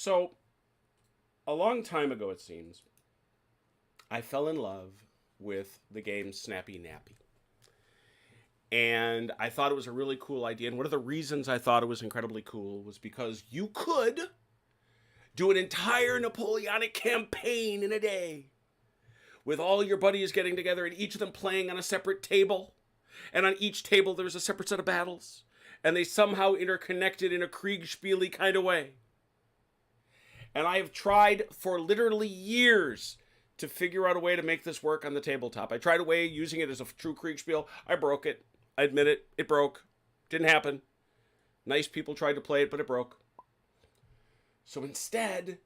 So, a long time ago, it seems, I fell in love with the game Snappy Nappy. And I thought it was a really cool idea. And one of the reasons I thought it was incredibly cool was because you could do an entire Napoleonic campaign in a day with all your buddies getting together and each of them playing on a separate table. And on each table, there was a separate set of battles. And they somehow interconnected in a Kriegspiele kind of way. And I have tried for literally years to figure out a way to make this work on the tabletop. I tried a way using it as a true Kriegspiel. I broke it. I admit it. It broke. Didn't happen. Nice people tried to play it, but it broke. So instead,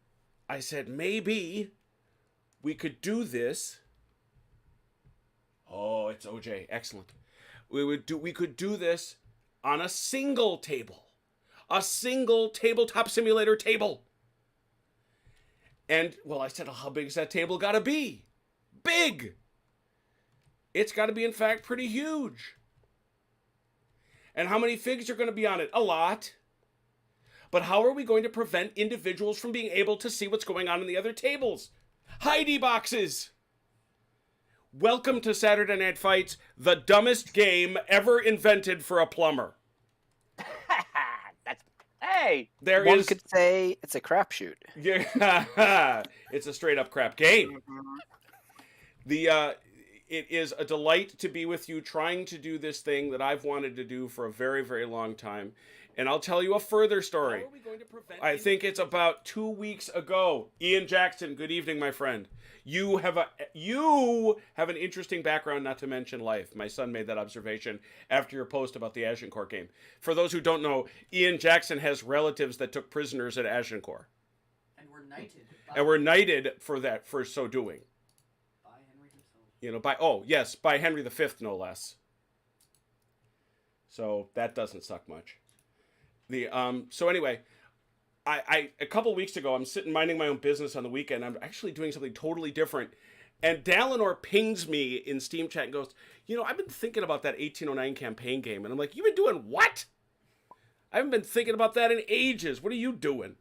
I said, maybe we could do this. Oh, it's OJ. Excellent. We could do this on a single table. A single tabletop simulator table. And, well, I said, how big is that table got to be? Big! It's got to be, in fact, pretty huge. And how many figs are going to be on it? A lot. But how are we going to prevent individuals from being able to see what's going on in the other tables? Heidi boxes! Welcome to Saturday Night Fights, the dumbest game ever invented for a plumber. Hey, one could say it's a crapshoot. Yeah, it's a straight up crap game. It is a delight to be with you, trying to do this thing that I've wanted to do for a very, very long time. And I'll tell you a further story. I think it's about 2 weeks ago. Ian Jackson, good evening, my friend. You have an interesting background, not to mention life. My son made that observation after your post about the Agincourt game. For those who don't know, Ian Jackson has relatives that took prisoners at Agincourt. And were knighted. And were knighted for that, for so doing. By Henry himself. By Henry V, no less. So that doesn't suck much. So anyway, I a couple weeks ago, I'm sitting minding my own business on the weekend. I'm actually doing something totally different. And Dalinor pings me in Steam chat and goes, I've been thinking about that 1809 campaign game. And I'm like, you've been doing what? I haven't been thinking about that in ages. What are you doing?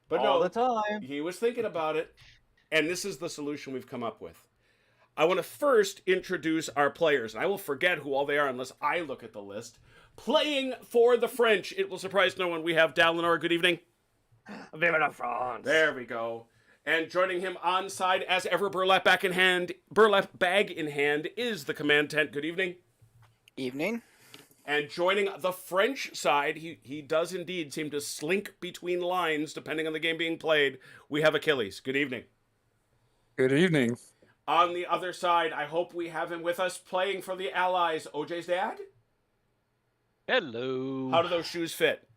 But all the time. He was thinking about it. And this is the solution we've come up with. I want to first introduce our players. And I will forget who all they are unless I look at the list. Playing for the French. It will surprise no one. We have Dalinor. Good evening. Vive la France. There we go. And joining him on side as ever, burlap bag in hand, is the command tent. Good evening. Evening. And joining the French side, he does indeed seem to slink between lines depending on the game being played. We have Achilles. Good evening. Good evening. On the other side, I hope we have him with us playing for the Allies. OJ's dad? Hello. How do those shoes fit?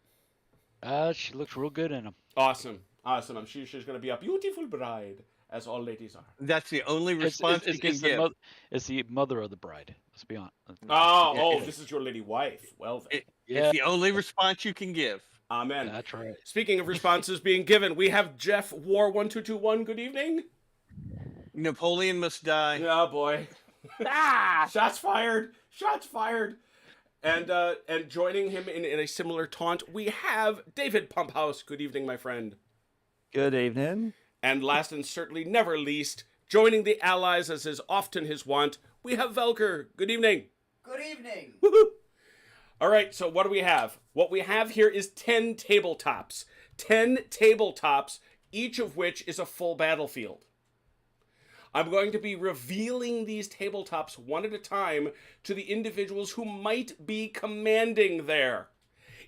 She looks real good in them. Awesome. I'm sure she's going to be a beautiful bride, as all ladies are. That's the only response you can give. It's the mother of the bride. Let's be honest. This is your lady wife. Well, then. It's the only response you can give. Amen. That's right. Speaking of responses being given, we have Jeff War 1221. Good evening. Napoleon must die. Oh boy. Shots fired. Shots fired. And joining him in a similar taunt, we have David Pumphouse. Good evening, my friend. Good evening. And last and certainly never least, joining the Allies as is often his wont, we have Velker. Good evening. Good evening. Woohoo! All right, so what do we have? What we have here is 10 tabletops. 10 tabletops, each of which is a full battlefield. I'm going to be revealing these tabletops one at a time to the individuals who might be commanding there.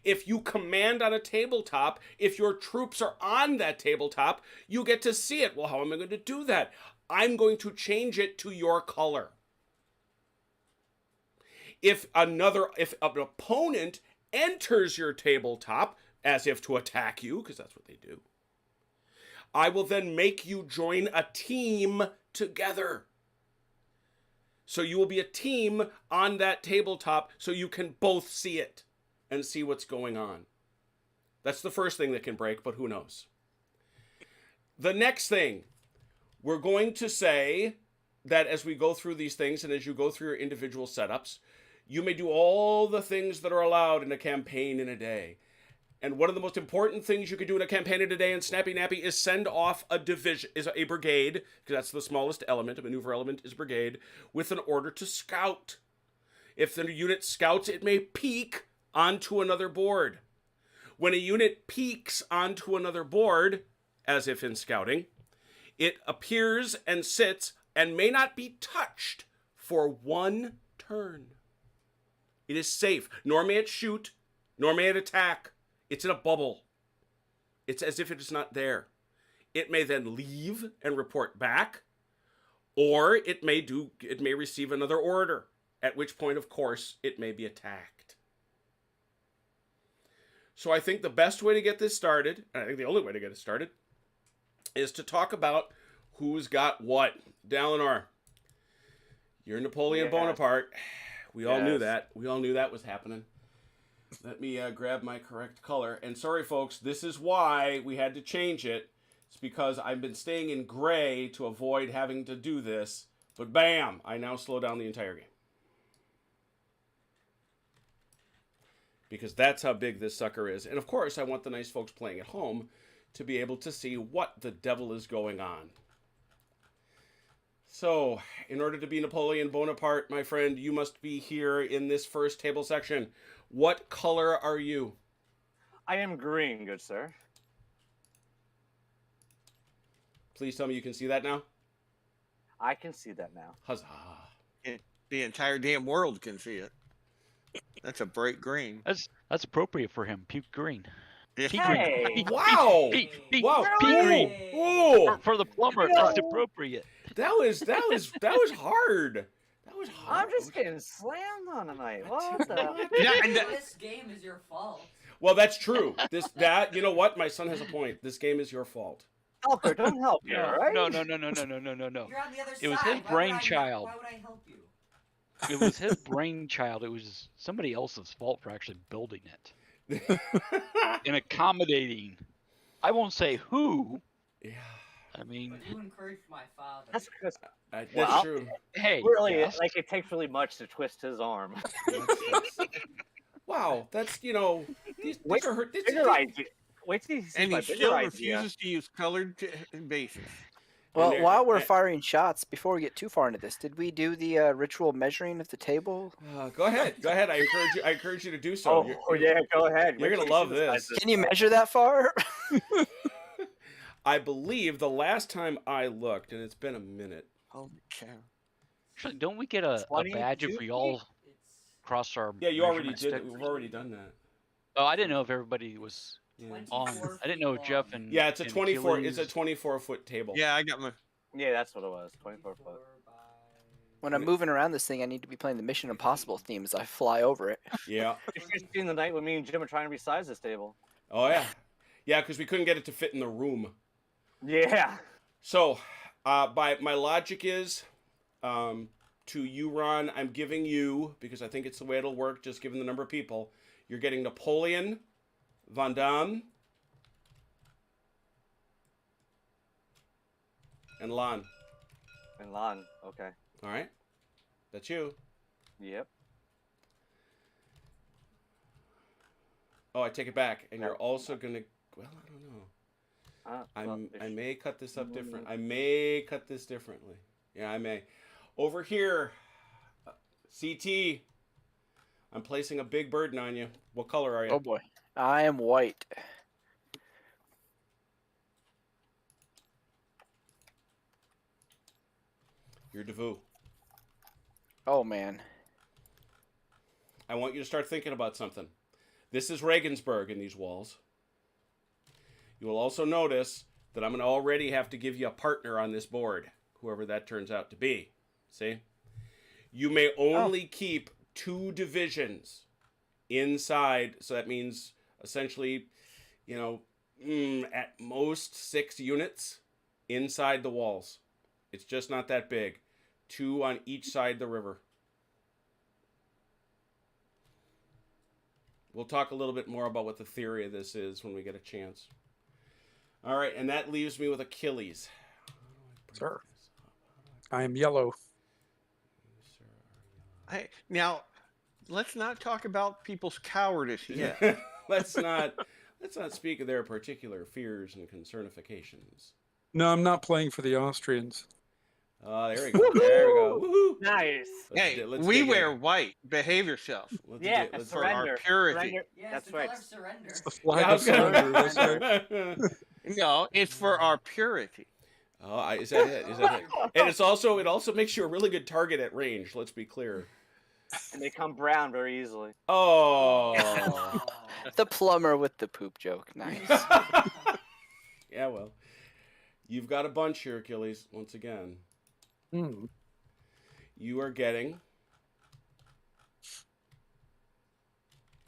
If you command on a tabletop, if your troops are on that tabletop, you get to see it. Well, how am I going to do that? I'm going to change it to your color. If an opponent enters your tabletop, as if to attack you, because that's what they do, I will then make you join a team together. So you will be a team on that tabletop so you can both see it and see what's going on. That's the first thing that can break, but who knows? The next thing, we're going to say that as we go through these things and as you go through your individual setups, you may do all the things that are allowed in a campaign in a day. And one of the most important things you could do in a campaign today in Snappy Nappy is send off a division, is a brigade, because that's the smallest element. A maneuver element is brigade, with an order to scout. If the unit scouts, it may peek onto another board. When a unit peeks onto another board, as if in scouting, it appears and sits and may not be touched for 1 turn. It is safe, nor may it shoot, nor may it attack. It's in a bubble. It's as if it is not there. It may then leave and report back, or it may receive another order, at which point, of course, it may be attacked. So I think the best way to get this started, and I think the only way to get it started, is to talk about who's got what. Dalinar, you're Napoleon Bonaparte. We all knew that. We all knew that was happening. Let me grab my correct color. And sorry, folks, this is why we had to change it. It's because I've been staying in gray to avoid having to do this. But bam, I now slow down the entire game. Because that's how big this sucker is. And of course, I want the nice folks playing at home to be able to see what the devil is going on. So, in order to be Napoleon Bonaparte, my friend, you must be here in this first table section. What color are you? I am green, good sir. Please tell me you can see that now. I can see that now. Huzzah. The entire damn world can see it. That's a bright green. That's appropriate for him. Puke green. Yeah. Pea Hey! green. Wow. Wow. Pea green. Whoa. For the plumber, that's appropriate. That was hard. That was hard. I'm just getting slammed on tonight. What the? This game is your fault. Well, that's true. You know what? My son has a point. This game is your fault. Helper, don't help me, all right? No. You're on the other side. It was his Why would brainchild. Why would I help you? It was his brainchild. It was somebody else's fault for actually building it and accommodating. I won't say who. Yeah. I mean, But you encouraged my father. That's because That's Well, true. hey, really, yes. like, it takes really much to twist his arm. Wow. That's, these are her. Bigger idea. Wait till you see And my he bigger still idea. refuses to use colored bases. Well, there- while we're firing shots, before we get too far into this, did we do the ritual measuring of the table? Go ahead. I encourage you to do so. Oh, yeah, go ahead. You're Wait gonna till you love see the this. size of Can you measure that far? I believe the last time I looked, and it's been a minute. Holy cow. Actually, don't we get a 22 badge if we all It's cross our? Yeah, you already measurement did. stick? We've already done that. Oh, I didn't know if everybody was Yeah. 24 on. I didn't know if feet Jeff long. and Yeah, it's a and 24. It's a Achilles- 24-foot table. Yeah, I got my. Yeah, that's what it was. 24 foot. by- When I'm moving around this thing, I need to be playing the Mission Impossible theme as I fly over it. Yeah. You should have seen the night when me and Jim are trying to resize this table. Oh yeah. Yeah, because we couldn't get it to fit in the room. Yeah. So, by my logic is, to you, Ron, I'm giving you, because I think it's the way it'll work, just given the number of people, you're getting Napoleon, Van Damme, and Lon. And Lon, okay. All right? That's you. Yep. Oh, I take it back. And you're also going to, well, I don't know. Well, I may cut this up different. I may cut this differently. Yeah, I may. Over here, CT, I'm placing a big burden on you. What color are you? Oh boy. I am white. You're Devu. Oh man. I want you to start thinking about something. This is Regensburg in these walls. You will also notice that I'm going to already have to give you a partner on this board, whoever that turns out to be. See? You may only keep 2 divisions inside, so that means essentially, at most 6 units inside the walls. It's just not that big. 2 on each side of the river. We'll talk a little bit more about what the theory of this is when we get a chance. All right, and that leaves me with Achilles. Sir. I am yellow. Now, let's not talk about people's cowardice yet. Yeah. let's not Let's not speak of their particular fears and concernifications. No, I'm not playing for the Austrians. Oh, there we go. There we go. Woohoo! Nice. Hey, Let's we dig wear in. white. Behave yourself. Yeah, Let's For our surrender. purity. Surrender. Yeah, That's it's the right. color surrender. It's the flag Yeah, I of was gonna- surrender. That's right. No, it's for our purity. Oh, is that it? Is that it? And it also makes you a really good target at range. Let's be clear. And they come brown very easily. Oh. The plumber with the poop joke. Nice. Yeah, well, you've got a bunch here, Achilles. Once again, Hmm. you are getting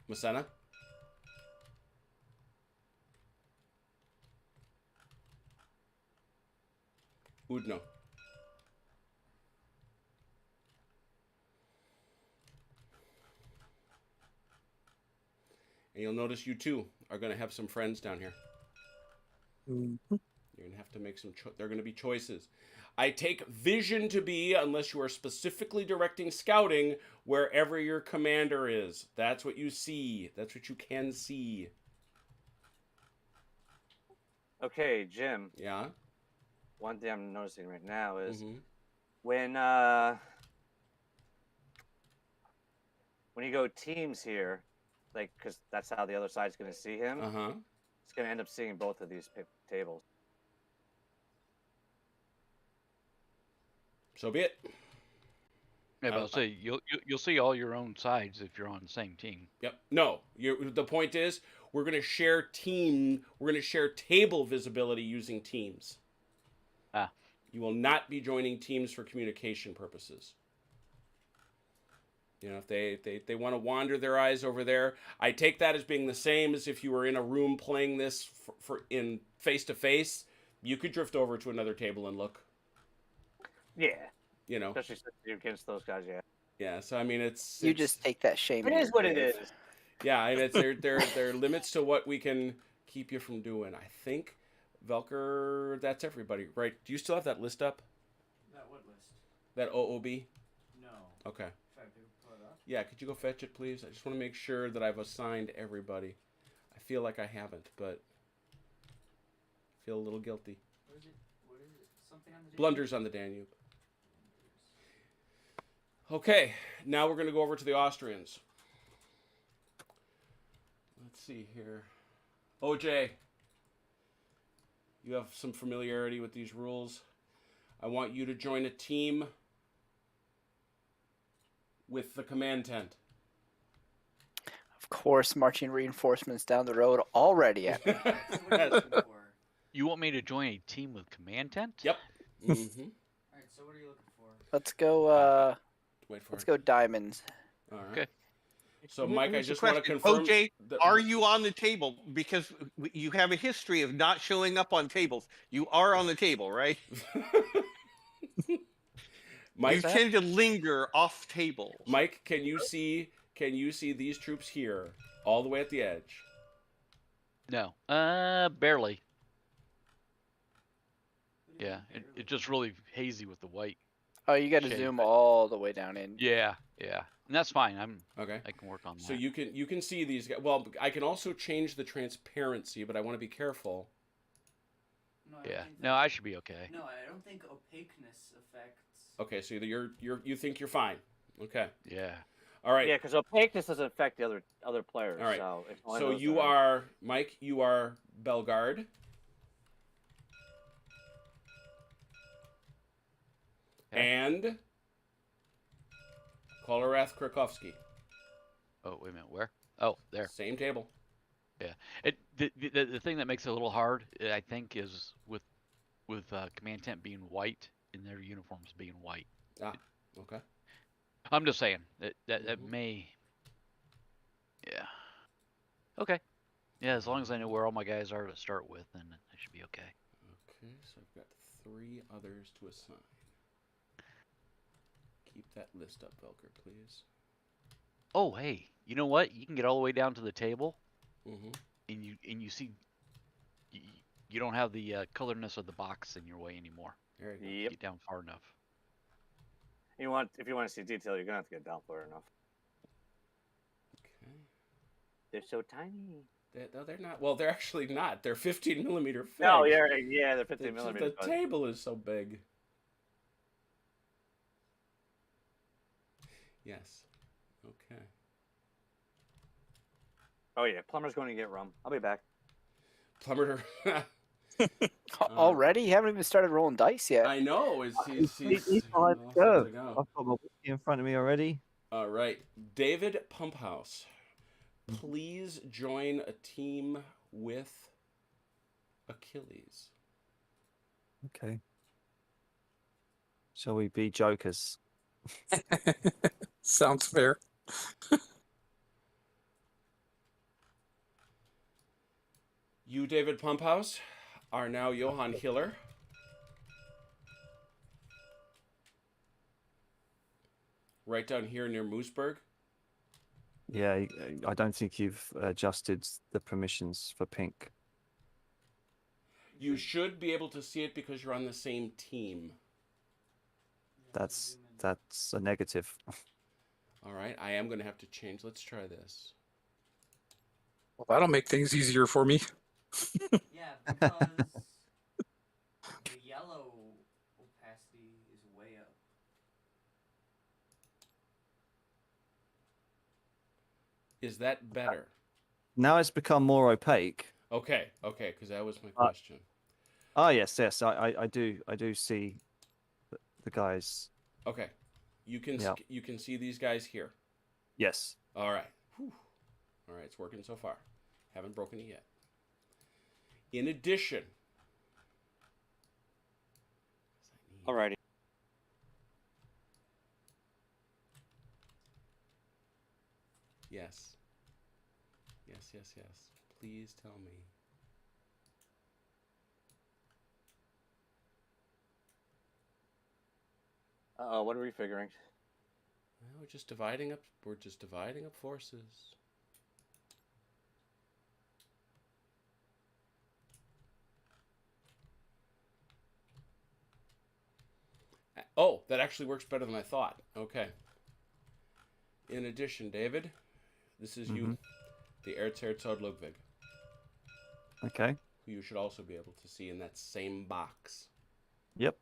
Masena. Udno. And you'll notice you two are going to have some friends down here. Mhm. You're going to have to make some there are going to be choices. I take vision to be, unless you are specifically directing scouting, wherever your commander is. That's what you see. That's what you can see. Okay, Jim. Yeah? One thing I'm noticing right now is Mhm. when you go teams here, like, because that's how the other side's going to see him. Uh-huh. It's going to end up seeing both of these tables. So be it. Yeah, but I'll say you'll see all your own sides if you're on the same team. Yep. No. The point is, we're going to share table visibility using teams. Ah. You will not be joining teams for communication purposes. You know, if they want to wander their eyes over there, I take that as being the same as if you were in a room playing this for in face to face. You could drift over to another table and look. Yeah. You know. Especially since you're against those guys, yeah. Yeah. So I mean, it's You just take that shame. It in is your what it grave. is. Yeah, and it's there are limits to what we can keep you from doing. I think, Velker, that's everybody, right? Do you still have that list up? That what list? That OOB? No. Okay. Should I pull it up? Yeah, could you go fetch it, please? I just want to make sure that I've assigned everybody. I feel like I haven't, but I feel a little guilty. What is it? What is it? Something on the Blunders on the Danube. Okay, now we're going to go over to the Austrians. Let's see here. OJ, you have some familiarity with these rules. I want you to join a team with the command tent. Of course, marching reinforcements down the road already at me. So what are you looking for? You want me to join a team with command tent? Yep. Mm-hmm. Alright, so what are you looking for? Let's go. Wait for Let's it. go diamonds. All right. Okay. So, Mike, I Here's the just want to question. confirm. OJ, that- are you on the table? Because you have a history of not showing up on tables. You are on the table, right? Mike, You tend to linger off tables. Mike, can you see these troops here, all the way at the edge? No. Barely. What do you Yeah. mean, It's just really hazy with the white. Oh, you got to Shade. zoom all the way down in. Yeah. Yeah. And that's fine. Okay. I can work on that. So you can see these guys. Well, I can also change the transparency, but I want to be careful. No, I don't Yeah. think No, that- I should be okay. No, I don't think opaqueness affects. Okay, so you think you're fine. Okay. Yeah. All right. Yeah, because opaqueness doesn't affect the other players. All right. So, it's only So those you that are Mike. You are Belgard. Okay. And Kolarath Krakowski. Oh, wait a minute. Where? Oh, there. Same table. The thing that makes it a little hard, I think, is with command tent being white and their uniforms being white. Ah, okay. I'm just saying that Mhm. may. Yeah. Okay. Yeah, as long as I know where all my guys are to start with, then I should be okay. Okay, so I've got 3 others to assign. Keep that list up, Velker, please. Oh, hey, you know what? You can get all the way down to the table, Mm-hmm. and you see, you don't have the colorness of the box in your way anymore. There you go. Yep. Get down far enough. if you want to see detail, you're gonna have to get down far enough. Okay. They're so tiny. No, they're not. Well, they're actually not. They're 15 millimeter figs. No, yeah, they're 15 The millimeters. but- table is so big. Yes. Okay. Oh yeah, plumber's going to get rum. I'll be back. Plumber. Already? You haven't even started rolling dice yet. I know. He's He's behind all the set curve. to go. I've got my whiskey in front of me already. All right, David Pumphouse, please join a team with Achilles. Okay. Shall we be jokers? Sounds fair. You, David Pumphouse, are now Johann Hiller. Right down here near Mooseburg. Yeah, I don't think you've adjusted the permissions for pink. You should be able to see it because you're on the same team. That's a negative. All right, I am going to have to change. Let's try this. Well, that'll make things easier for me. Yeah, because the yellow opacity is way up. Is that better? Now it's become more opaque. Okay, because that was my question. Oh yes, I do see the guys. Okay, you can Yeah. you can see these guys here. Yes. All right. Whew. All right, it's working so far. Haven't broken it yet. In addition, Alrighty. yes. Please tell me. What are we figuring? Well, we're just dividing up. We're just dividing up forces. Oh, that actually works better than I thought. Okay. In addition, David, this is you, the Erzherzog Ludwig, Okay. who you should also be able to see in that same box. Yep.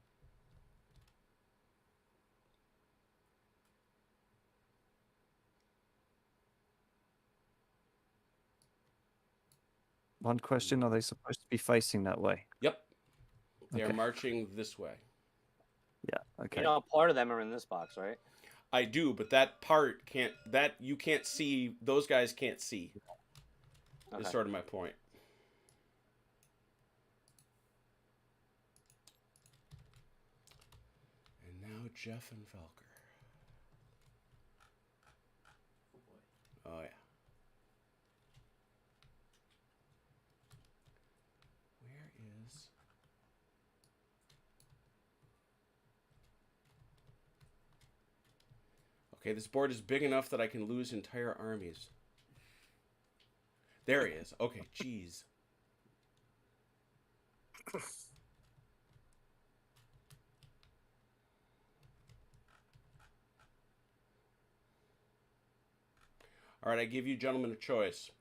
One question: are they supposed to be facing that way? Yep. They are Okay. marching this way. Yeah. Okay. You know, part of them are in this box, right? I do, but that part can't. That you can't see. Those guys can't see. Okay. Is sort of my point. And now Jeff and Velker. Oh boy. Oh yeah. Where is? Okay, this board is big enough that I can lose entire armies. There he is. Okay, jeez. All right, I give you gentlemen a choice.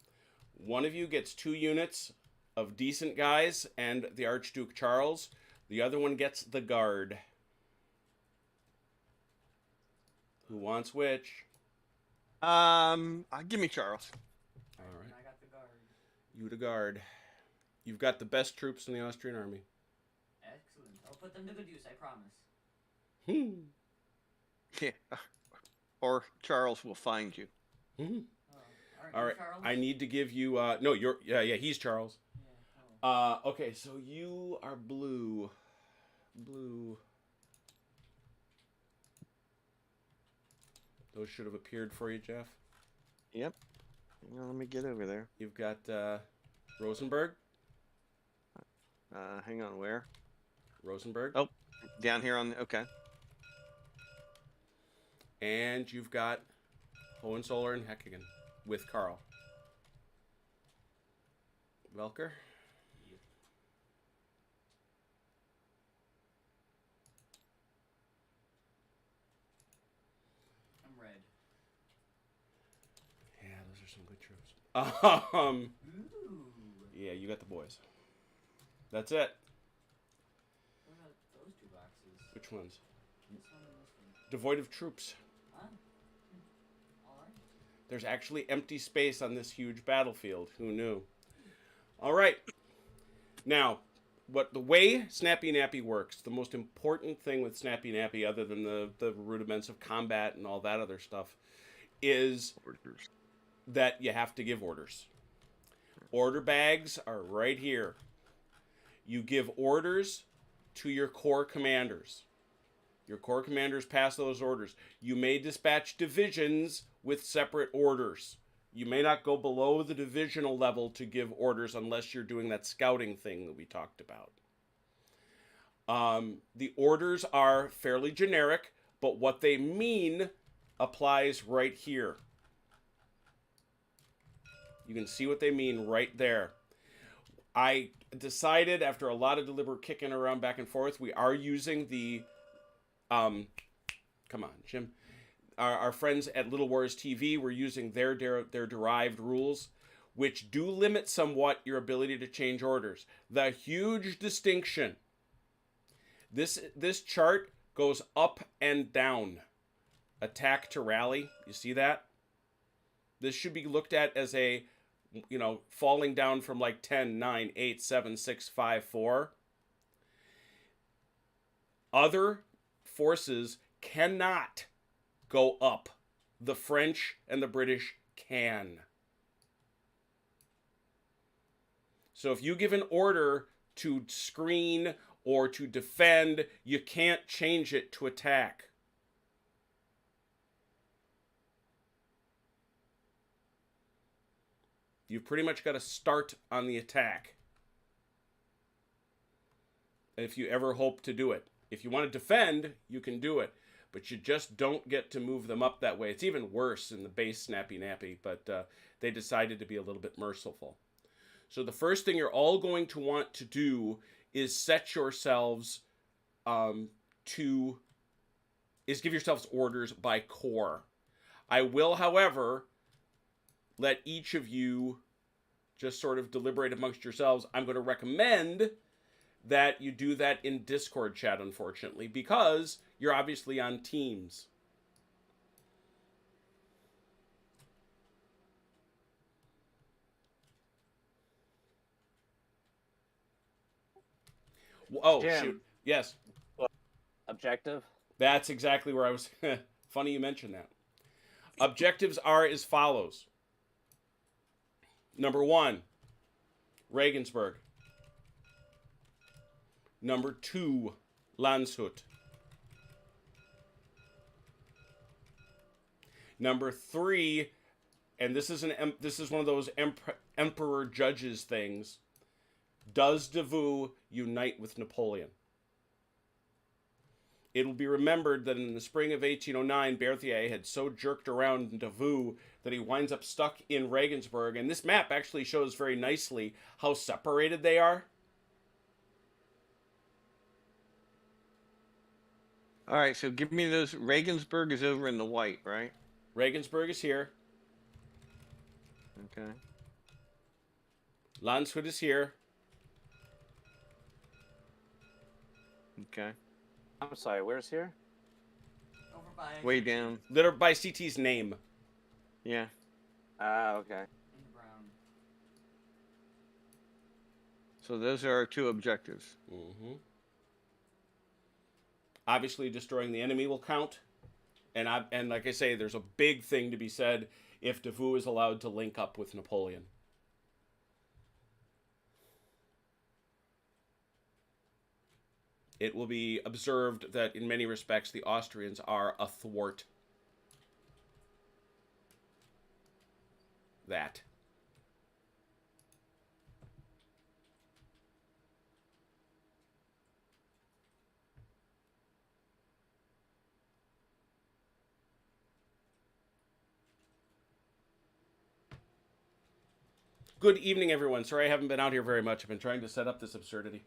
One of you gets 2 units of decent guys and the Archduke Charles. The other one gets the guard. Who wants which? Give me Charles. All And right, I got the guard. you the guard. You've got the best troops in the Austrian army. Excellent. I'll put them to good use, I promise. Yeah. Or Charles will find you. Oh, All right, Charles? I need to give you. No, you're. Yeah, he's Charles. Yeah. Oh. Okay, so you are blue. Blue. Those should have appeared for you, Jeff. Yep. Hang on, let me get over there. You've got Rosenberg. Hang on, where? Rosenberg. Oh, down here on. Okay. And you've got Hohenzollern and Heckingen with Karl. Velker. I'm red. Yeah, those are some good troops. Ooh. Yeah, you got the boys. That's it. What about those two boxes? Which ones? This one and this one. Devoid of troops. Huh? Alright. There's actually empty space on this huge battlefield. Who knew? All right. Now, the way Snappy Nappy works, the most important thing with Snappy Nappy, other than the rudiments of combat and all that other stuff, is that you have to give orders. Order bags are right here. You give orders to your corps commanders. Your corps commanders pass those orders. You may dispatch divisions with separate orders. You may not go below the divisional level to give orders unless you're doing that scouting thing that we talked about. The orders are fairly generic, but what they mean applies right here. You can see what they mean right there. I decided after a lot of deliberate kicking around back and forth, we are using the, come on, Jim. Our friends at Little Wars TV were using their derived rules, which do limit somewhat your ability to change orders. The huge distinction. This chart goes up and down. Attack to rally. You see that? This should be looked at as a, falling down from like 10, 9, 8, 7, 6, 5, 4. Other forces cannot go up. The French and the British can. So if you give an order to screen or to defend, you can't change it to attack. You've pretty much got to start on the attack if you ever hope to do it. If you want to defend, you can do it, but you just don't get to move them up that way. It's even worse in the base Snappy Nappy, but they decided to be a little bit merciful. So the first thing you're all going to want to do is set yourselves give yourselves orders by corps. I will, however, let each of you just sort of deliberate amongst yourselves. I'm going to recommend that you do that in Discord chat, unfortunately, because you're obviously on teams. Oh, Jim. shoot. Yes. Objective? That's exactly where I was. Funny you mentioned that. Objectives are as follows. Number 1, Regensburg. Number 2, Landshut. Number 3, and this is one of those emperor judges things. Does Davout unite with Napoleon? It will be remembered that in the spring of 1809, Berthier had so jerked around Davout that he winds up stuck in Regensburg. And this map actually shows very nicely how separated they are. All right, so give me those. Regensburg is over in the white, right? Regensburg is here. Okay. Landshut is here. Okay. I'm sorry, where's here? Over by Way down. Littered by CT's name. Yeah. Ah, okay. in the brown. So those are our 2 objectives. Mm-hmm. Obviously, destroying the enemy will count. And like I say, there's a big thing to be said if Davout is allowed to link up with Napoleon. It will be observed that in many respects the Austrians are athwart that. Good evening, everyone. Sorry I haven't been out here very much. I've been trying to set up this absurdity.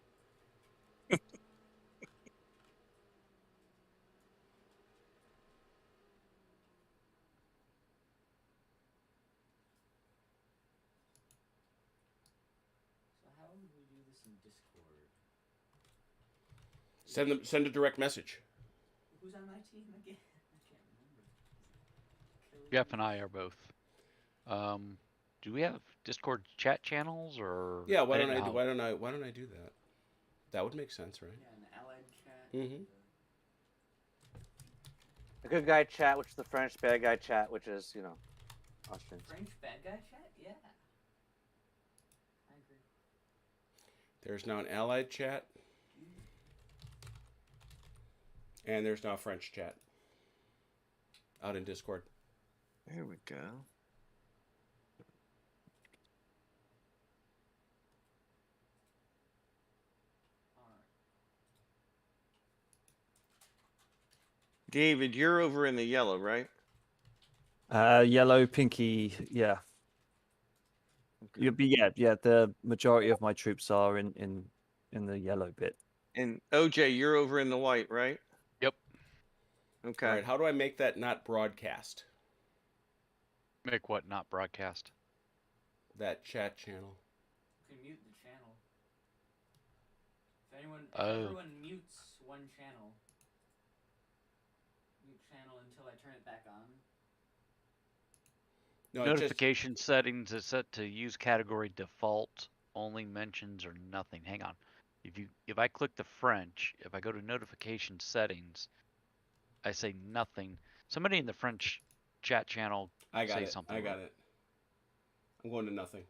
we do this in Discord? Send a direct message. Who's on my team again? I can't remember. Is it Jeff Killy? and I are both. Do we have Discord chat channels or? Yeah, why didn't don't I know do how- why don't I do that? That would make sense, right? Yeah, an allied chat. Mhm. The good guy chat, which is the French. Bad guy chat, which is Austrian. French bad guy chat? Yeah. I agree. There's now an allied chat, and there's now a French chat out in Discord. There we go. Alright. David, you're over in the yellow, right? Yellow, pinky, yeah. Okay. You'll be yeah. The majority of my troops are in the yellow bit. And OJ, you're over in the white, right? Yep. Okay. All right, how do I make that not broadcast? Make what not broadcast? That chat channel. You can mute the channel. If Oh. everyone mutes one channel, mute channel until I turn it back on. No, it just Notification settings is set to use category default, only mentions or nothing. Hang on. If I click the French, if I go to notification settings, I say nothing. Somebody in the French chat channel I got say it. something. I got it. I'm going to nothing.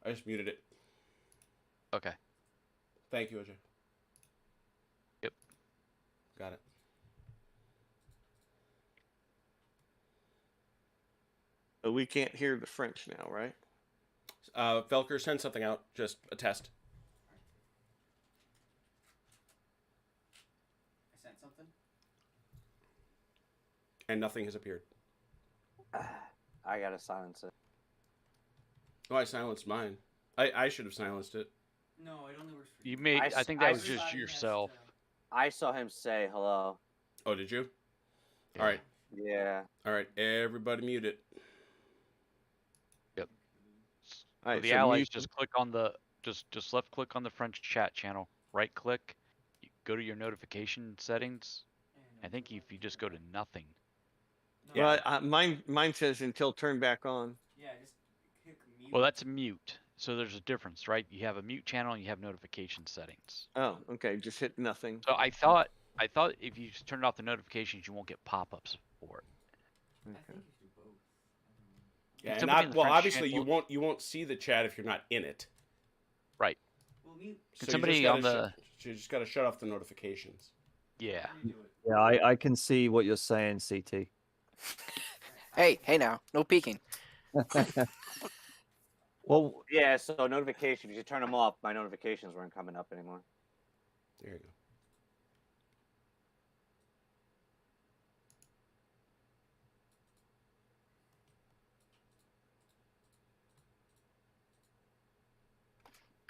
I just muted it. Okay. Thank you, OJ. Yep. Got it. But we can't hear the French now, right? Velker, send something out. Just a test. I sent something. And nothing has appeared. I gotta silence it. Oh, I silenced mine. I should have silenced it. No, it only works for you. You made. I think that I was just Everybody has yourself. to- I saw him say hello. Oh, did you? Yeah. All right. Yeah. All right. Everybody mute it. All For right, the so allies, mute just click on the just left click on the French chat channel, right click, go to your notification settings. I think if you just go to nothing. No, Well, mine says until turned back on. yeah, just click mute. Well, that's mute. So there's a difference, right? You have a mute channel and you have notification settings. Oh, okay. Just hit nothing. So I thought if you just turn off the notifications, you won't get pop-ups for it. I Okay. think you should do both. I don't know. Yeah, and somebody in not the well. French Obviously, channel- you won't see the chat if you're not in it. Right. Well, mute. Can So somebody you just on gotta you just got to shut off the notifications. Yeah. Redo it. Yeah, I can see what you're saying, CT. Hey now, no peeking. Well, Yeah. So notifications. If you turn them off, my notifications weren't coming up anymore. There you go.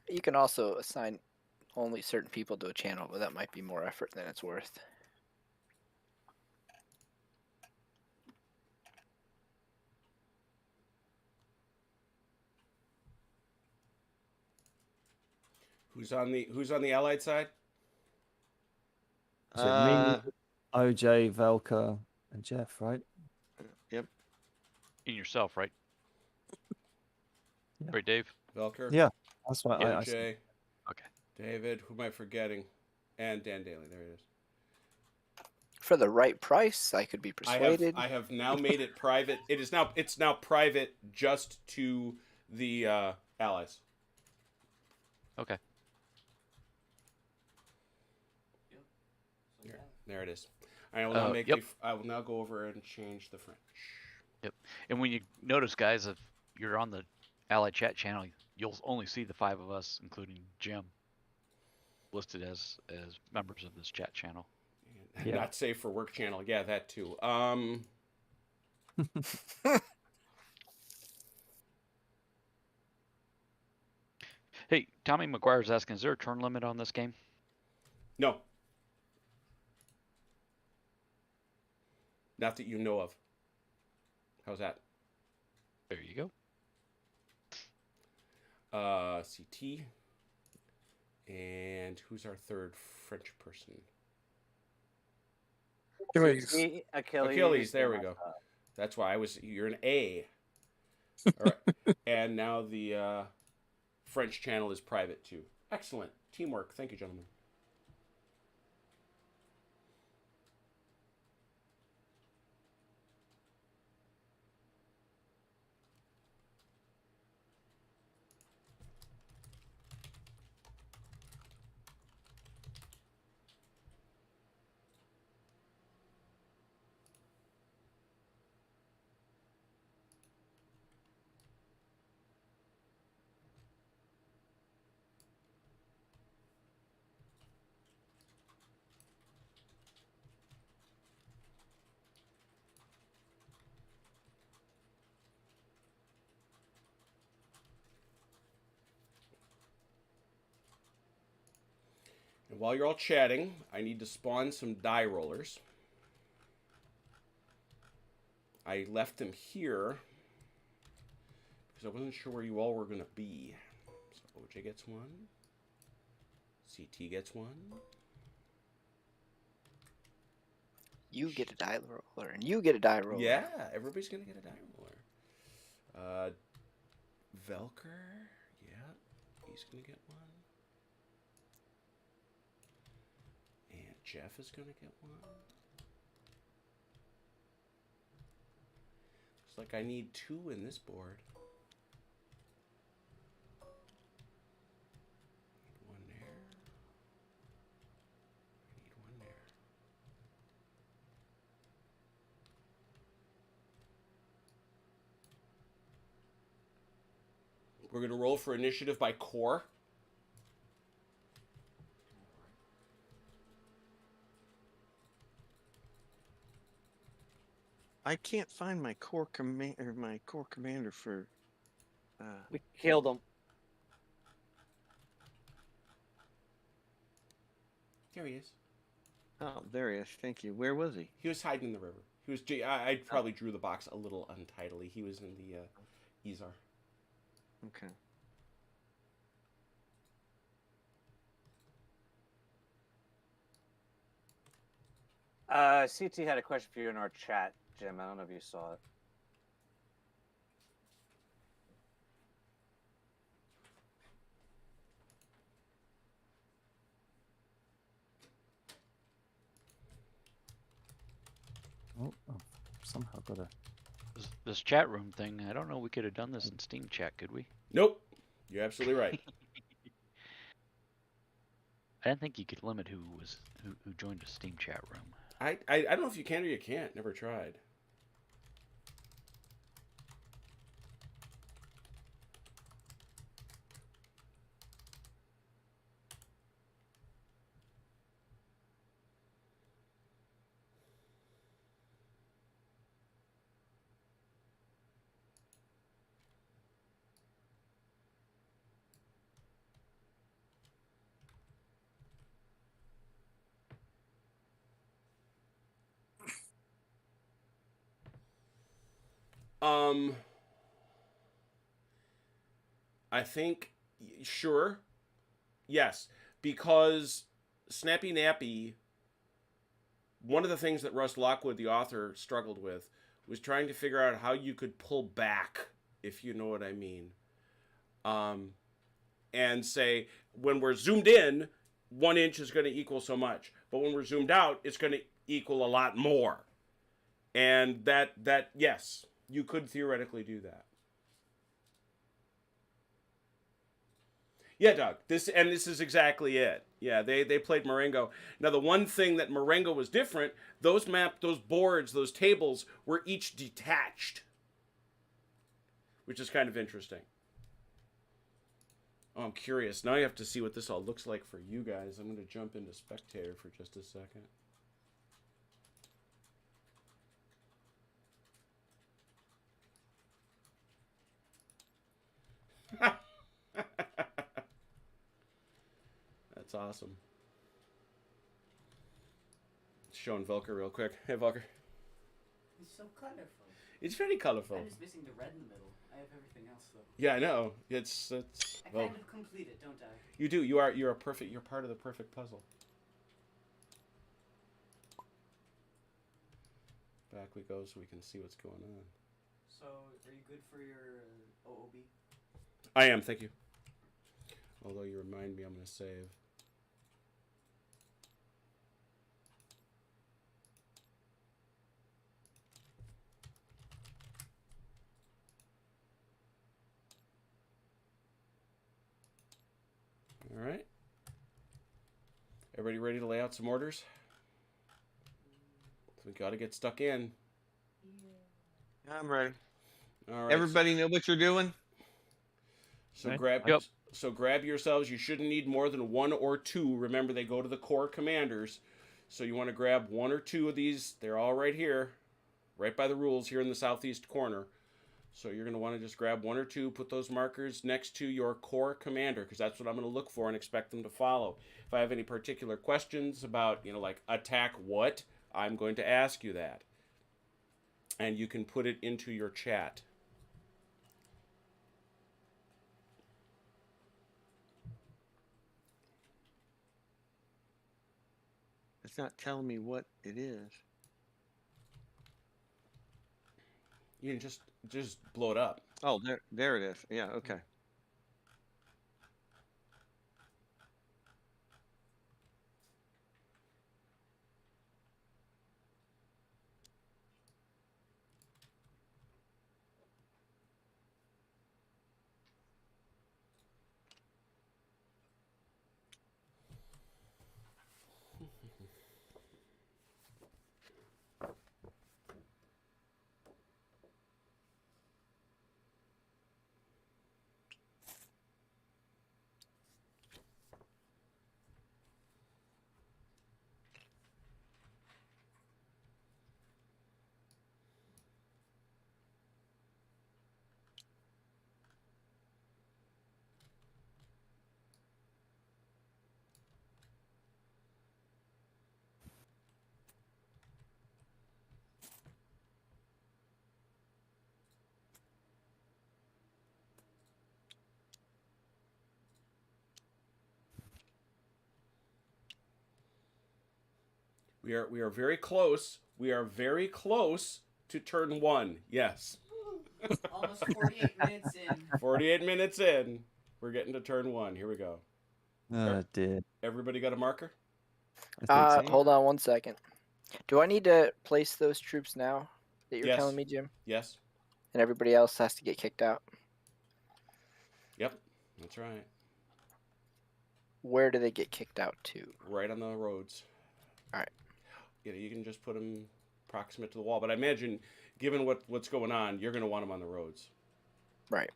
You can also assign only certain people to a channel, but that might be more effort than it's worth. Who's on the allied side? is it me, Uh, OJ, Velka, and Jeff, right? Yep. In yourself, right? Yeah. Right, Dave? Velker. Yeah, that's why I OJ. Okay. David. Who am I forgetting? And Dan Daly. There it is. For the right price, I could be persuaded. I have now made it private. It's now private just to the allies. Okay. So There it is. I will now Yep. I will now go over and change the French. And when you notice, guys, if you're on the Allied chat channel, you'll only see the 5 of us, including Jim, listed as members of this chat channel. And Yeah. Not safe for work channel. Yeah, that too. Hey, Tommy McGuire's asking, is there a turn limit on this game? No. Not that you know of. How's that? There you go. CT. And who's our third French person? Achilles. See, Achilles. Achilles, there we and go. myself. That's why you're an A. All right. And now the French channel is private too. Excellent. Teamwork. Thank you, gentlemen. And while you're all chatting, I need to spawn some die rollers. I left them here because I wasn't sure where you all were going to be. So OJ gets one. CT gets one. You get a die roller, and you get a die roller. Yeah, everybody's going to get a die roller. Velker, yeah, he's going to get one. And Jeff is going to get one. Looks like I need 2 in this board. Need one there. I need one there. We're going to roll for initiative by core. I can't find my core commander for. We killed him. There he is. Oh, there he is. Thank you. Where was he? He was hiding in the river. He was. I probably drew the box a little untidily. He was in the Izar. Okay. CT had a question for you in our chat, Jim. I don't know if you saw it. Oh, I've somehow got a. This chat room thing, I don't know. We could have done this in Steam chat, could we? Nope. You're absolutely right. I didn't think you could limit who joined a Steam chat room. I don't know if you can or you can't. Never tried. I think, sure, yes, because Snappy Nappy, one of the things that Russ Lockwood, the author, struggled with was trying to figure out how you could pull back, if you know what I mean. And say, when we're zoomed in, 1 inch is going to equal so much. But when we're zoomed out, it's going to equal a lot more. And that yes, you could theoretically do that. Yeah, Doug. This is exactly it. Yeah, they played Marengo. Now, the one thing that Marengo was different, those boards, those tables were each detached, which is kind of interesting. Oh, I'm curious. Now I have to see what this all looks like for you guys. I'm going to jump into Spectator for just a second. That's awesome. Showing Velker real quick. Hey, Velker. It's so colorful. It's very colorful. I'm just missing the red in the middle. I have everything else though. Yeah, I know. It's I I kind of complete it, don't I? You do. You're a perfect. You're part of the perfect puzzle. Back we go so we can see what's going on. So, are you good for your OOB? I am, thank you. Although you remind me, I'm going to save. All right. Everybody ready to lay out some orders? We got to get stuck in. I'm ready. All right. Everybody know what you're doing? So Okay. grab. Yep. So grab yourselves. You shouldn't need more than 1 or 2. Remember, they go to the core commanders. So you want to grab 1 or 2 of these. They're all right here, right by the rules here in the southeast corner. So you're going to want to just grab 1 or 2, put those markers next to your core commander, because that's what I'm going to look for and expect them to follow. If I have any particular questions about, like attack what, I'm going to ask you that. And you can put it into your chat. It's not telling me what it is. You can just blow it up. Oh, there it is. Yeah, okay. We are very close. We are very close to turn 1. Yes. Almost 48 minutes in. 48 minutes in. We're getting to turn 1. Here we go. Oh dear. Everybody got a marker? I think so. Hold on 1 second. Do I need to place those troops now that you're Yes. telling me, Jim? Yes. And everybody else has to get kicked out? Yep. That's right. Where do they get kicked out to? Right on the roads. All right. You can just put them proximate to the wall. But I imagine, given what's going on, you're going to want them on the roads. Right.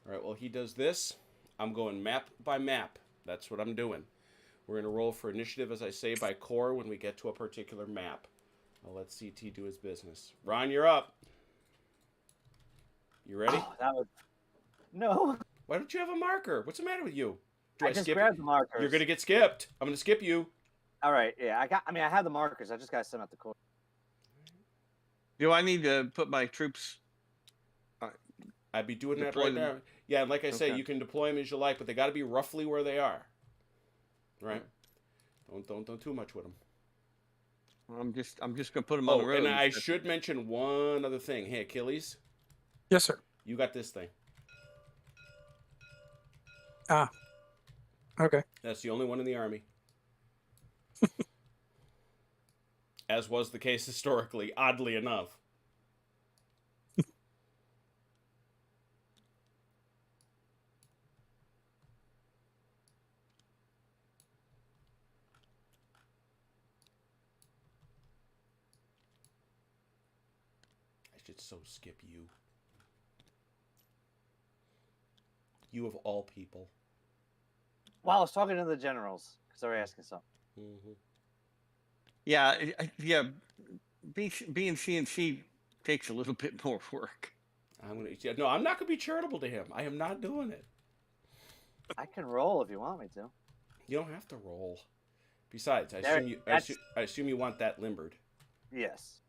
All right, well, he does this. I'm going map by map. That's what I'm doing. We're going to roll for initiative, as I say, by core when we get to a particular map. I'll let CT do his business. Ron, you're up. You ready? Oh, that was no. Why don't you have a marker? What's the matter with you? Do I just skip grabbed the markers. You're going to get skipped. I'm going to skip you. All right, yeah. I have the markers. I just got to send out the code. Do I need to put my troops? I'd be doing that Deploy right them. now. Yeah, and like I say, Okay. you can deploy them as you like, but they got to be roughly where they are. Right? Don't too much with them. I'm just gonna put them on the road. And I should mention one other thing. Hey, Achilles, Yes, sir. you got this thing. Okay. That's the only one in the army. As was the case historically, oddly enough. I should so skip you. You of all people. Well, I was talking to the generals because they were asking something. Mm-hmm. Yeah, yeah. Being CNC takes a little bit more work. No, I'm not gonna be charitable to him. I am not doing it. I can roll if you want me to. You don't have to roll. Besides, I There- assume you that's- I assume you want that limbered. Yes.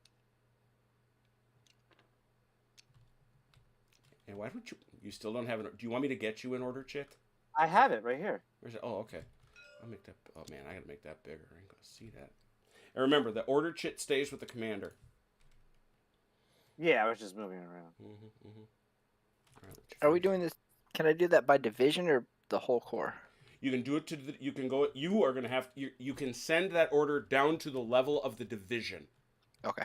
And why don't you? You still don't have it. Do you want me to get you an order chit? I have it right here. Where's it? Oh, okay. I'll make that. Oh man, I gotta make that bigger. I ain't gonna see that. And remember, the order chit stays with the commander. Yeah, I was just moving it around. All right, Are we doing this? Can I do that by division or the whole core? You can do it to the. You can go. You are gonna have. You can send that order down to the level of the division. Okay.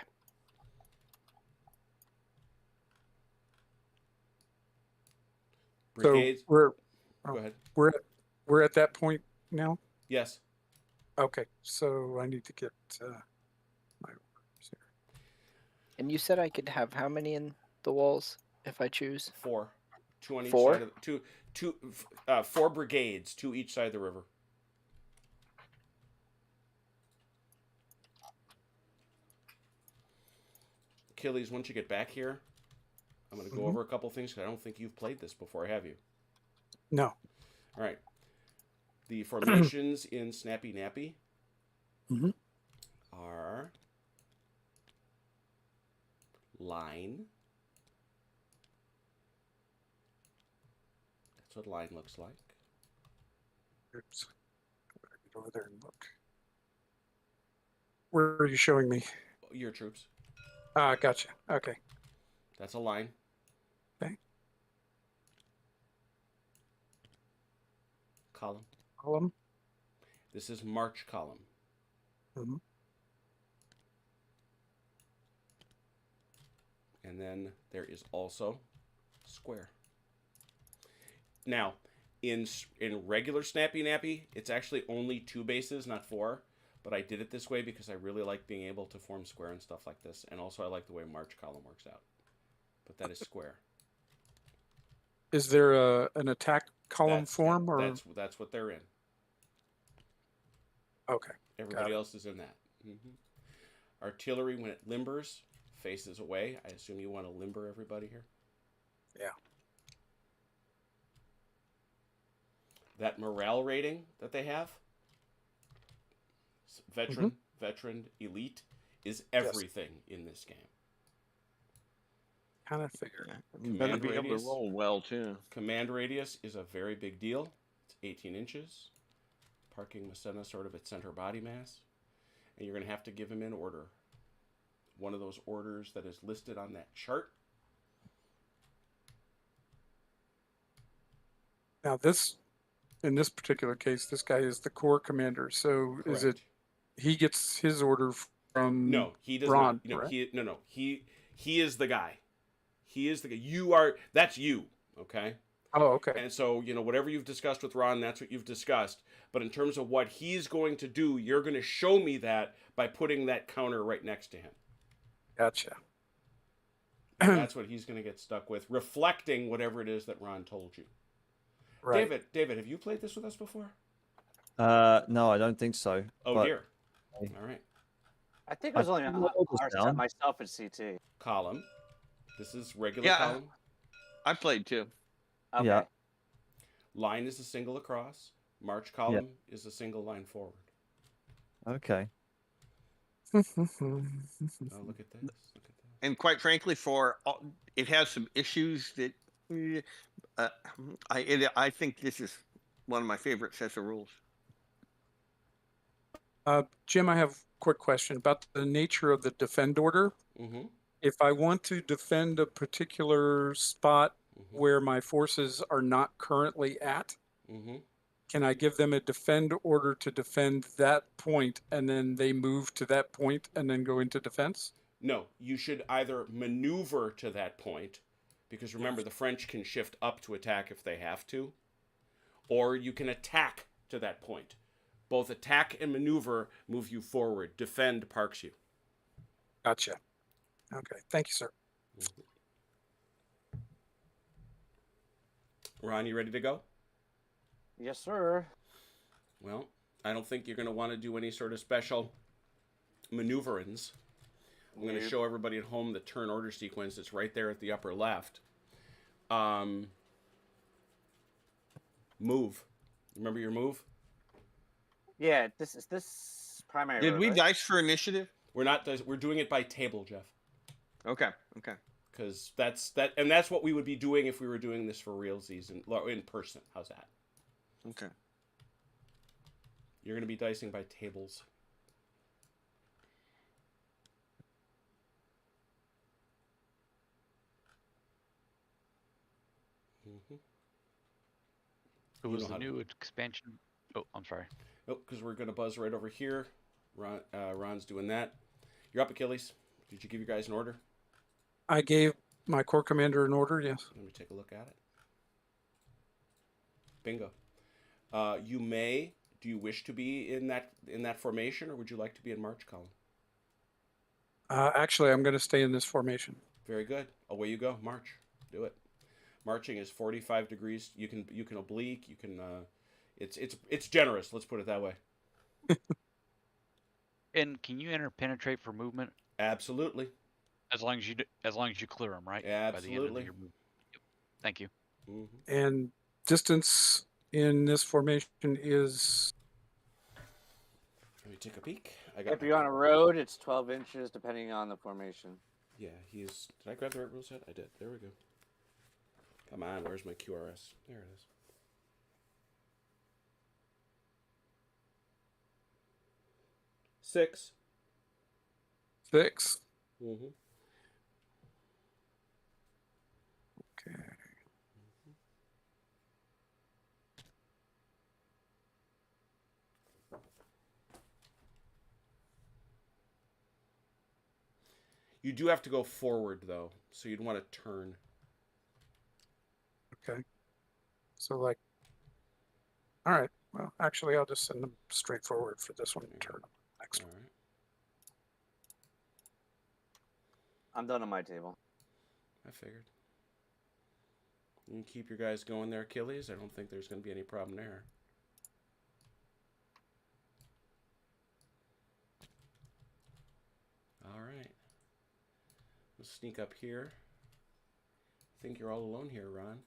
Brigades. So we're Go ahead. we're at that point now. Yes. Okay, so I need to get my orders here. And you said I could have how many in the walls if I choose? 4. 2 on each Four? side of the, 4 brigades, 2 each side of the river. Achilles, once you get back here, I'm going to go over a couple things because I don't think you've played this before, have you? No. All right. The formations in Snappy Nappy Mhm. are line. That's what line looks like. Oops. Get over there and look. Where are you showing me? Your troops. Ah, gotcha. Okay. That's a line. Okay. Column. Column. This is march column. Mhm. And then there is also square. Now, in regular Snappy Nappy, it's actually only 2 bases, not 4. But I did it this way because I really like being able to form square and stuff like this. And also I like the way march column works out. But that is square. Is there an attack column That's- form or That's what they're in. okay? Everybody it. else is in that. Artillery, when it limbers, faces away. I assume you want to limber everybody here. Yeah. That morale rating that they have, veteran, elite, is everything in this game. Kind of figured. You better Command be able radius. to roll well too. Command radius is a very big deal. It's 18 inches. Parking Masena sort of at center body mass. And you're going to have to give him in order. One of those orders that is listed on that chart. Now this, in this particular case, this guy is the corps commander. So is it Correct. he gets his order from No, he does Ron, not. No, right? he is the guy. He is the guy. You are. That's you. Okay. Oh, okay. And so, whatever you've discussed with Ron, that's what you've discussed. But in terms of what he's going to do, you're going to show me that by putting that counter right next to him. Gotcha. That's what he's going to get stuck with, reflecting whatever it is that Ron told you. Right. David, have you played this with us before? No, I don't think so. Oh, but dear. All right. I think it was I only think on the orders our down. set myself at CT. Column. This is regular Yeah. column. I played too. Okay. Yeah. Line is a single across. March column is a single line forward. Okay. Oh, look at this. Look at this. And quite frankly, it has some issues that I think this is one of my favorite sets of rules. Jim, I have a quick question about the nature of the defend order. Mm-hmm. If I want to defend a particular spot Mm-hmm. where my forces are not currently at, Mm-hmm. can I give them a defend order to defend that point and then they move to that point and then go into defense? No, you should either maneuver to that point, because remember, the French can shift up to attack if they have to, or you can attack to that point. Both attack and maneuver move you forward. Defend parks you. Gotcha. Okay. Thank you, sir. Ron, you ready to go? Yes, sir. Well, I don't think you're going to want to do any sort of special maneuverings. I'm going to Nope. show everybody at home the turn order sequence. It's right there at the upper left. Move. Remember your move? Yeah, this primary. Did road, we right? dice for initiative? We're doing it by table, Jeff. Okay. Okay. Because that's what we would be doing if we were doing this for realsies in person. How's that? Okay. You're going to be dicing by tables. Mm-hmm. It You was know the how to- new expansion. Oh, I'm sorry. Oh, because we're going to buzz right over here. Ron's doing that. You're up, Achilles. Did you give you guys an order? I gave my corps commander an order. Yes. Let me take a look at it. Bingo. Do you wish to be in that formation, or would you like to be in march column? Actually, I'm going to stay in this formation. Very good. Away you go. March. Do it. Marching is 45 degrees. You can oblique. You can. It's generous. Let's put it that way. And can you interpenetrate for movement Absolutely. as long as you clear them, right? By the end of Absolutely. your movement. Yep. Thank you. Mm-hmm. And distance in this formation is Let me take a peek. If you're on a road, it's 12 inches, depending on the formation. Yeah, did I grab the right rule set? I did. There we go. Come on, where's my QRS? There it is. Six. 6. Mm-hmm. Okay. You do have to go forward, though, so you'd want to turn. Okay. So like, all right. Well, actually, I'll just send them straight forward for this one. Turn next All one. right. I'm done on my table. I figured. You can keep your guys going there, Achilles. I don't think there's going to be any problem there. All right. We'll sneak up here. I think you're all alone here, Ron.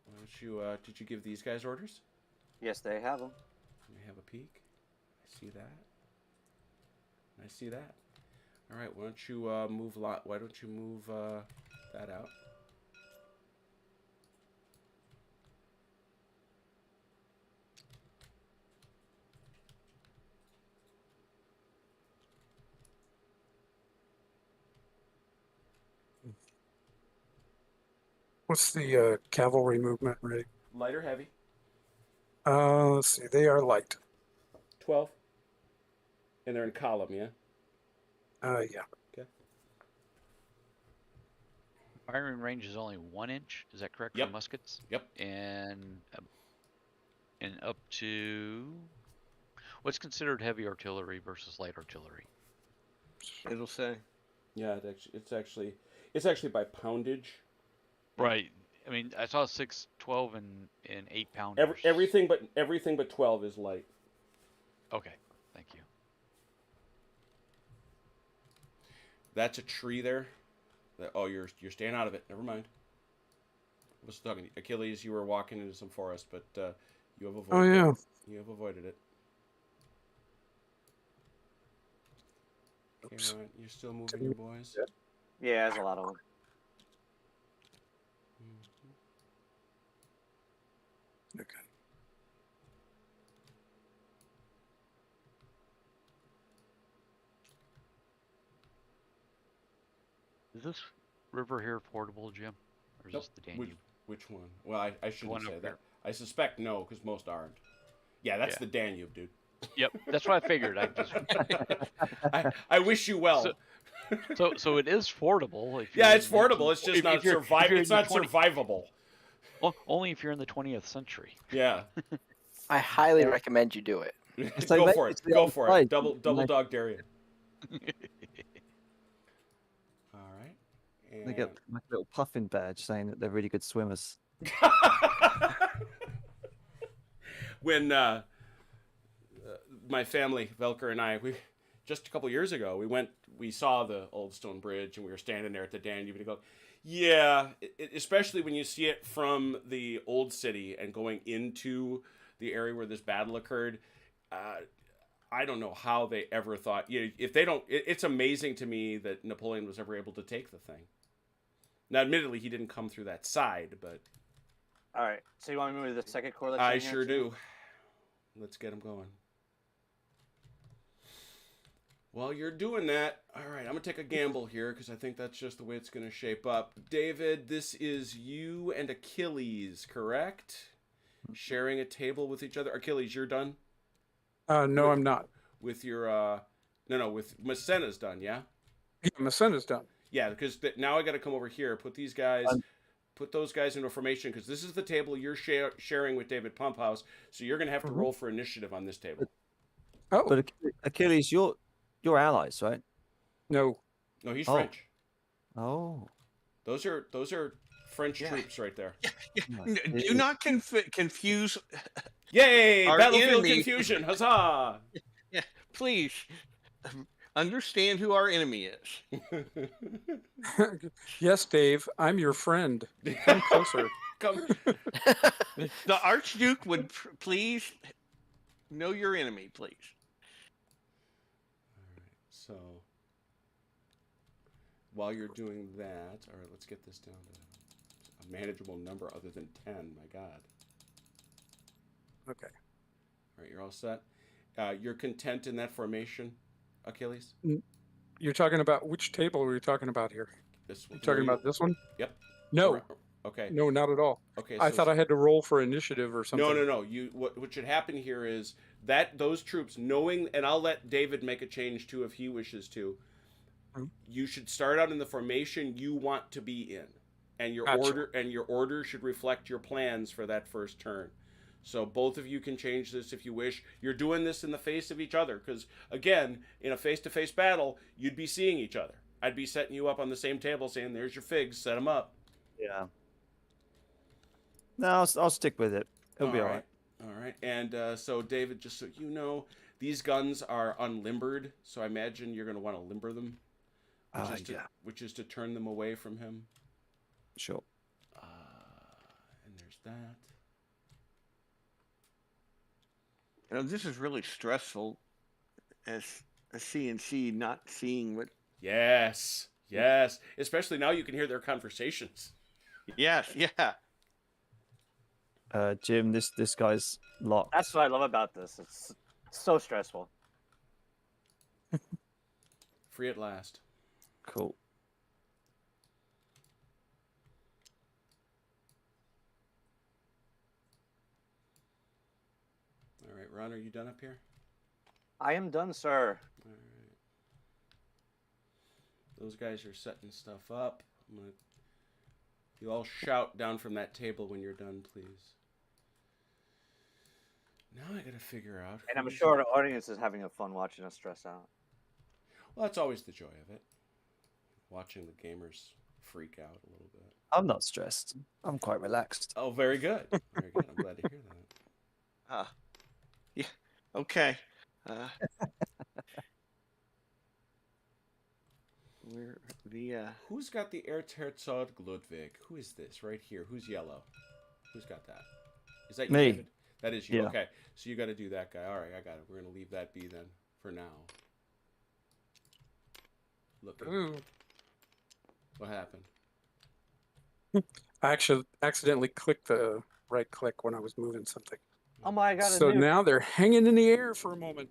Why don't you, did you give these guys orders? Yes, they have them. Let me have a peek. I see that. I see that. All right, why don't you move that out? What's the cavalry movement rate? Light or heavy? Let's see. They are light. 12. And they're in column, yeah? Yeah. Okay. Firing range is only 1 inch. Is that correct Yep. for muskets? Yep. And up to what's considered heavy artillery versus light artillery? It'll say. Yeah, it's actually by poundage. Right. I mean, I saw 6, 12, and 8 pounders. Everything but 12 is light. Okay. Thank you. That's a tree there. Oh, you're staying out of it. Never mind. I was talking Achilles. You were walking into some forest, but you have avoided. Oh yeah. it. You have avoided it. Okay, Oops. Ron, you're still moving your boys. Yeah, there's a lot of them. Okay. Is this river here fordable, Jim? Or is Nope. this the Danube? Which one? Well, I shouldn't one say up that. here. I suspect no, because most aren't. Yeah, that's Yeah. the Danube, dude. Yep, that's what I figured. I just I wish you well. so it is fordable. If Yeah, you're it's in 19 fordable. It's just if not you're- if you're in It's the not 20 survivable. Only if you're in the 20th century. Yeah. I highly recommend you do it. like Go they for it. used to be Go on for site, it. Double like- dog dare you. All right. They get like a little puffin badge saying that they're really good swimmers. When my family, Velker and I, just a couple years ago, we saw the old stone bridge, and we were standing there at the Danube, and you go, yeah, especially when you see it from the old city and going into the area where this battle occurred. I don't know how they ever thought. If they don't, it's amazing to me that Napoleon was ever able to take the thing. Now, admittedly, he didn't come through that side, but All right. So you want me to move the second core? That's I in here sure too? do. Let's get him going. While you're doing that, all right, I'm going to take a gamble here because I think that's just the way it's going to shape up. David, this is you and Achilles, correct? Sharing a table with each other. Achilles, you're done? No, I'm not. With your, with Macena's done, yeah? Yeah, Macena's done. Yeah, because now I got to come over here, put those guys into formation because this is the table you're sharing with David Pumphouse, so you're going to have to roll for initiative on this table. Oh, But Achilles, you're allies, right? no. No, he's Oh. French. Oh. Those are French troops right there. Do not confuse. Yay! Our Battlefield enemy- confusion! Huzzah! Please understand who our enemy is. Yes, Dave, I'm your friend. Come closer. Come. The Archduke would please know your enemy, please. So, while you're doing that, all right, let's get this down to a manageable number other than 10. My God. Okay. All right, you're all set. You're content in that formation, Achilles? You're talking about which table are you talking about here? This one. You talking about this one? Yep. No, Okay. no, not at all. Okay. I thought I had to roll for initiative or something. No. What should happen here is that those troops knowing, and I'll let David make a change too if he wishes to. You should start out in the formation you want to be in, and your order should reflect your plans for that first turn. So both of you can change this if you wish. You're doing this in the face of each other because, again, in a face-to-face battle, you'd be seeing each other. I'd be setting you up on the same table saying, there's your figs, set them up. Yeah. No, I'll stick with it. It'll be all right. All right. And so, David, just so you know, these guns are unlimbered, so I imagine you're going to want to limber them, which is to turn them away from him. Sure. And there's that. You know, this is really stressful as a CNC not seeing what. Yes. Especially now you can hear their conversations. Yes, yeah. Jim, this guy's locked. That's what I love about this. It's so stressful. Free at last. Cool. All right, Ron, are you done up here? I am done, sir. All right. Those guys are setting stuff up. You all shout down from that table when you're done, please. Now I gotta figure out. And I'm who's- sure the audience is having a fun watching us stress out. Well, that's always the joy of it. Watching the gamers freak out a little bit. I'm not stressed. I'm quite relaxed. Oh, very good. Very good. I'm glad to hear that. Yeah. Okay. Where the Who's got the Erzherzog Ludwig? Who is this right here? Who's yellow? Who's got that? Is that you, Me. David? That is you. Yeah. Okay. So you got to do that guy. All right, I got it. We're going to leave that be then for now. Look. Ooh. What happened? I actually accidentally clicked the right click when I was moving something. Oh my god! So now they're hanging in the air for a moment.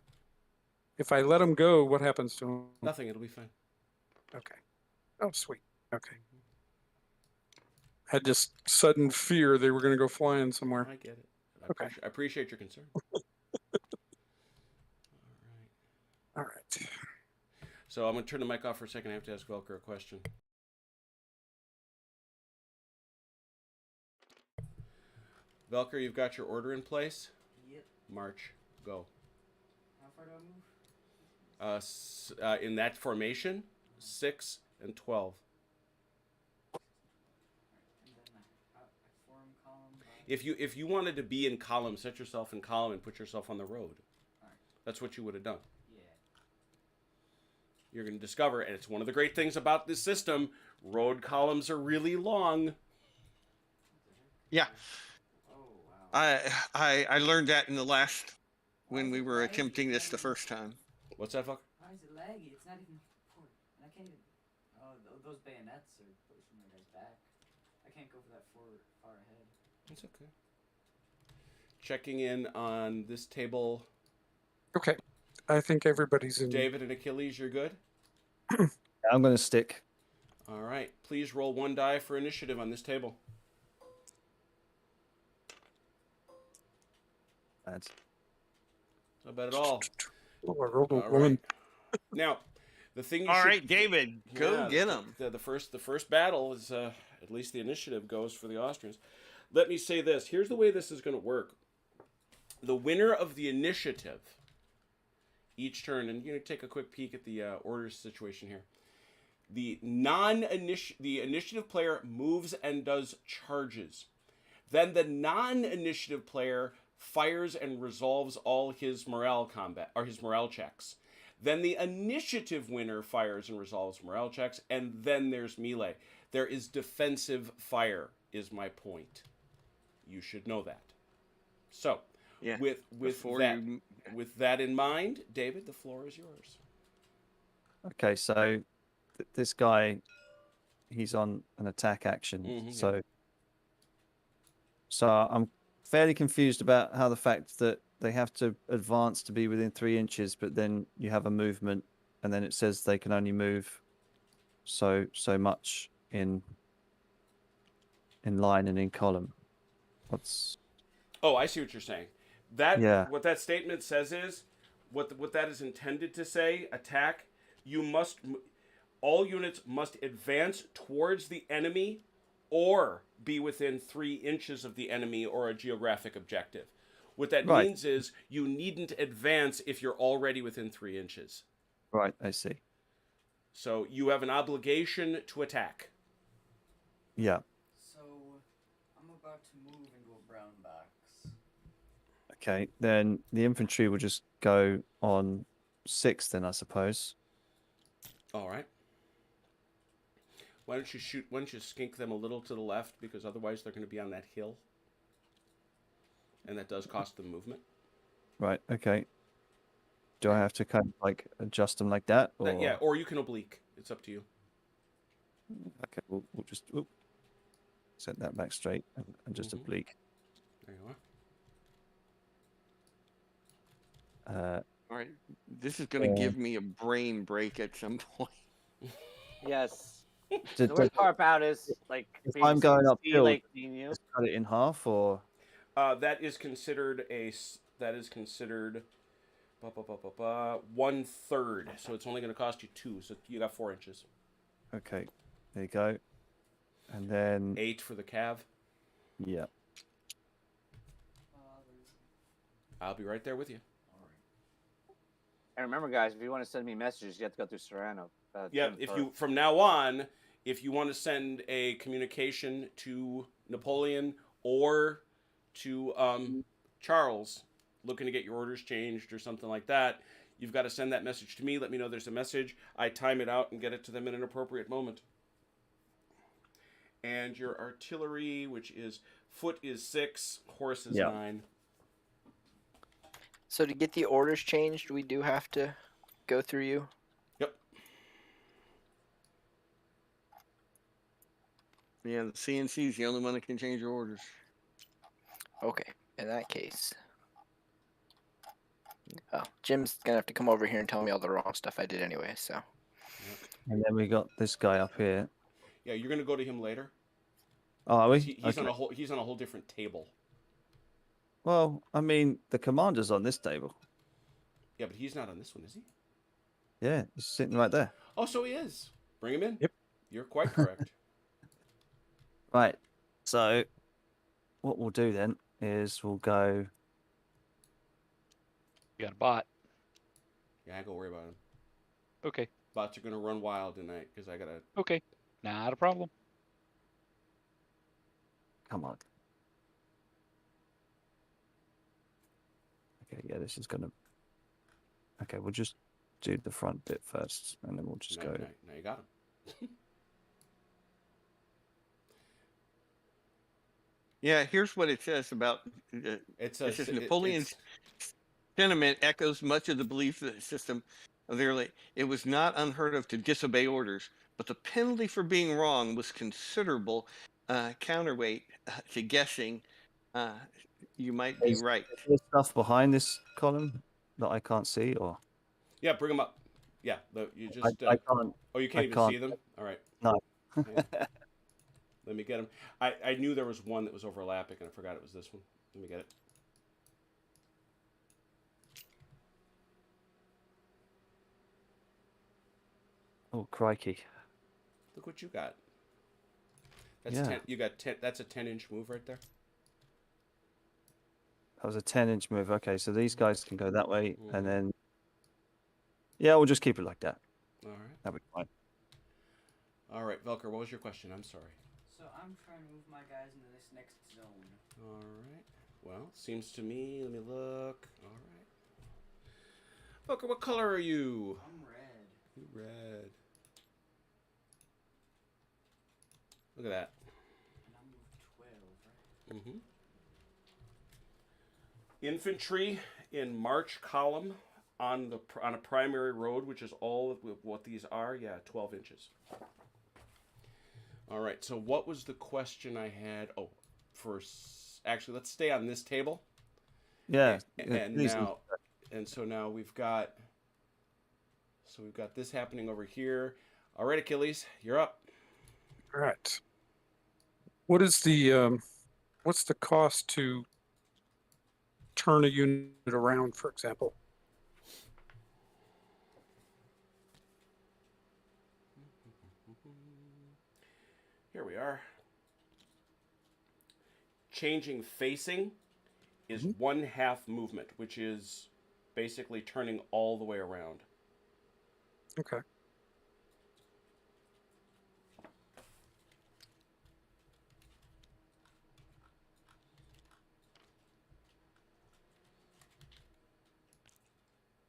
If I let them go, what happens to them? Nothing. It'll be fine. Okay. Oh, sweet. Okay. Had this sudden fear they were going to go flying somewhere. I get it. Okay. I appreciate your concern. All right. So I'm going to turn the mic off for a second. I have to ask Velker a question. Velker, you've got your order in place? Yep. March. Go. How far do I move? In that formation, 6 and 12. And then I form column. If you wanted to be in column, set yourself in column and put yourself on the road. Alright. That's what you would have done. Yeah. you're going to discover, and it's one of the great things about this system, road columns are really long. Yeah, Oh wow. I learned that in the last Why when is we it were laggy? attempting It's this not the even- first time. What's that, fuck? Why is it laggy? It's not even forward. And I can't even. Oh, those bayonets are pushing my guys back. I can't go for that far ahead. It's okay. Checking in on this table. Okay. I think everybody's in. David and Achilles, you're good? I'm going to stick. All right. Please roll 1 die for initiative on this table. That's Not bad at all. Oh, I rolled a All 1. right. Now, the thing you All should... right, David, go Yeah, get them. The first battle is, at least the initiative goes for the Austrians. Let me say this. Here's the way this is going to work. The winner of the initiative, each turn, and take a quick peek at the orders situation here. The initiative player moves and does charges. Then the non-initiative player fires and resolves all his morale checks. Then the initiative winner fires and resolves morale checks, and then there's melee. There is defensive fire, is my point. You should know that. So, Yeah. with that in mind, David, the floor is yours. okay. So this guy, he's on an attack action. Mhm, So I'm fairly confused about how the fact that they have to advance to be within 3 inches, but then you have a movement, and then it says they can only move so much in line and in column. What's Oh, I see what you're saying. Yeah. What that statement says is, what that is intended to say, attack, all units must advance towards the enemy or be within 3 inches of the enemy or a geographic objective. What that Right. means is you needn't advance if you're already within 3 inches. Right, I see. So you have an obligation to attack. Yeah. So I'm about to move and go brown box. Okay, then the infantry will just go on 6 then, I suppose. All right. Why don't you skink them a little to the left, because otherwise they're going to be on that hill. And that does cost them movement. Right, okay. Do I have to kind of like adjust them like that? Or... Yeah, or you can oblique. It's up to you. Okay, we'll just set that back straight and just Mhm. oblique. There you All right, this is going to give me a brain break at some point. Yes. Did- The worst did- part about is like If being I'm going CNC, uphill, like being you. just cut it in half, or That is considered 1/3. So it's only going to cost you 2. So you got 4 inches. okay, there you go. And then 8 for the cav. yeah, I'll be right there with you. And remember, guys, if you want to send me messages, you have to go through Serrano. Yeah, from now on, if you want to send a communication to Napoleon or to Charles, looking to get your orders changed or something like that, you've got to send that message to me. Let me know there's a message. I time it out and get it to them in an appropriate moment. And your artillery, which is foot is 6, horse is Yeah. 9. So to get the orders changed, we do have to go through you. Yep. Yeah, the CNC is the only one that can change your orders. Okay, in that case. Oh, Jim's gonna have to come over here and tell me all the wrong stuff I did anyway, so. and then we got this guy up here. Yeah, you're going to go to him later. Oh, are we? He's on Okay. he's on a whole different table. Well, I mean, the commander's on this table. Yeah, but he's not on this one, is he? Yeah, he's sitting right there. Oh, so he is. Bring him in. Yep. You're quite correct. Right. So, what we'll do then is we'll go. You got a bot. Yeah, go worry about him. Okay. Bots are gonna run wild tonight because I gotta. Okay. Not a problem. Come on. Okay, yeah, this is gonna. Okay, we'll just do the front bit first, and then we'll just Now, go. now you got him. Yeah, here's what it says about. It's It a says it- Napoleon's sentiment echoes much of the belief that the system of the early. It was not unheard of to disobey orders, but the penalty for being wrong was considerable counterweight to guessing. You might be Is right. there stuff behind this column that I can't see, or yeah, bring them up. Yeah, you just. I can't. Oh, you I can't even can't. see them. All right. No. Hang on. Let me get them. I knew there was one that was overlapping, and I forgot it was this one. Let me get it. Oh crikey! Look what you got. That's Yeah. 10. You got 10. That's a 10-inch move right there. That was a 10-inch move. Okay, so these guys can go that way, Mhm. and then yeah, we'll just keep it like that. All right. That'll be fine. All right, Velker. What was your question? I'm sorry. So I'm trying to move my guys into this next zone. All right. Well, seems to me. Let me look. All right. Velker, what color are you? I'm red. You red. Look at that. And I'm moved 12, right? Mm-hmm. Infantry in march column on a primary road, which is all of what these are. Yeah, 12 inches. All right. So what was the question I had? Oh, actually, let's stay on this table. Yeah. And please. now, and so now we've got. So we've got this happening over here. All right, Achilles, you're up. All right. What is the what's the cost to turn a unit around, for example? Here we are. Changing facing is 1/2 movement, which is basically turning all the way around. Okay.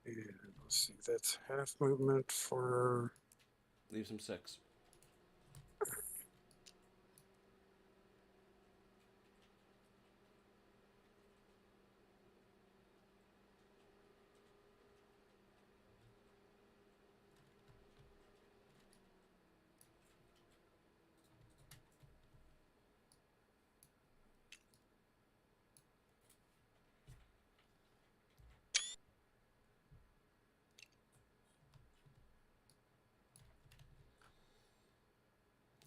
And let's see, that's half movement for Leaves him 6.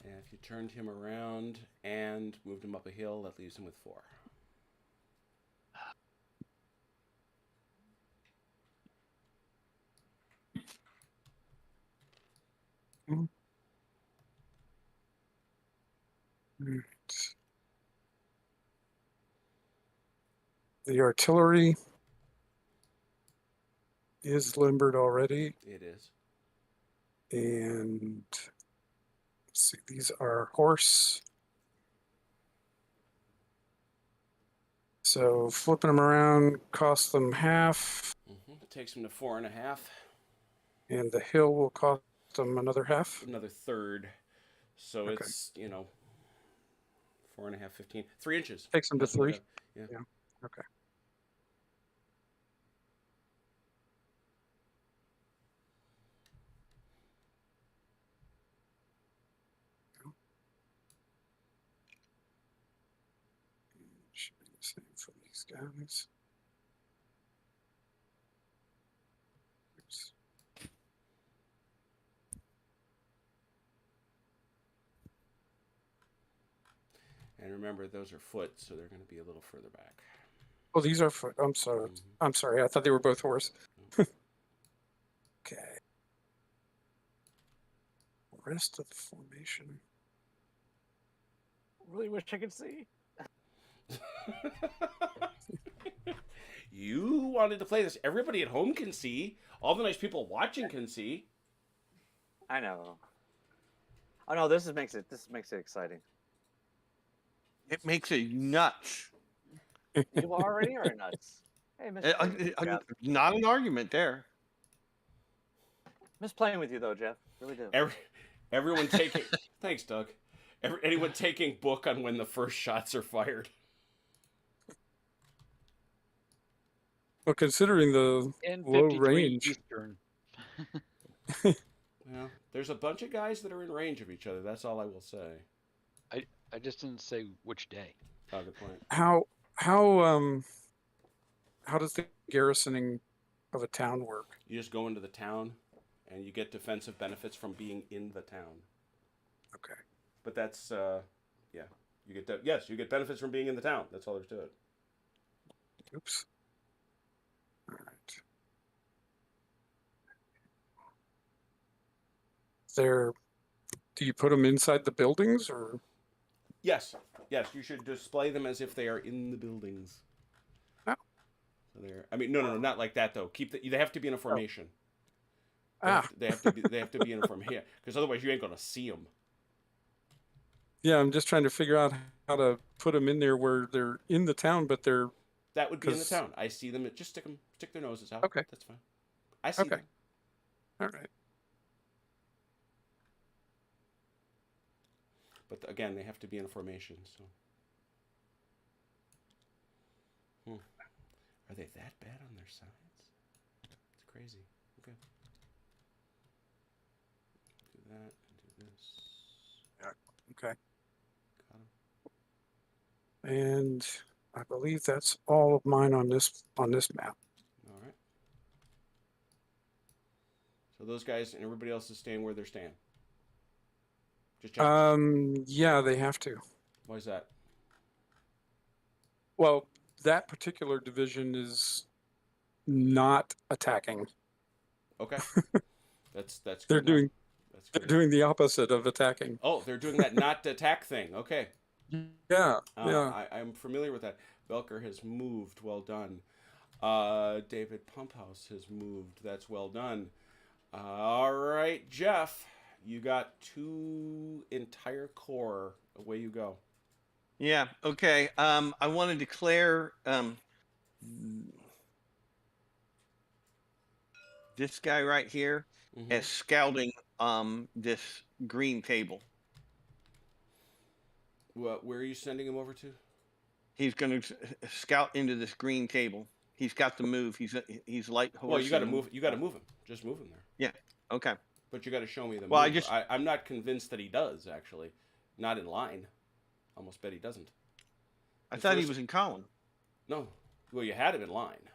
And if you turned him around and moved him up a hill, that leaves him with 4. the artillery is limbered already. It is. And let's see, these are horse. So flipping them around costs them half, Takes him to 4.5. and the hill will cost them another half. Another third. So Okay. it's, 4.5, 15. 3 inches. Takes them to That's what we 3. have. Yeah. Okay. Should be the same for these guys. Oops. And remember, those are foot, so they're going to be a little further back. Oh, these are foot. I'm sorry. I'm sorry. I thought they were both horse. Okay. Rest of the formation. Really wish I could see. You wanted to play this. Everybody at home can see. All the nice people watching can see. I know. Oh no, this makes it exciting. It makes it nuts. You already are nuts. Hey, Mr. Not an argument there. Miss playing with you though, Jeff. Really do. Everyone taking. Thanks, Doug. Anyone taking book on when the first shots are fired. Well, considering the In low 53 range, Eastern. Well, there's a bunch of guys that are in range of each other. That's all I will say. I just didn't say which day. Oh, good point. how does the garrisoning of a town work? You just go into the town, and you get defensive benefits from being in the town. Okay. But that's yeah. You get yes, you get benefits from being in the town. That's all there's to it. Oops. All right. Do you put them inside the buildings or? Yes, yes. You should display them as if they are in the buildings. Oh. So they're. I mean, no, not like that though. They have to be in a formation. They have to be in a formation. Yeah, because otherwise you ain't gonna see them. Yeah, I'm just trying to figure out how to put them in there where they're in the town, but they're. That would be in the town. I see them. Just stick their noses out. Okay. That's fine. I see them. All right. But again, they have to be in a formation. So. Are they that bad on their sides? It's crazy. Okay. Do that and do this. Okay. Got 'em. And I believe that's all of mine on this map. All right. So those guys and everybody else is staying where they're staying. Just checking. Yeah, they have to. Why is that? Well, that particular division is not attacking. Okay. That's They're good doing enough. That's they're good. doing the opposite of attacking. Oh, they're doing that not attack thing. Okay. Yeah, yeah. I'm familiar with that. Belker has moved. Well done. David Pumphouse has moved. That's well done. All right, Jeff. You got 2 entire core. Away you go. Yeah. Okay. I want to declare this guy right here Mhm. as scouting this green table. Where are you sending him over to? He's going to scout into this green table. He's got to move. He's light horse. Well, you got to move. You got to move him. Just move him there. Yeah. Okay. But you got to show me the Well, move. I'm not convinced that he does actually. Not in line. Almost bet he doesn't. I thought he was in column. No. Well, you had him in line.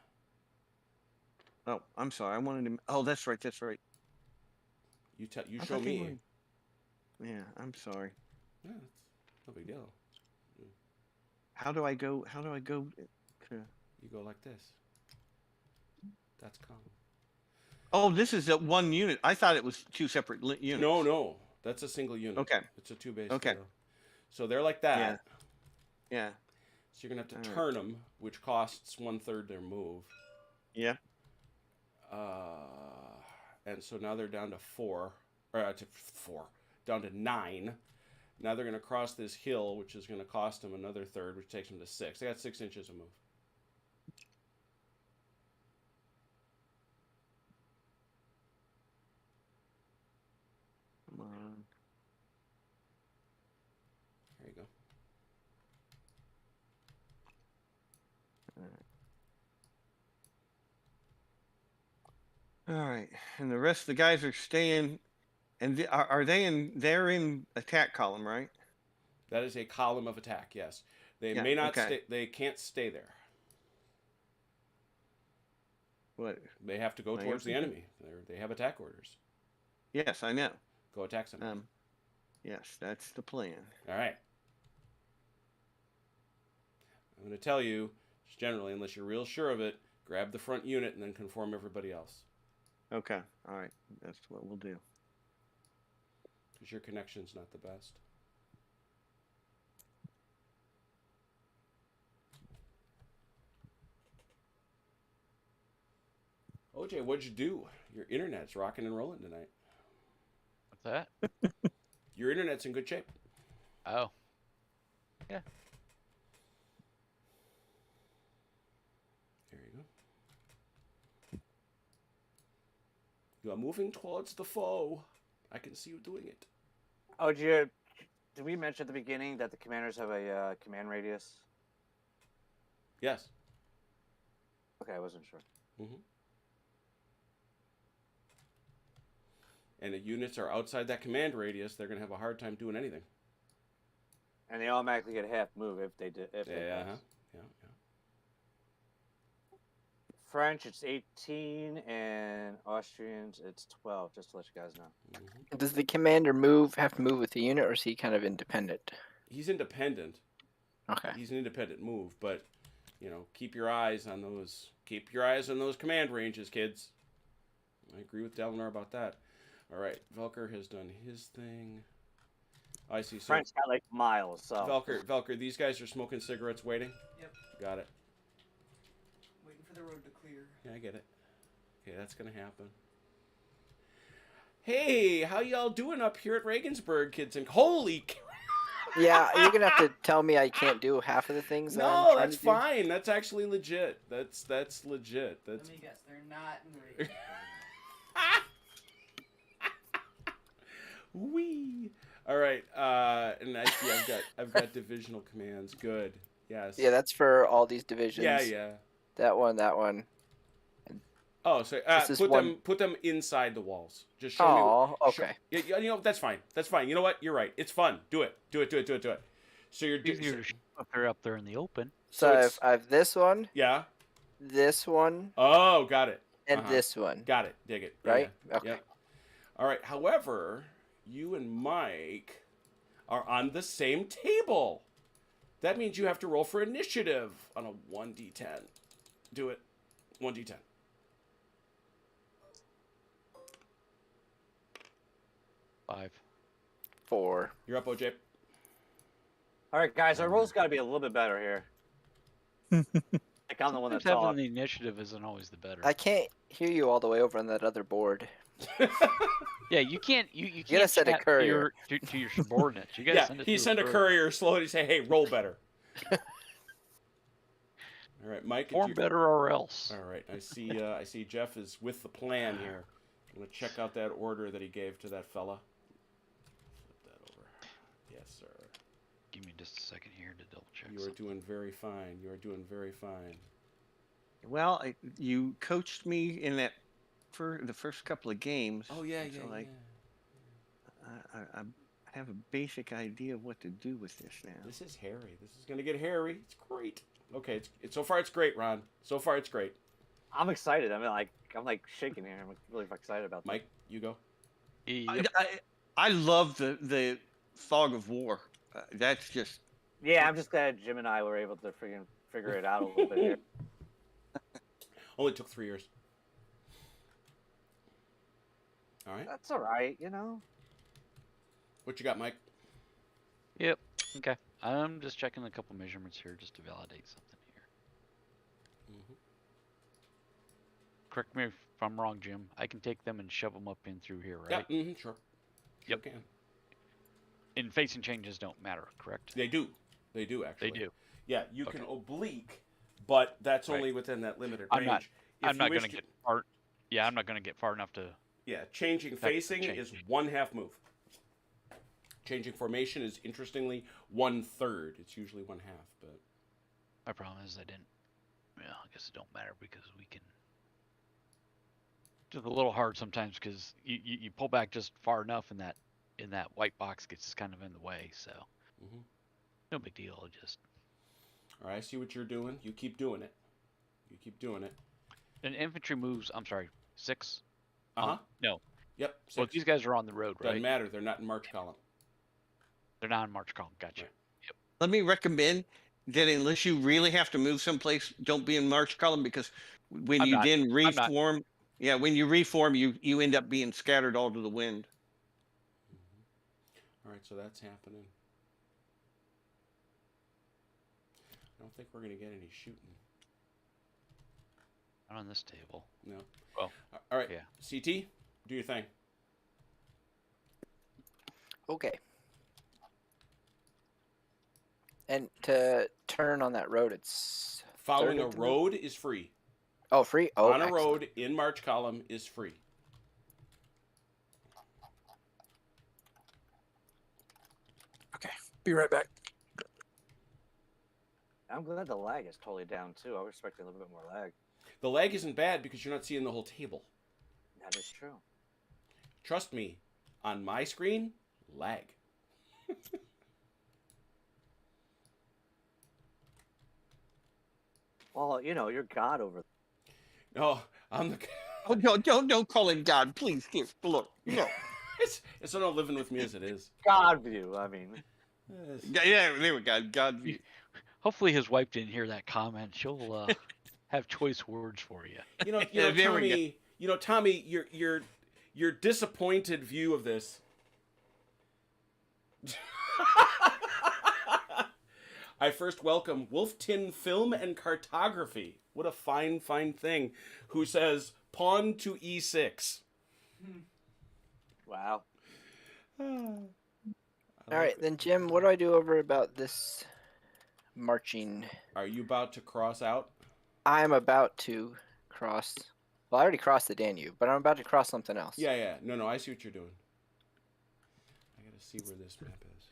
Oh, I'm sorry. I wanted him. Oh, that's right. That's right. You I show thought they me. were- Yeah, I'm sorry. Yeah, it's no big deal. How do I go? How do I go? You go like this. That's column. Oh, this is one unit. I thought it was 2 separate units. No. That's a single unit. Okay. It's a 2 base. Okay. Deal. So they're like that. Yeah. So you're gonna have to All turn them, which costs 1/3 their move. Yeah. And so now they're down to 4, or to 4, down to 9. Now they're going to cross this hill, which is going to cost them another 1/3, which takes them to 6. They got 6 inches of move. Come on. There you go. All right. And the rest of the guys are staying. And are they in? They're in attack column, right? That is a column of attack. Yes, they Yeah, may not okay. stay. They can't stay there. What? They have to go My towards the infantry? enemy. They have attack orders. Yes, I know. Go attack somebody. Yes, that's the plan. All right. I'm going to tell you, just generally, unless you're real sure of it, grab the front unit and then conform everybody else. Okay. All right. That's what we'll do. Because your connection's not the best. OJ, what'd you do? Your internet's rocking and rolling tonight. What's that? Your internet's in good shape. Oh. Yeah. There you go. You are moving towards the foe. I can see you doing it. Oh, did we mention at the beginning that the commanders have a command radius? Yes. Okay, I wasn't sure. Mm-hmm. And the units are outside that command radius, they're going to have a hard time doing anything. And they automatically get half move if they do. If they Yeah, pass. yeah. French, it's 18, and Austrians, it's 12. Just to let you guys know. Mm-hmm. Does the commander have to move with the unit, or is he kind of independent? He's independent. Okay. He's an independent move, but keep your eyes on those. Keep your eyes on those command ranges, kids. I agree with Dalinar about that. All right, Velker has done his thing. I see. So French got like miles. So Velker, these guys are smoking cigarettes, waiting. Yep. Got it. Waiting for the road to clear. Yeah, I get it. Okay, that's gonna happen. Hey, how y'all doing up here at Regensburg, kids? And holy. Yeah, you're gonna have to tell me I can't do half of the things. that I'm No, trying that's to do. fine. That's actually legit. That's legit. Let That's me guess, they're not in the wee. All right. And I see I've got divisional commands. Good. Yes. Yeah, that's for all these divisions. Yeah. That one. Oh, so This is one- put them inside the walls. Just show me. Oh, show- okay. Yeah, that's fine. That's fine. You know what? You're right. It's fun. Do it. Do it. So you're Easier to show if they're up there in the open. So it's- I have this one, yeah. this one, Oh, got it. and Uh-huh. this one. Got it. Dig it. Right? Yeah. Okay. Yep. All right. However, you and Mike are on the same table. That means you have to roll for initiative on a 1d10. Do it. 1d10. Five. 4. You're up, OJ. all right, guys, our rolls got to be a little bit better here. Like I'm the one that's Sometimes off. having the initiative isn't always the better. I can't hear you all the way over on that other board. Yeah, you can't. You gotta can't send a chat courier. to your subordinates. You gotta Yeah, send it. he to sent a courier slowly say, "Hey, roll better." All right, Mike. it's Form your- better or else. All right, I see Jeff is with the plan here. I'm gonna check out that order that he gave to that fella. Flip that over. Yes, sir. Give me just a second here to double check. You are doing very fine. You are doing very fine. Well, you coached me in that for the first couple of games. Oh yeah, so yeah, like, yeah. I have a basic idea of what to do with this now. This is hairy. This is gonna get hairy. It's great. Okay, it's so far it's great, Ron. So far it's great. I'm excited. I mean, I'm like shaking here. I'm really excited about this. Mike, you go. Yep. I love the fog of war. That's just Yeah, I'm just glad Jim and I were able to figure it out a little bit here. Only took 3 years. All right. That's all right, you know. What you got, Mike? Yep. Okay. I'm just checking a couple measurements here just to validate something here. Mhm. Correct me if I'm wrong, Jim. I can take them and shove them up in through here, right? Yeah. Mm-hmm, sure. Sure Yep. can. And facing changes don't matter, correct? They do. They do actually. They do. Yeah, you can Okay. oblique, but that's Right. only within that limited I'm range. not- If I'm you not wish gonna get far. Yeah, I'm not gonna get far enough to. Yeah, changing That's the facing change. is 1/2 move. Changing formation is interestingly 1/3. It's usually 1/2, but My problem is I didn't. Yeah, I guess it don't matter because we can. Just a little hard sometimes because you pull back just far enough and that white box gets kind of in the way. So Mhm. no big deal. Just all right. I see what you're doing. You keep doing it. You keep doing it. an infantry moves. I'm sorry, 6. Uh huh. No. Yep. Well, 6. these guys are on the road, Doesn't right? matter. They're not in march column. They're not in march column. Gotcha. Right. Let me recommend that unless you really have to move someplace, don't be in march column because when I'm you not. then I'm not. reform, yeah, when you reform, you end up being scattered all to the wind. All right. So that's happening. I don't think we're gonna get any shooting. Not on this table. No. Well, All right. yeah. CT, do your thing. Okay. And to turn on that road, it's Following third a of the road is free. oh free. Oh, On a excellent. road in march column is free. Be right back. I'm glad the lag is totally down too. I was expecting a little bit more lag. The lag isn't bad because you're not seeing the whole table. That is true. Trust me, on my screen, lag. Well, you know, you're God over. No, I'm the. Oh, no, don't call him God, please. Here, look. No. It's not living with me as it is. God view. I mean, Yeah, there we go. God view. Hopefully his wife didn't hear that comment. She'll have choice words for you. You know, There we go. Tommy. You know, Tommy. Your disappointed view of this. I first welcome Wolftin Film and Cartography. What a fine thing. Who says pawn to e6. wow. All right, then Jim, what do I do over about this marching? Are you about to cross out? I'm about to cross. Well, I already crossed the Danube, but I'm about to cross something else. Yeah. No, I see what you're doing. I gotta see where this map is.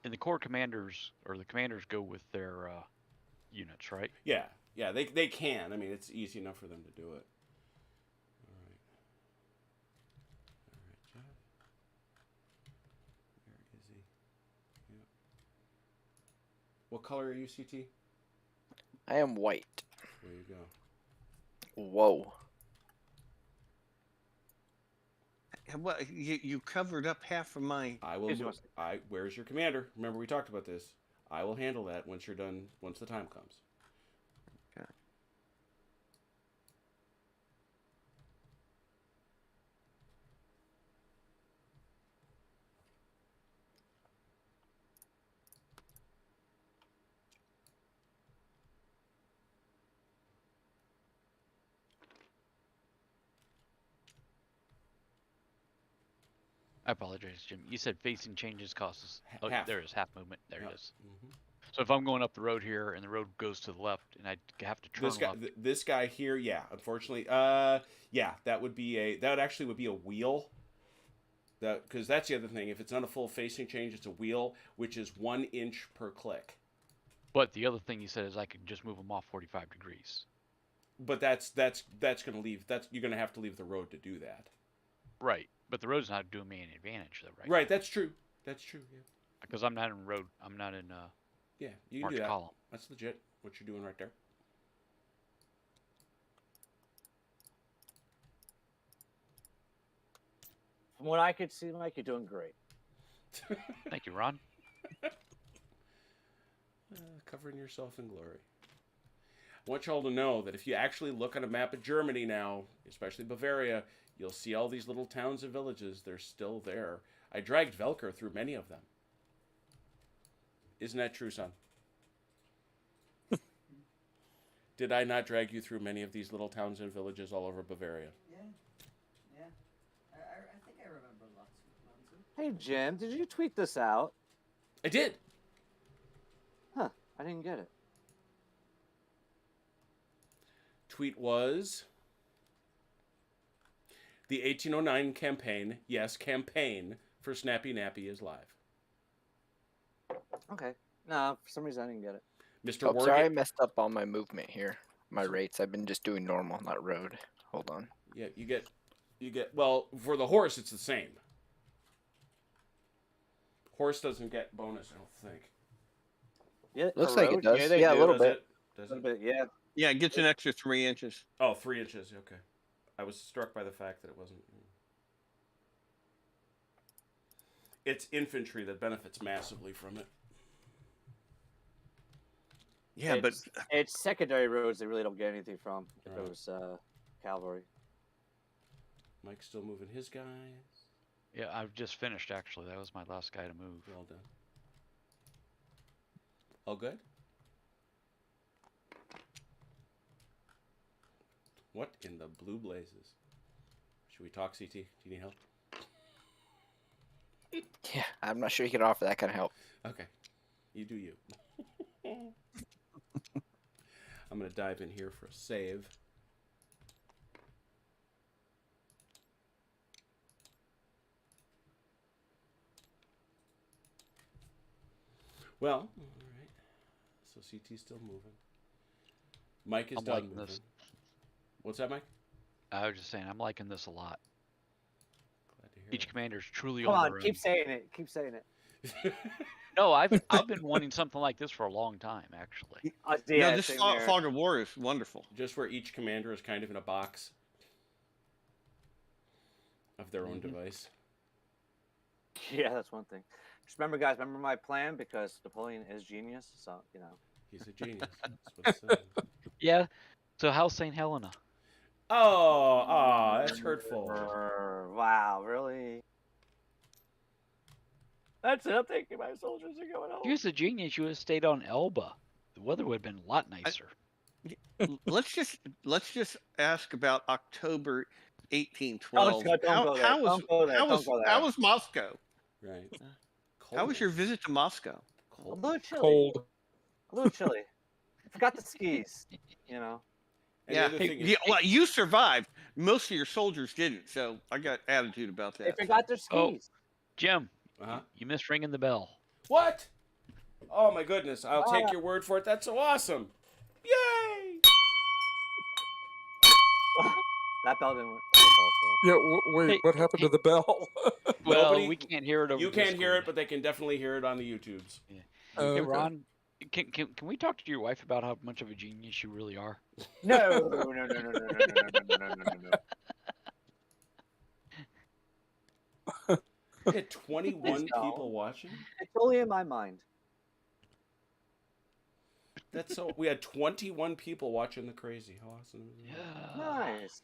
And the corps commanders, or the commanders, go with their units, right? Yeah, they can. I mean, it's easy enough for them to do it. All right, Jeff. Where is he? Yep. What color are you, CT? I am white. There you go. Whoa. Well, you covered up half of my. I will. Where's your commander? Remember, we talked about this. I will handle that once you're done. Once the time comes. Okay. I apologize, Jim. You said facing changes causes. Oh, Half. there it is, half movement. There Yep. it is. Mhm. So if I'm going up the road here and the road goes to the left and I have to turn left. This guy here, yeah. Unfortunately, yeah, that would actually be a wheel. Because that's the other thing. If it's not a full facing change, it's a wheel, which is 1 inch per click. But the other thing you said is I could just move them off 45 degrees. But that's gonna leave. You're gonna have to leave the road to do that. Right. But the road's not doing me any advantage, though, right? Right. That's true. That's true. Yeah. Because I'm not in road. I'm not in Yeah. You can march do that. column. That's legit. What you're doing right there. From what I could see, Mike, you're doing great. Thank you, Ron. Covering yourself in glory. I want y'all to know that if you actually look on a map of Germany now, especially Bavaria, you'll see all these little towns and villages. They're still there. I dragged Velker through many of them. Isn't that true, son? Did I not drag you through many of these little towns and villages all over Bavaria? Yeah. I think I remember lots of them. Hey, Jim, did you tweet this out? I did. Huh, I didn't get it. Tweet was the 1809 campaign. Yes, campaign for Snappy Nappy is live. Okay. No, for some reason I didn't get it. Mr. Oh, Wargate. sorry, I messed up on my movement here. My rates. I've been just doing normal, not road. Hold on. Yeah, you get. Well, for the horse, it's the same. Horse doesn't get bonus, I don't think. Yeah, Looks for like it road? does. Yeah, they Yeah, a do. little Does bit. it? Does A it? little bit, yeah. Yeah, it gets an extra 3 inches. Oh, 3 inches. Okay. I was struck by the fact that it wasn't. It's infantry that benefits massively from it. Yeah, but It's secondary roads they really don't get anything from if Right. it was cavalry. Mike's still moving his guys. Yeah, I've just finished, actually. That was my last guy to move. Well done. All good? What in the blue blazes? Should we talk, CT? Do you need help? Yeah, I'm not sure you can offer that kind of help. Okay. You do you. I'm going to dive in here for a save. Well, all right. So CT's still moving. Mike is I'm done liking moving. this. What's that, Mike? I was just saying, I'm liking this a lot. Glad to hear Each commander's truly Come on on, their keep own. saying it. Keep saying it. it. No, I've been wanting something like this for a long time, actually. Yeah, no, this same fog, here. fog of war is wonderful. Just where each commander is kind of in a box of their own device. Yeah, that's one thing. Just remember, guys, remember my plan because Napoleon is genius. So, you know. He's a genius. That's what it says. Yeah. So how's St. Helena? Oh, that's hurtful. Wow, really? That's it. I'm taking my soldiers and going home. You was a genius. You would have stayed on Elba. The weather would have been a lot nicer. Let's just ask about October Oh, 1812. God, don't go there. Don't go there. Don't go there. How was Moscow? Right. How was your visit to Moscow? A little chilly. Cold. A little chilly. Forgot the skis. You know. And the Yeah, other thing is, yeah. Well, you survived. Most of your soldiers didn't, so I got attitude about They that. forgot their Oh. skis. Jim, Uh-huh. you missed ringing the bell. What? Oh my goodness! I'll take your word for it. That's so awesome! Yay! That bell didn't work. Yeah, wait, Hey, what happened to the bell? Well, Nobody- we can't hear it over You can't hear it, Discord. but they can definitely hear it on the YouTubes. Oh, Hey, okay. Ron, can we talk to your wife about how much of a genius you really are? No, no, no, no, no, no, no, no, no, no, no. We had 21 Please don't. people watching. It's only in my mind. That's so. We had 21 people watching the crazy. How awesome is that? Yeah. Nice.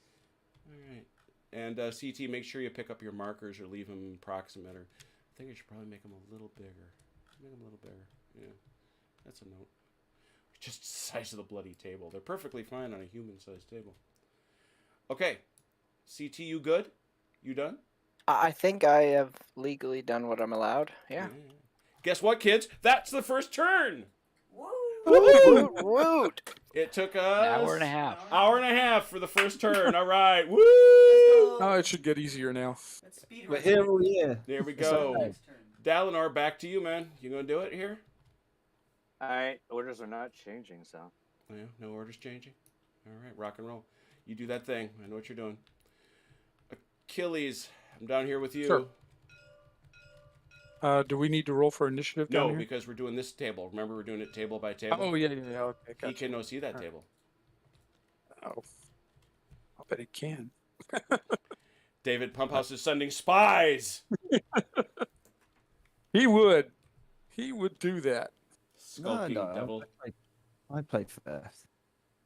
All right. And CT, make sure you pick up your markers or leave them proximate. Or I think I should probably make them a little bigger. Make them a little bigger. Yeah, that's a note. Just the size of the bloody table. They're perfectly fine on a human-sized table. Okay, CT, you good? You done? I think I have legally done what I'm allowed. Yeah. Guess what, kids? That's the first turn. Woot, woot. It took An us hour and a half. Hour and a half for the first turn. All right. Woo! Oh, it should get easier now. Let's speed But run. here we are. There we It's go. okay. Next turn. Dalinar, back to you, man. You gonna do it here? All right. Orders are not changing, so. Yeah, no orders changing. All right, rock and roll. You do that thing. I know what you're doing. Achilles, I'm down here with you. Sure. Do we need to roll for initiative down No, here? because we're doing this table. Remember, we're doing it table by table. Oh, yeah. Okay, He gotcha. can see that All right. table. Oh, I bet he can. David Pumphouse is sending spies. He would. He would do that. Skulking No, devil. I played first.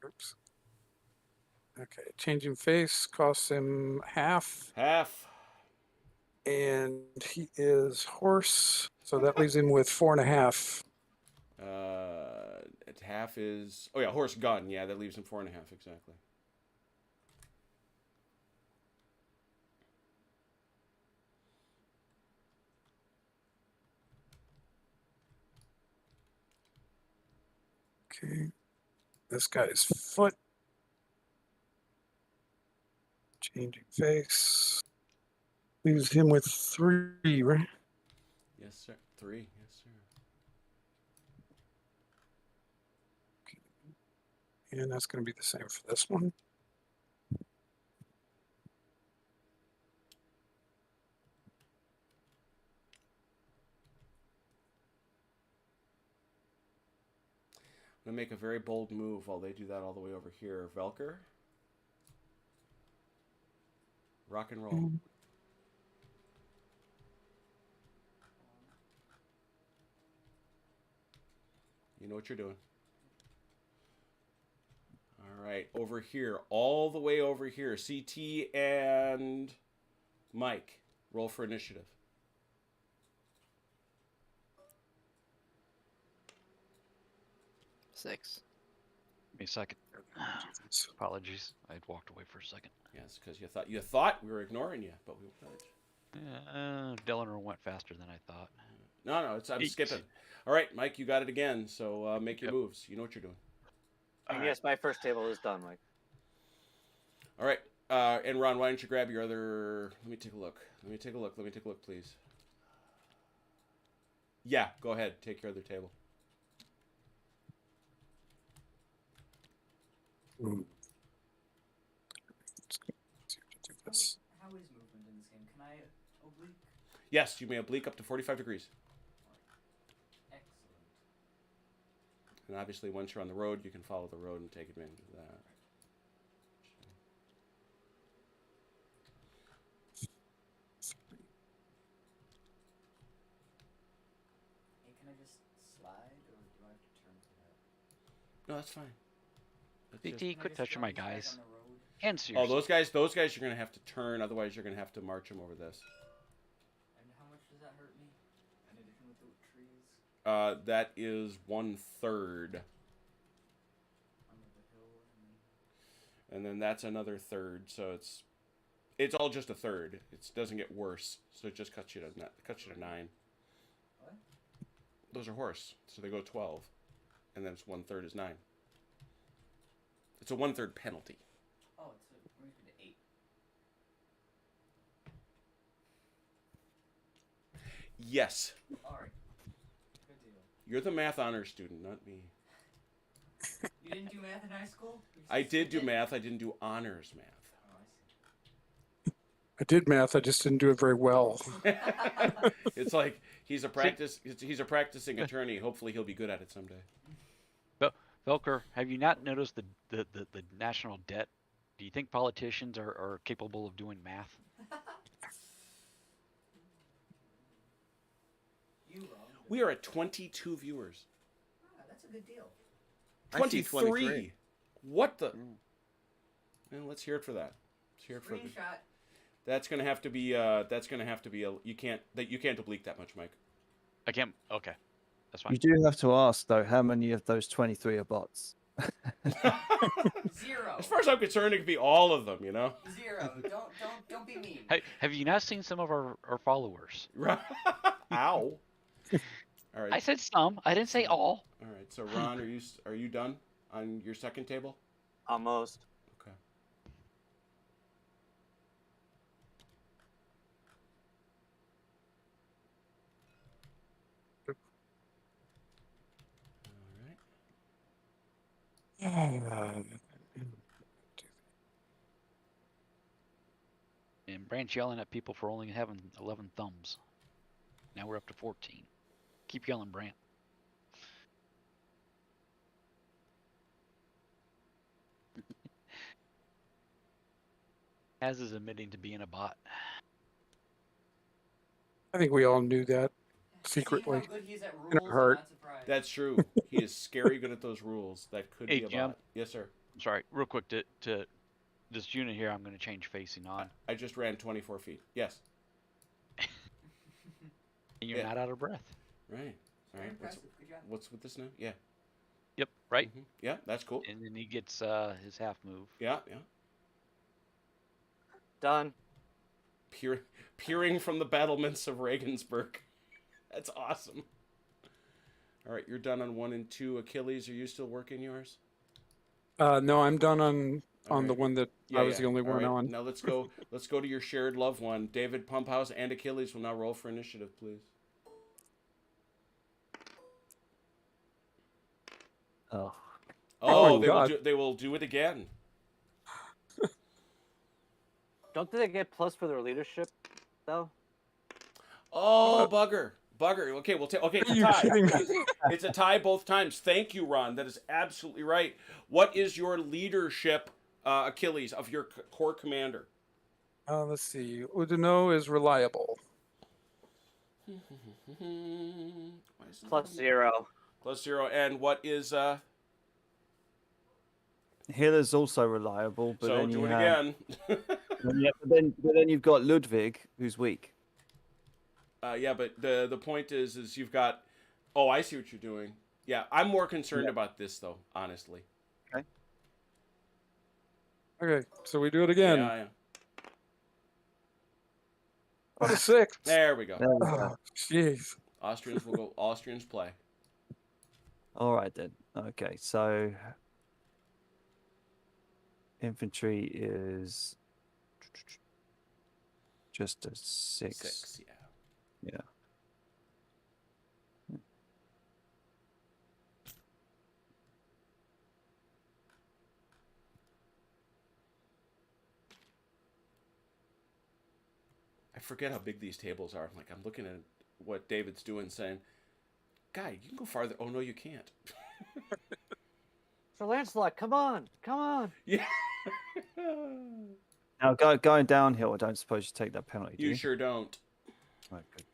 Oops. Okay, changing face costs him half, Half. and he is horse, so that leaves him with 4.5. Half is. Oh yeah, horse gun. Yeah, that leaves him 4.5 exactly. Okay, this guy's foot. Changing face. Leaves him with 3, right? Yes, sir. 3. Yes, sir. And that's going to be the same for this one. I'm gonna make a very bold move while they do that all the way over here. Velker. Rock and roll. You know what you're doing. All right, over here, all the way over here. CT and Mike, roll for initiative. Six. Give me a second. Apologies. I had walked away for a second. Yes, because you thought we were ignoring you, but we weren't. Delanar went faster than I thought. No, I'm Eight. skipping. All right, Mike, you got it again. So make your Yep. moves. You know what you're doing. And All yes, my first table is done, Mike. All right. And Ron, why don't you grab your other? Let me take a look. Let me take a look, please. Yeah, go ahead. Take your other table. Hmm. Let's see if we can do this. How is movement in this game? Can I oblique? Yes, you may oblique up to 45 degrees. Excellent. And obviously, once you're on the road, you can follow the road and take advantage of that. Hey, can I just slide, or do I have to turn for that? No, that's fine. That's BT, just- Can I quit just touching drop my these guys guys. on the road? Answer Oh, yourself. those guys, you're gonna have to turn. Otherwise, you're gonna have to march them over this. And how much does that hurt me? In addition with the trees That is 1/3, under the hill and and then that's another third. So it's all just a third. It doesn't get worse. So it just cuts you to 9. what? Those are horse, so they go 12, and then it's 1/3 is 9. It's a 1/3 penalty. Oh, it brings me to 8. Yes, All right. Good deal. you're the math honors student, not me. You didn't do math in high school? You I just did do skipped it? math. I didn't do honors math. Oh, I see. I did math. I just didn't do it very well. It's like he's a practicing attorney. Hopefully, he'll be good at it someday. Velker, have you not noticed the national debt? Do you think politicians are capable of doing math? You wrong. We are at 22 viewers. Ah, that's a good deal. I see 23. What the? Mm. Well, let's hear it for that. Let's hear it for. Screenshot. That's gonna have to be. That's gonna have to be a. You can't oblique that much, Mike. I can't. Okay, that's fine. You do have to ask though, how many of those 23 are bots? 0. As far as I'm concerned, it could be all of them. You know. 0. Don't be mean. Hey, have you not seen some of our followers? Right. Ow. All right. I said some. I didn't say all. All right. So Ron, are you done on your second table? Almost. Okay. All right. And Branch yelling at people for only having 11 thumbs. Now we're up to 14. Keep yelling, Brant. As is admitting to being a bot. I think we all knew that Seeing secretly. how good he's at rules, In a I'm heart. not surprised. That's true. He is scary good at those rules. That could Hey, be a Jim. bot. Yes, sir. Sorry, real quick to this unit here. I'm going to change facing on. I just ran 24 feet. Yes. And you're Yeah. not out of breath. Right. All Very right. impressive. Good job. What's with this now? Yeah. Yep, right. Mhm. Yeah, that's cool. And then he gets his half move. Yeah. Done. Peering from the battlements of Regensburg. That's awesome. All right, you're done on 1 and 2. Achilles, are you still working yours? No, I'm done on All the right. one that I was the only All one right, on. Now let's go to your shared loved one. David Pumphouse and Achilles will now roll for initiative, please. Oh, Oh, my God. they will do it again. Don't they get plus for their leadership, though? Oh, bugger. Okay, we'll take. Okay, it's Are a you tie. kidding me? It's a tie both times. Thank you, Ron. That is absolutely right. What is your leadership, Achilles, of your core commander? Let's see. Udino is reliable. Why isn't Plus that- 0. Plus 0. And what is Healer's also reliable, but so then do you it have, again. yeah, but then you've got Ludwig, who's weak. Yeah, but the point is you've got. Oh, I see what you're doing. Yeah, I'm more concerned about this though, honestly. Okay, so we do it again. Yeah. What a 6. There we go. There we go. Oh, jeez. Austrians will go. Austrians play. All right then. Okay, so infantry is just a 6. 6, yeah. Yeah. I forget how big these tables are. Like, I'm looking at what David's doing, saying, "Guy, you can go farther." Oh no, you can't. Sir Lancelot, come on, come on. Yeah. Now, going downhill, I don't suppose you take that penalty, do You you? sure don't. Right, good.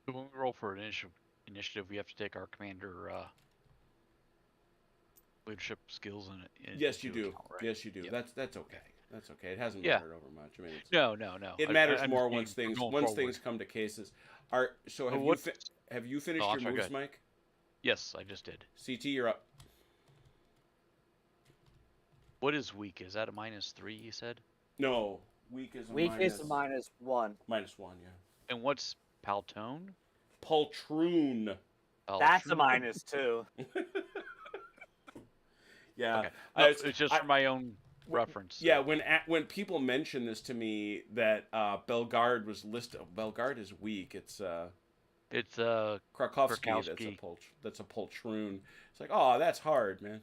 So when we roll for an initiative, we have to take our commander leadership skills in Yes, you into do. account, right? Yes, you do. Yep. That's okay. That's okay. It hasn't Yeah. mattered over much. I mean, it's, No. it I matters just more mean once we're things going once forward. things come to cases. So have Well, have you finished Oh, I'm your sorry, go moves, ahead. Mike? Yes, I just did. CT, you're up. What is weak? Is that a -3? You said. No, weak is a Weak minus, is a -1. -1. Yeah. And what's Paltone? Poltroon. That's a Paltroon? -2. Yeah. Okay. No, it's just for my own w- reference. Yeah, So. when people mention this to me that Bellegarde was listed, Bellegarde is weak. It's It's Krakowski. Krakowski. That's a poltroon. It's like, oh, that's hard, man.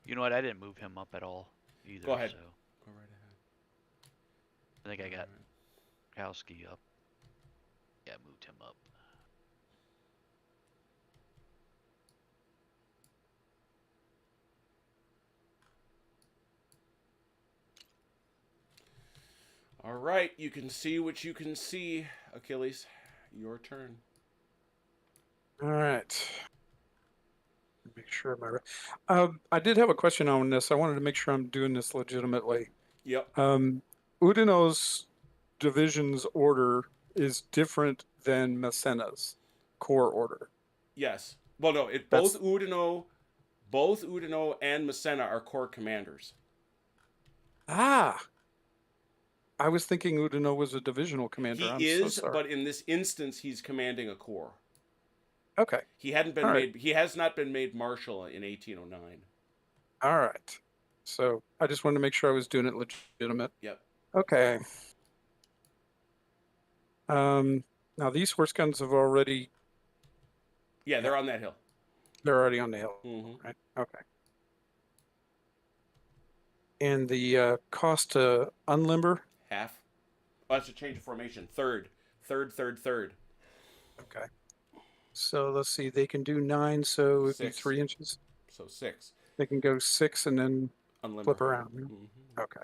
You know what? I didn't move him up at all either. Go ahead. So Go right ahead. I think I got Alright. Krakowski up. Yeah, moved him up. All right, you can see what you can see, Achilles. Your turn. All right. Make sure I did have a question on this. I wanted to make sure I'm doing this legitimately. Yep. Udino's division's order is different than Massena's core order. Yes. Well, no. That's- Both Udino and Massena are corps commanders. Ah, I was thinking Udino was a divisional commander. I'm He so is, sorry. but in this instance, he's commanding a corps. Okay. He hadn't been All made. right. He has not been made marshal in 1809. All right. So I just wanted to make sure I was doing it legitimate. Yep. Okay. Now these horse guns have already, Yeah, they're on that hill. they're already on the hill, Mm-hmm. right? Okay. And the cost to unlimber? Half. Oh, that's a change of formation. Third. Okay. So let's see, they can do 9, so it'd be 6. 3 inches. So 6. They can go 6 and then Unlimber. flip around. Yeah? Mm-hmm. Okay.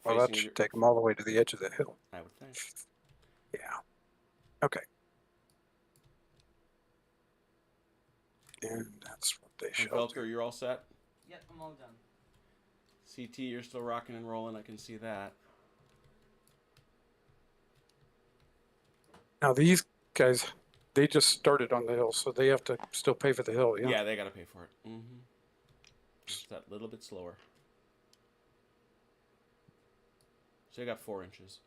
Well, that should take them all the way to the edge of the hill. I would think. Yeah. Okay. And that's what they And shall Velker, do. you're all set. Yep, I'm all done. CT, you're still rocking and rolling. I can see that. Now these guys, they just started on the hill, so they have to still pay for the hill. Yeah. Yeah, they got to pay for it. Mm-hmm. Just that little bit slower. So you got 4 inches.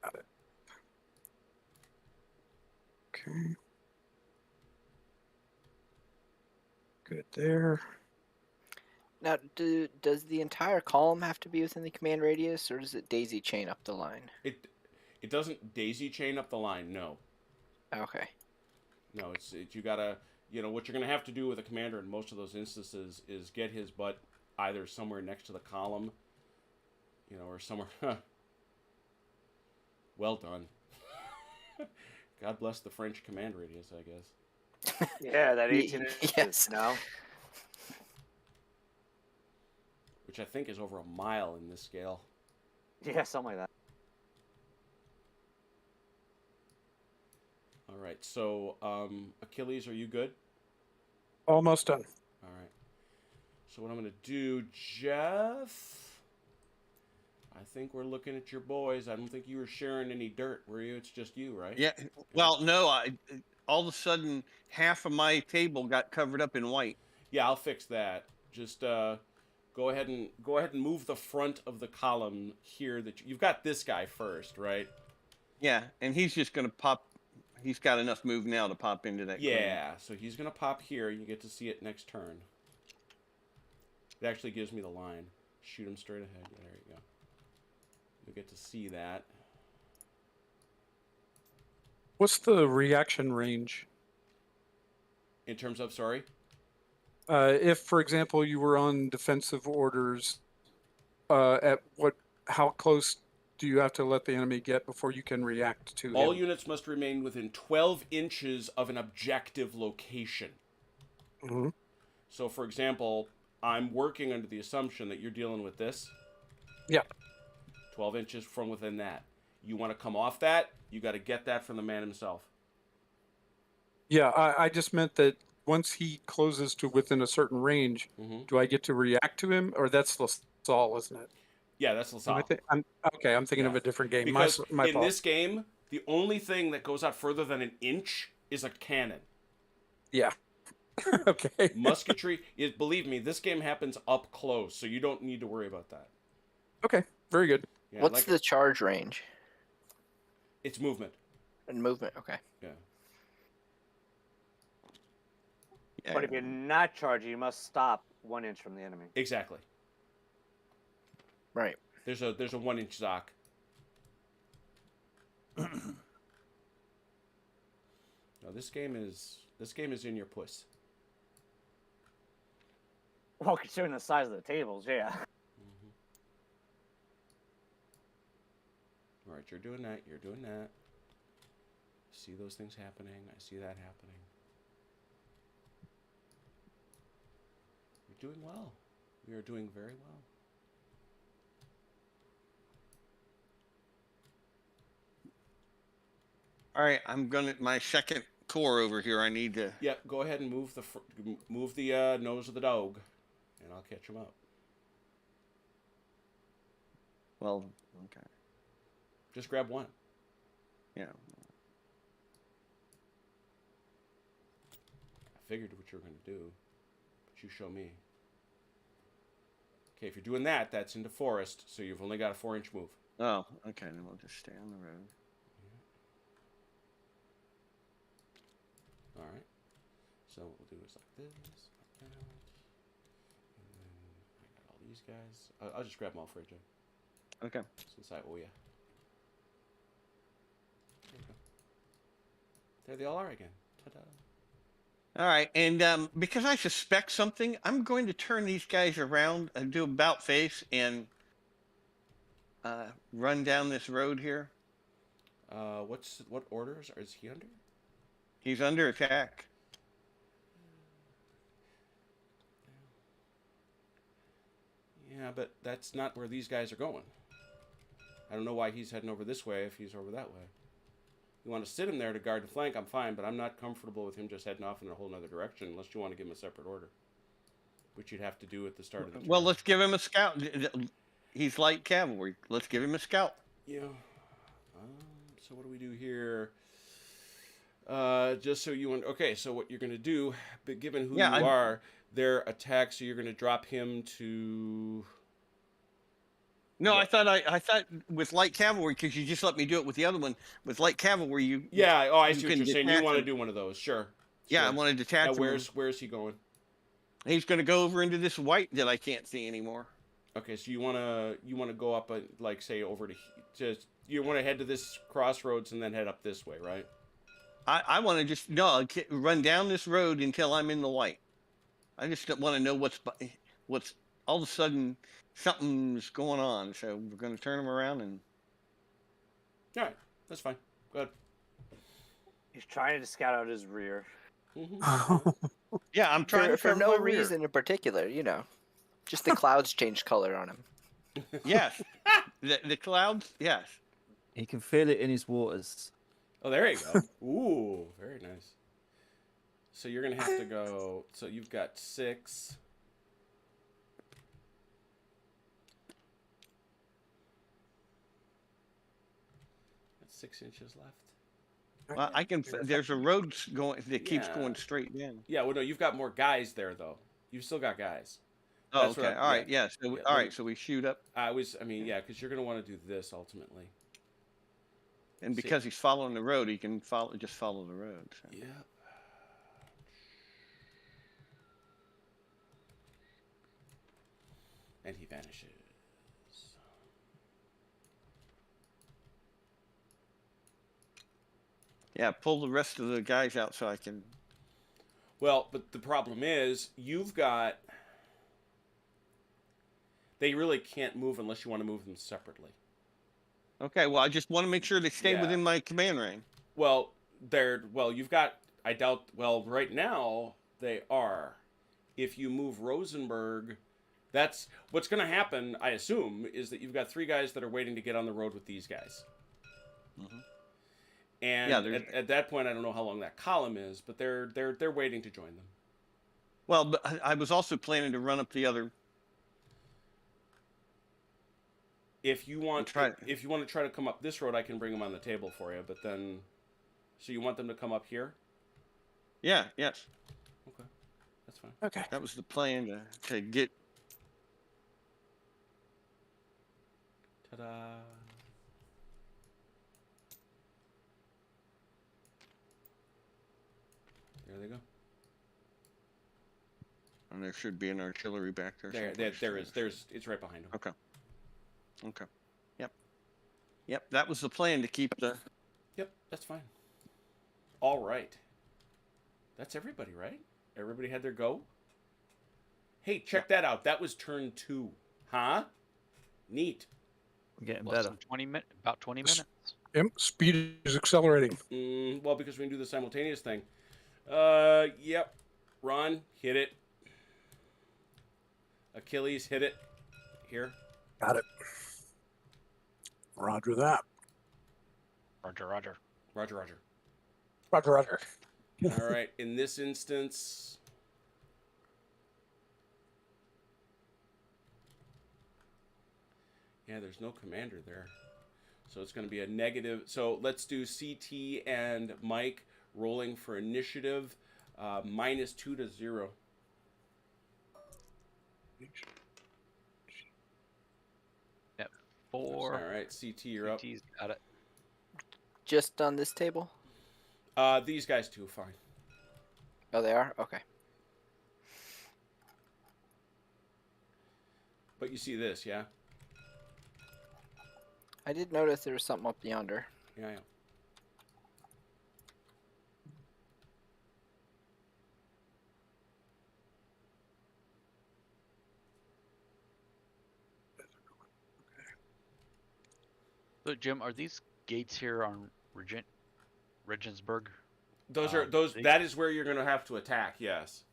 Got it. Okay. Good there. Now, does the entire column have to be within the command radius, or does it daisy chain up the line? It doesn't daisy chain up the line. No. Okay. No, it's you gotta, what you're gonna have to do with a commander in most of those instances is get his butt either somewhere next to the column, or somewhere. Well done. God bless the French command radius, I guess. Yeah, that 18 inches. Yes. No. Which I think is over a mile in this scale. Yeah, something like that. All right, so Achilles, are you good? Almost done. All right. So what I'm gonna do, Jeff. I think we're looking at your boys. I don't think you were sharing any dirt, were you? It's just you, right? Yeah. Well, no. All of a sudden half of my table got covered up in white. Yeah, I'll fix that. Just Go ahead and move the front of the column here. You've got this guy first, right? Yeah, and he's just gonna pop. He's got enough move now to pop into that. green. Yeah, so he's gonna pop here. You get to see it next turn. It actually gives me the line. Shoot him straight ahead. Yeah, there you go. You'll get to see that. What's the reaction range? In terms of, sorry? If, for example, you were on defensive orders, how close do you have to let the enemy get before you can react to All him? units must remain within 12 inches of an objective location. Mm-hmm. So, for example, I'm working under the assumption that you're dealing with this. Yeah. 12 inches from within that. You want to come off that, you got to get that from the man himself. Yeah, I just meant that once he closes to within a certain range, do I get to react to him? Or that's LaSalle, isn't it? Yeah, that's LaSalle. I'm thinking of a different game. Because my in fault. this game, the only thing that goes out further than an inch is a cannon. Yeah. Okay. Musketry is, believe me, this game happens up close, so you don't need to worry about that. Okay, very good. Yeah, What's the charge range It's movement. and movement? Okay. Yeah. Yeah. But if you're not charging, you must stop 1 inch from the enemy. Exactly. Right. There's a 1 inch Zoc. No, this game is in your puss. Well, considering the size of the tables, yeah. All right, you're doing that. You're doing that. See those things happening. I see that happening. You're doing well. We are doing very well. All right, I'm gonna my second core over here. I need to. Yeah, go ahead and move the nose of the dog, and I'll catch him up. Well, okay. Just grab one. Yeah. I figured what you were going to do, but you show me. Okay, if you're doing that, that's into forest, so you've only got a 4 inch move. Oh, okay. Then we'll just stay on the road. All right. So what we'll do is like this, like that, and then I got all these guys. I'll just grab them all for you, Jim, Okay. since I owe you. There you go. There they all are again. Ta-da. All right, and because I suspect something, I'm going to turn these guys around and do about face and run down this road here. What orders is he under? He's under attack. Yeah, but that's not where these guys are going. I don't know why he's heading over this way if he's over that way. You want to sit him there to guard the flank, I'm fine, but I'm not comfortable with him just heading off in a whole other direction unless you want to give him a separate order, which you'd have to do at the start of the turn. Well, let's give him a scout. He's light cavalry. Let's give him a scout. Yeah. So what do we do here? Just so you want. Okay, so what you're going to do, but given who you are, their attack, so you're going to drop him to. No, I thought with light cavalry, because you just let me do it with the other one. With light cavalry, you. Yeah. Oh, I see you what can you're saying. You detach want to him. do one of those? Sure. Yeah, I Sure. want to detach Now, him. where's he going? He's going to go over into this white that I can't see anymore. Okay, so you wanna go up like say over to you want to head to this crossroads and then head up this way, right? I want to just run down this road until I'm in the white. I just don't want to know what's all of a sudden something's going on. So we're going to turn him around and. All right, that's fine. Go ahead. He's trying to scout out his rear. Yeah, I'm trying For to no reason in particular, just the clouds changed color on him. Yes, the clouds. Yes. He can feel it in his waters. Oh, there you go. Ooh, very nice. So you're gonna have to go. So you've got 6. That's 6 inches left. Well, I can. There's a road going that keeps Yeah. going straight down. Yeah, well, no, you've got more guys there though. You've still got guys. Oh, That's what okay. I'm- All right. yeah. Yeah. So we, Yeah, all let right. me- So we shoot up, I mean, yeah, because you're gonna want to do this ultimately. and See- because he's following the road, he can just follow the road. So. Yeah. And he vanishes. Yeah. Pull the rest of the guys out so I can. Well, but the problem is, you've got. They really can't move unless you want to move them separately. Okay. Well, I just want to make sure they stay Yeah. within my command range. Well, you've got. I doubt. Well, right now they are. If you move Rosenberg, that's what's going to happen. I assume is that you've got 3 guys that are waiting to get on the road with these guys. Mhm. And Yeah, at that point, I don't know how long that column is, but they're waiting to join them. Well, but I was also planning to run up the other. If you want, try- if you want to try to come up this road, I can bring them on the table for you. But then, so you want them to come up here? Yeah. Yes. Okay, that's fine. Okay. That was the plan to get. Ta-da! There they go. And there should be an artillery back there. There is. It's right behind them. Okay. Okay. Yep. Yep. That was the plan to keep the. Yep, that's fine. All right. That's everybody, right? Everybody had their go? Hey, check that out. That was turn 2. Huh? Neat. We're getting Less better. than 20 about 20 minutes. Yep. Speed is accelerating. Well, because we can do the simultaneous thing. Yep. Ron, hit it. Achilles, hit it. Here. Got it. Roger that. Roger, roger. Roger, roger. Roger, roger. All right. In this instance, yeah, there's no commander there. So it's going to be a negative. So let's do CT and Mike rolling for initiative, -2 to 0. Yep. 4. All right, CT, you're up. CT's got it. Just on this table? These guys too, fine. Oh, they are? Okay. But you see this, yeah? I did notice there was something up yonder. Yeah, yeah. So, Jim, are these gates here on Regensburg? Those are that is where you're going to have to attack, yes.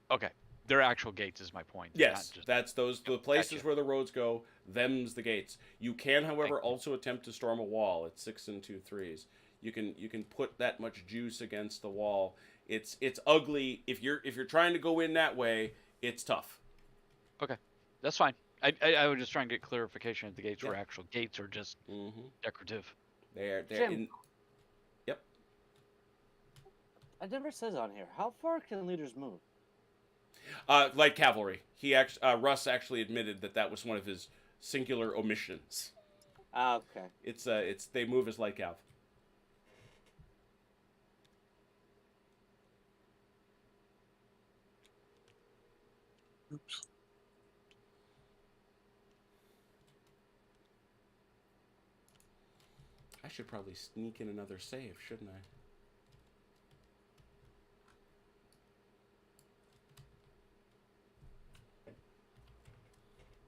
Okay. They're actual gates is my point. They're not Yes, just- that's the places gotcha. where the roads go. Them's the gates. You can, however, also attempt to storm a wall. It's 6 and 2 3s. You can put that much juice against the wall. It's ugly. If you're trying to go in that way, it's tough. Okay. That's fine. I was just trying to get clarification if the gates were Yeah. actual gates or just Mm-hmm. decorative. They're Jim. in. Yep. It never says on here. How far can leaders move? Light cavalry. Russ actually admitted that was one of his singular omissions. Ah, okay. It's they move as light cav. Oops. I should probably sneak in another save, shouldn't I?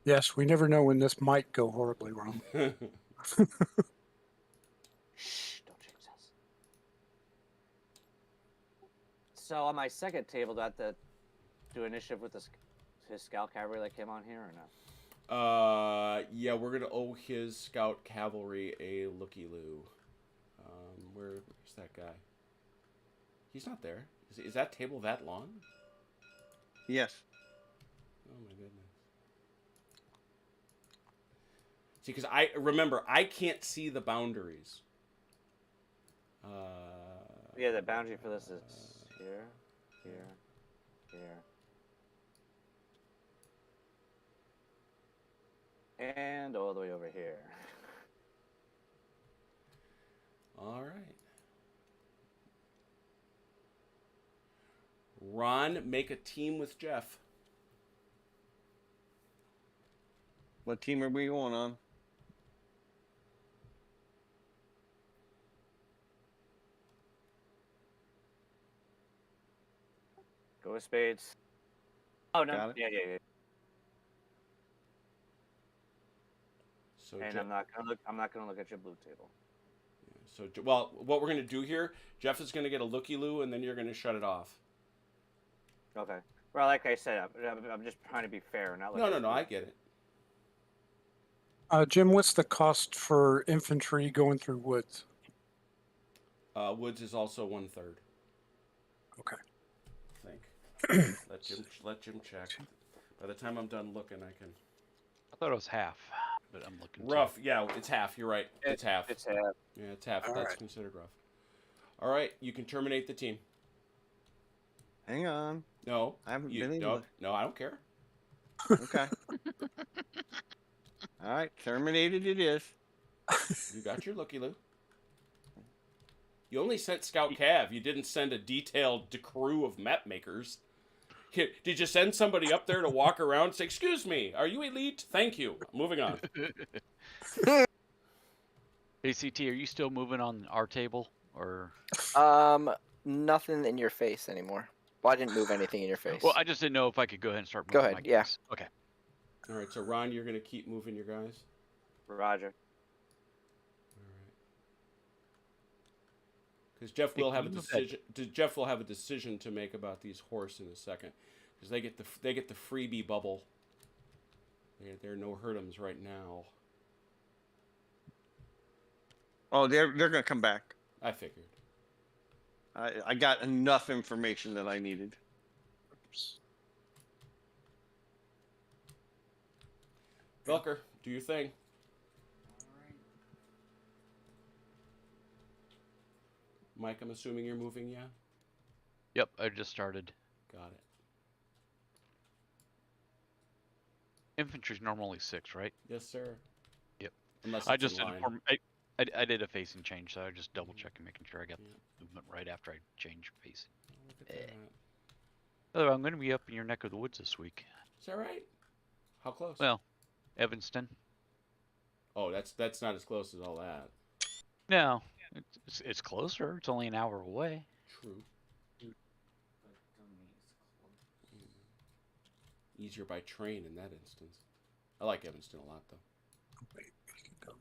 Yes, we never know when this might go horribly wrong. Shh, don't change this. So on my second table, do I have to do initiative with his scout cavalry that came on here or no? Yeah, we're gonna owe his scout cavalry a looky-loo. Where's that guy? He's not there. Is that table that long? Yes. Oh my goodness. See, because I can't see the boundaries. Yeah, the boundary for this is here, here, here. And all the way over here. All right. Ron, make a team with Jeff. What team are we going on? Go with spades. Oh no! Got it. Yeah. So And Jeff, I'm not gonna look at your blue table. well, what we're gonna do here, Jeff is gonna get a looky-loo, and then you're gonna shut it off. Okay. Well, like I said, I'm just trying to be fair, not. No, I get it. Jim, what's the cost for infantry going through woods? Woods is also 1/3. Okay. I think. let Jim check. By the time I'm done looking, I can. I thought it was half, but I'm looking. too. Rough, yeah, it's half. You're right. It's half. It's half. Yeah, it's half. All That's right. considered rough. All right, you can terminate the team. Hang on. No, I haven't you, been no, able no, I don't care. Okay. All right, terminated it is. You got your looky-loo. You only sent Scout Cav. You didn't send a detailed crew of map makers. Did you send somebody up there to walk around and say, "Excuse me, are you elite? Thank you." Moving on. ACT, are you still moving on our table, or? Nothing in your face anymore. Well, I didn't move anything in your face. Well, I just didn't know if I could go ahead and start Go moving. ahead, my yeah. guys. Okay. All right, so Ron, you're going to keep moving your guys. Roger. All right. Because Jeff will have a decision. Jeff will have a decision to make about these horse in a second, because they get the freebie bubble. They're no hurtums right now. Oh, they're gonna come back. I figured. I got enough information that I needed. Velker, do your thing. Alright. Mike, I'm assuming you're moving, yeah? Yep, I just started. Got it. Infantry's normally 6, right? Yes, sir. Yep. Unless I it's just in did line. I did a facing change, so I just double checking, making sure I got Yeah. the movement right after I change facing. Look at that. Oh, I'm going to be up in your neck of the woods this week. Is that right? How close? Well, Evanston. Oh, that's not as close as all that. No, it's closer. It's only an hour away. True. But don't mean it's close. Easier by train in that instance. I like Evanston a lot, though. Wait, we can go 9.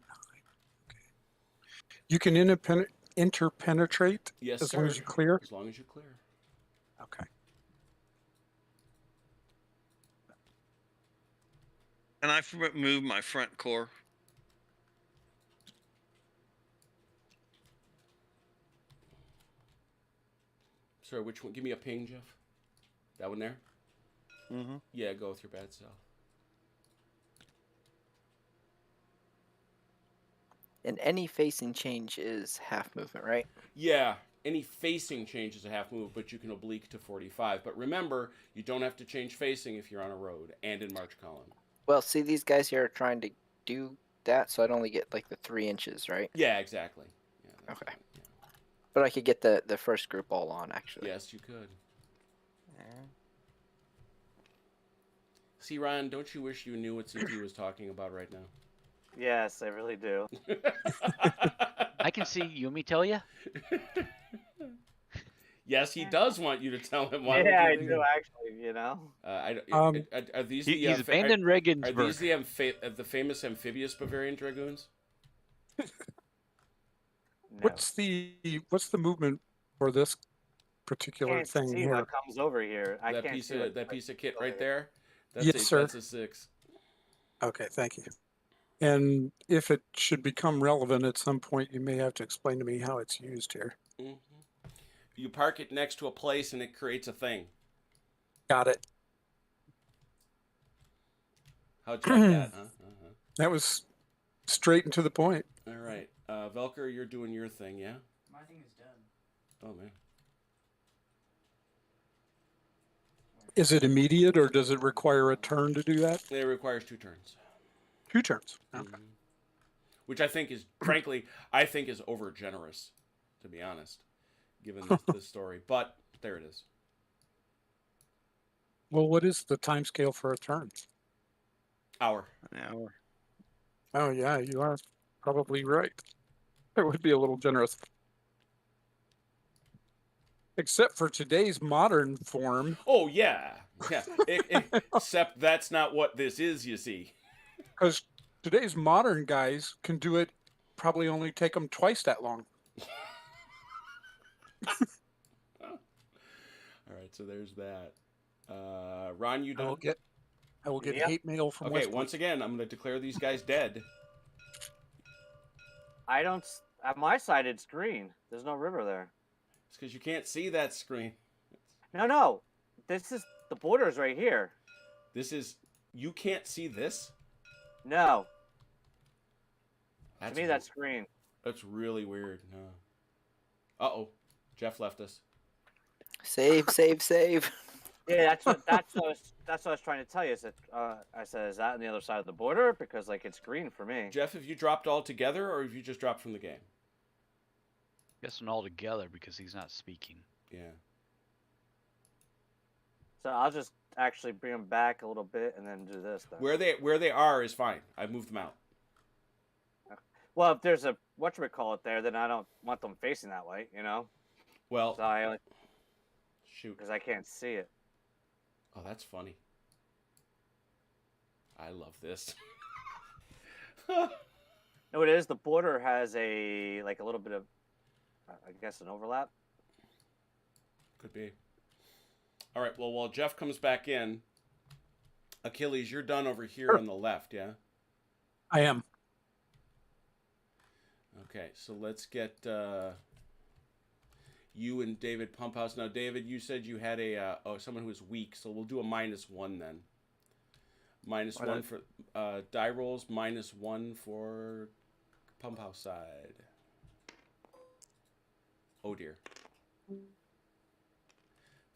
Okay. You can interpenetrate Yes, as sir. long as you clear. As long as you clear. Okay. And I moved my front core. Sorry, which one? Give me a ping, Jeff. That one there? Mm-hmm. Yeah, go with your bad self. And any facing change is half movement, right? Yeah, any facing change is a half move, but you can oblique to 45. But remember, you don't have to change facing if you're on a road and in march column. Well, see, these guys here are trying to do that, so I'd only get like the 3 inches, right? Yeah, exactly. Yeah, that's Okay. right, yeah. But I could get the first group all on, actually. Yes, you could. See, Ryan, don't you wish you knew what CP was talking about right now? Yes, I really do. I can see. You want me to tell you? Yes, he does want you to tell him why. Yeah, I do actually. You know. Are these He's abandoned Regensburg. Are these the famous amphibious Bavarian dragoons? No. What's the movement for this particular Can't thing see here? what comes over here. I That can't piece see of what- that piece of kit right there. That's Yes, sir. That's a 6. Okay, thank you. And if it should become relevant at some point, you may have to explain to me how it's used here. Mm-hmm. You park it next to a place and it creates a thing. Got it. How'd you like that, huh? That was straight and to the point. All right. Velker, you're doing your thing, yeah? My thing is done. Oh, man. Is it immediate or does it require a turn to do that? It requires 2 turns. 2 turns. Okay. Mhm. Which I think is, frankly, I think is over generous, to be honest, given the story. But there it is. Well, what is the time scale for a turn? Hour. An hour. Oh, yeah, you are probably right. It would be a little generous. Except for today's modern form, Oh yeah, yeah. Except that's not what this is. You see. because today's modern guys can do it, probably only take them twice that long. All right, so there's that. Ron, you I will done? get Yep. hate mail from Okay, West Point. once again, I'm going to declare these guys dead. I don't. At my side, it's green. There's no river there. It's because you can't see that screen. No. This is the border's right here. This is, you can't see this? No. That's To me, that's green. That's really weird. No. Uh-oh. Jeff left us. Save, save, save. Yeah, that's what I was trying to tell you. Is that I said, is that on the other side of the border? Because like it's green for me. Jeff, have you dropped all together or have you just dropped from the game? Guessing all together because he's not speaking. Yeah. So I'll just actually bring them back a little bit and then do this. Then. Where they are is fine. I've moved them out. Well, if there's a whatchamacallit there, then I don't want them facing that way. You know. Well, So shoot. because I can't see it. Oh, that's funny. I love this. No, it is. The border has a little bit of, I guess, an overlap. Could be. All right, well, while Jeff comes back in, Achilles, you're done over here on the left, yeah? I am. Okay, so let's get you and David Pumphouse. Now, David, you said you had someone who was weak, so we'll do a -1 then. -1 for die rolls, -1 for Pumphouse side. Oh dear.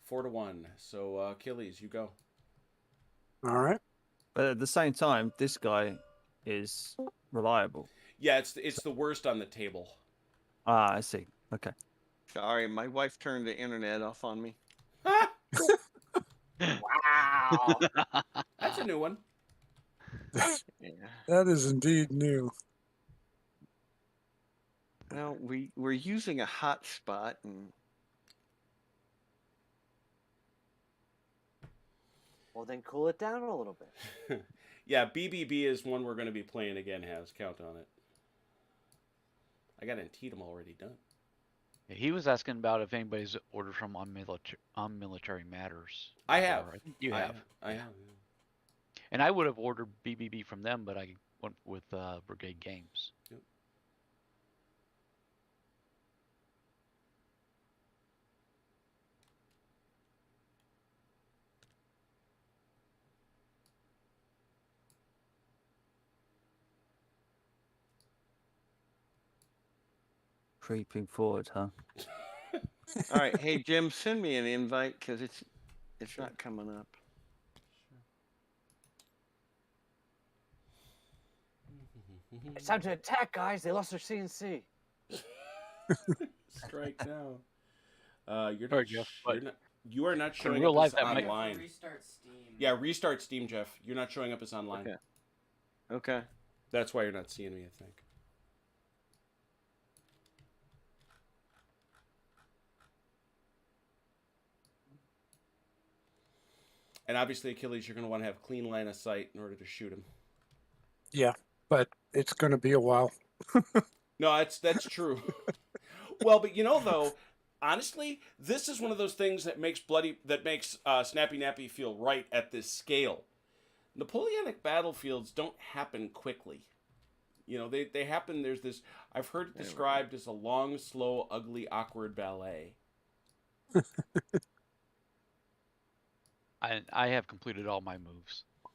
4-1. So Achilles, you go. All right. But at the same time, this guy is reliable. Yeah, it's the worst on the table. Ah, I see. Okay. Sorry, my wife turned the internet off on me. Wow. That's a new one. Yeah. That is indeed new. Well, we're using a hotspot, and Well, then cool it down a little bit. Yeah, BBB is one we're going to be playing again. Has count on it. I got Antietam already done. He was asking about if anybody's ordered from on military matters. I have. Or I think you have. I have. And I would have ordered BBB from them, but I went with Brigade Games. Yep. Creeping forward, huh? all right. Hey, Jim, send me an invite because it's not coming up. It's time to attack, guys. They lost their CNC. Strike now. You're Sorry, not, Jeff, you're not, you are not showing real up life, as that might- online. Restart Steam. Yeah, restart Steam, Jeff. You're not showing up as online. Okay. Okay. That's why you're not seeing me, I think. And obviously, Achilles, you're going to want to have clean line of sight in order to shoot him. Yeah, but it's going to be a while. No, that's true. Well, but though, honestly, this is one of those things that makes Snappy Nappy feel right at this scale. Napoleonic battlefields don't happen quickly. They happen. There's this. I've heard it described as a long, slow, ugly, awkward ballet. I have completed all my moves, All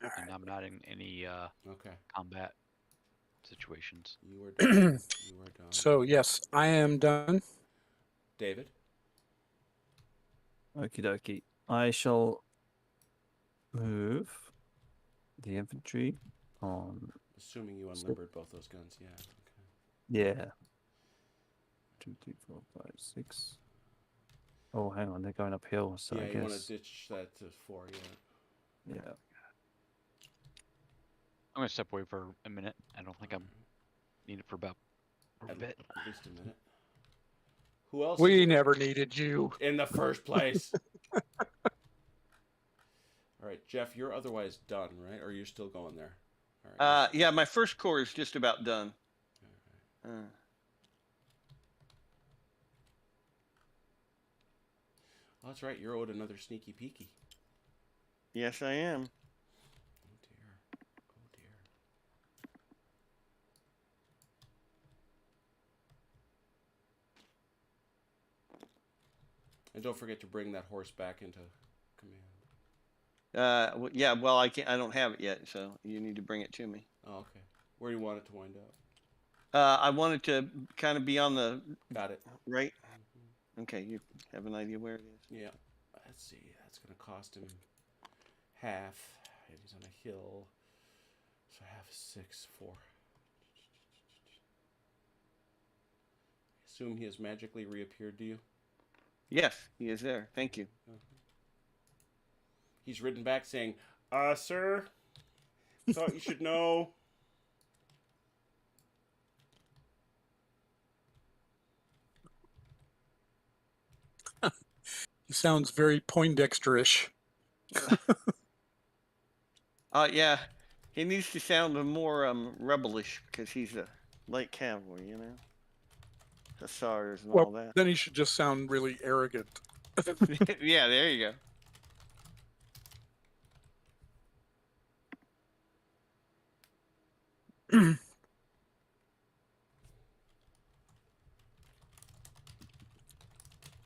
and right. I'm not in any Okay, combat situations. you are done. You are done. So, yes, I am done. David. Okie dokie. I shall move the infantry on. Assuming you unlimbered both those guns, yeah. Okay. Yeah. 2, 3, 4, 5, 6. Oh, hang on, they're going uphill. So yeah, I you want to guess. ditch that to 4, yeah. Yeah. I'm gonna step away for a minute. I don't think I'm needed for about a bit. At least a minute. Who else We is never needed you. in the first place? All right, Jeff, you're otherwise done, right? Or you're still going there? All right. Yeah, my first core is just about done. Oh, that's right. You're owed another sneaky peeky. Yes, I am. Oh dear. Oh dear. And don't forget to bring that horse back into command. Yeah, well, I can't. I don't have it yet, so you need to bring it to me. Oh, okay. Where do you want it to wind up? I want it to kind of be on the Got it. right. Okay, you have an idea where it is. Yeah. Let's see. That's going to cost him half. And he's on a hill. So half is 6, 4. Assume he has magically reappeared to you. Yes, he is there. Thank you. He's ridden back saying, sir, thought you should know. He sounds very Poindexter-ish. Yeah, he needs to sound more rebellish because he's a light cavalry, you know, hussars and all Well, that. then he should just sound really arrogant. Yeah, there you go.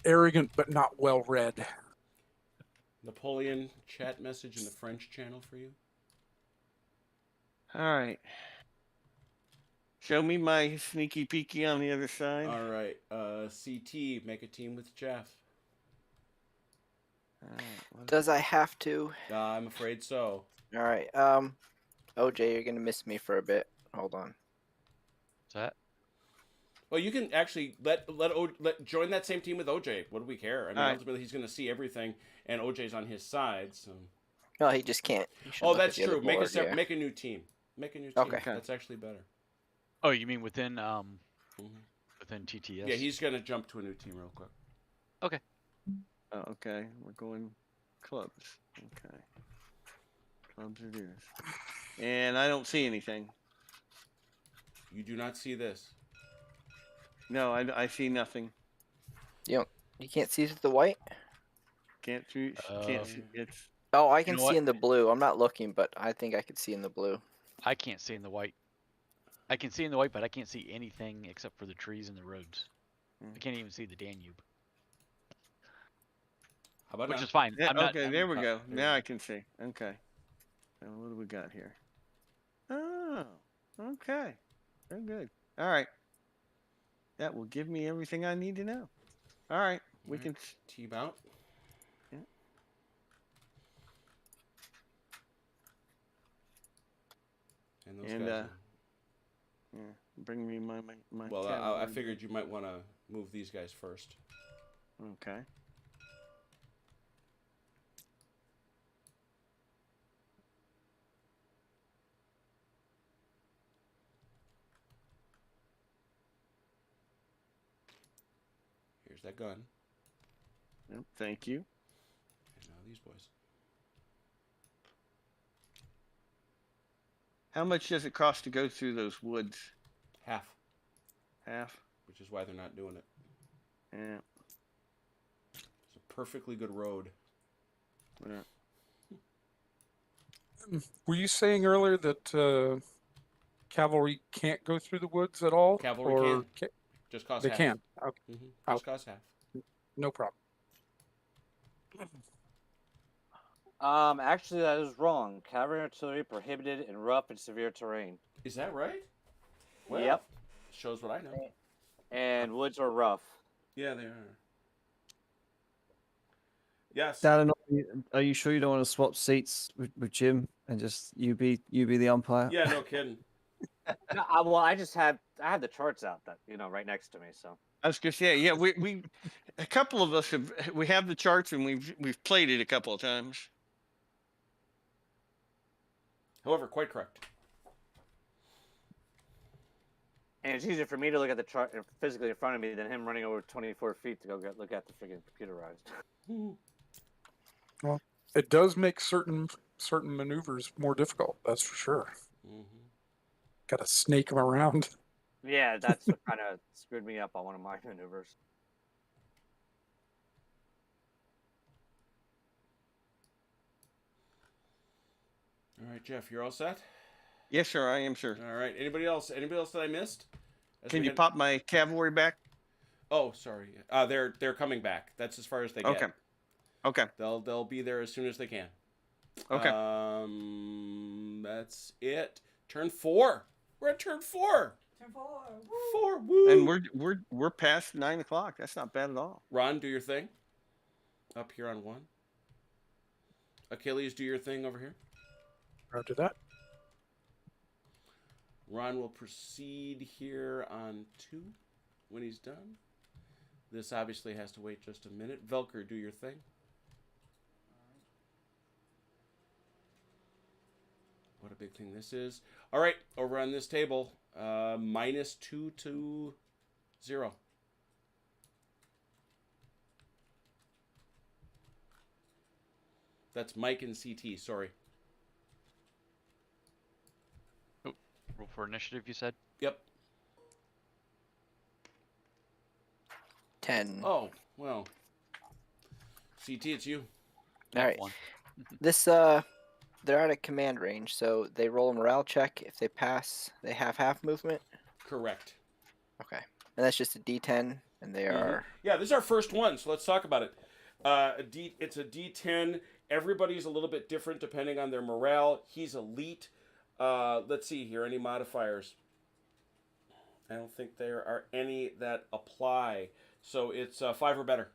Arrogant, but not well read. Napoleon chat message in the French channel for you. All right. Show me my sneaky peeky on the other side. All right. CT, make a team with Jeff. All right, Does I have to? I'm afraid so. All right. OJ, you're gonna miss me for a bit. Hold on. What's that? Well, you can actually let join that same team with OJ. What do we care? I mean, Alright. ultimately, he's going to see everything, and OJ's on his side. So. No, he just can't. You should Oh, look at that's the other true. Make board, yeah. make a new team. Make a new team. Okay. That's actually better. Oh, you mean within Mhm. within TTS? Yeah, he's going to jump to a new team real quick. Okay. Oh, okay, we're going clubs. Okay. Clubs it is. And I don't see anything. You do not see this. No, I see nothing. You can't see through the white? Can't see. Can't see. It's. Oh, I can know see what? in the blue. I'm not looking, but I think I could see in the blue. I can't see in the white. I can see in the white, but I can't see anything except for the trees and the roads. I can't even see the Danube. How about Which now? is fine. Yeah, I'm not, okay, there we go. there Now you I can see. Okay. Now what do we got here? Oh, okay. Very good. All right. That will give me everything I need to know. All right. We All can. right. Team out. Yeah. And those And, guys. Yeah. Bring me my Well, I cavalry. figured you might want to move these guys first. Okay. Here's that gun. Yep, thank you. And now these boys. How much does it cost to go through those woods? Half. Half. Which is why they're not doing it. Yeah. It's a perfectly good road. Yeah. Were you saying earlier that cavalry can't go through the woods at all? Cavalry or can. Just cost They half. can. Okay, Just cost half. no problem. Actually, that is wrong. Cavalry artillery prohibited in rough and severe terrain. Is that right? Well, Yep. shows what I know. And woods are rough. Yeah, they are. Yes. Dan, are you sure you don't want to swap seats with Jim and just you be the umpire? Yeah, no kidding. No, well, I have the charts out that right next to me. So I was gonna say, yeah, we a couple of us have the charts and we've played it a couple of times. However, quite correct. and it's easier for me to look at the chart physically in front of me than him running over 24 feet to go look at the freaking computerized. Well, it does make certain maneuvers more difficult. That's for sure. Mm-hmm. Got to snake them around. Yeah, that's what kind of screwed me up on one of my maneuvers. All right, Jeff, you're all set? Yes, sir, I am, sir. All right. Anybody else? Anybody else that I missed? Can you pop my cavalry back? Oh, sorry. They're coming back. That's as far as they get. Okay. Okay. They'll be there as soon as they can. Okay. That's it. Turn 4. We're at turn 4. Turn 4. 4. Woo. And we're past 9 o'clock. That's not bad at all. Ron, do your thing. Up here on 1. Achilles, do your thing over here. Roger that. Ron will proceed here on 2 when he's done. This obviously has to wait just a minute. Velker, do your thing. What a big thing this is. All right, over on this table, -2 to 0. That's Mike and CT, sorry. Roll for initiative, you said? Yep. 10. Oh, well. CT, it's you. All right. 1. This they're out of command range, so they roll a morale check. If they pass, they have half movement. Correct. Okay, and that's just a D10, and they are. Yeah, this is our first one, so let's talk about it. It's a D10. Everybody's a little bit different depending on their morale. He's elite. Let's see here. Any modifiers? I don't think there are any that apply. So it's 5 or better.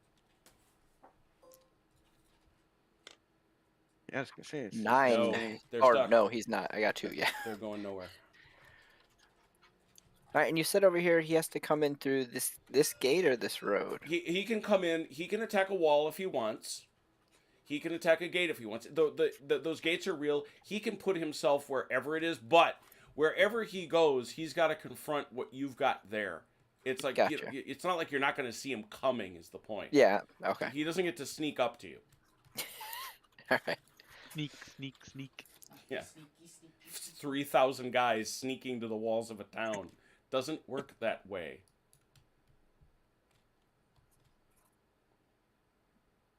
Yeah, I was gonna say it's 9. No, they're Or stuck. no, he's not. I got 2. Yeah. They're going nowhere. All right, and you said over here he has to come in through this gate or this road. He can come in. He can attack a wall if he wants. He can attack a gate if he wants. Those gates are real. He can put himself wherever it is, but wherever he goes, he's got to confront what you've got there. It's like Gotcha. it's not like you're not going to see him coming. Is the point? Yeah. Okay. He doesn't get to sneak up to you. All right. Sneak, sneak, sneak. Yeah. Sneaky. 3,000 guys sneaking to the walls of a town. Doesn't work that way.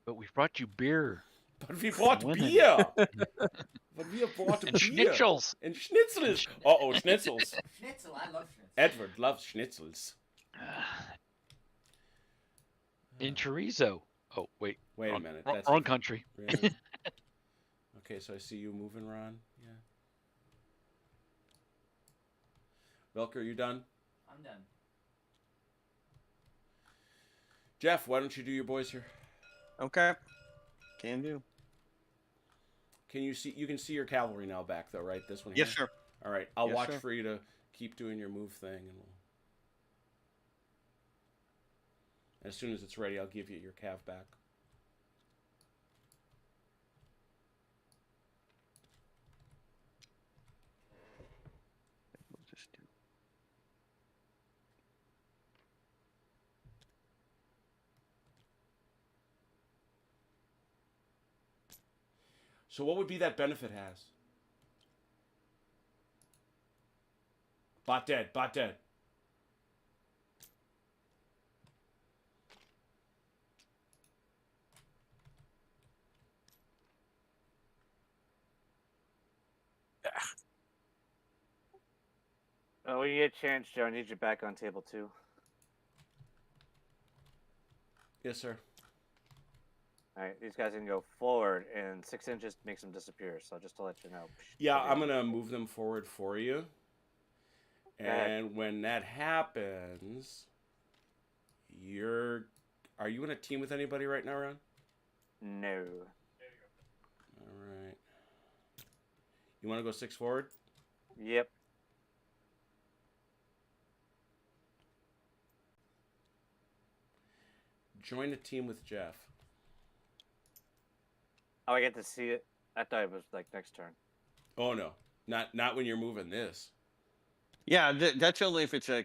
But we've brought you beer. But we bought Winning. beer. But we have bought And beer. schnitzels. And schnitzels. Uh-oh, schnitzels. Schnitzel, I love schnitzel. Edward loves schnitzels. In chorizo. Oh, wait. Wait a wrong, minute. Wrong, That's wrong country. Really? Okay, so I see you moving, Ron. Yeah. Velker, you done? I'm done. Jeff, why don't you do your boys here? okay. Can do. Can you see? You can see your cavalry now back, though, right? This one. Yes, here? sir. All right. I'll Yes, watch sir. for you to keep doing your move thing, and as soon as it's ready, I'll give you your cav back. We'll just do. So, what would be that benefit has? Bot dead. Bot dead. Oh, when you get a chance, Joe, I need you back on table 2. Yes, sir. All right, these guys can go forward, and 6 inches makes them disappear. So just to let you know. Yeah, I'm gonna move them forward for you. ahead. And when that happens, are you in a team with anybody right now, Ron? No. All right. You want to go 6 forward? Yep. Join a team with Jeff. Oh, I get to see it. I thought it was like next turn. Oh no, not when you're moving this. Yeah, that's only if it's a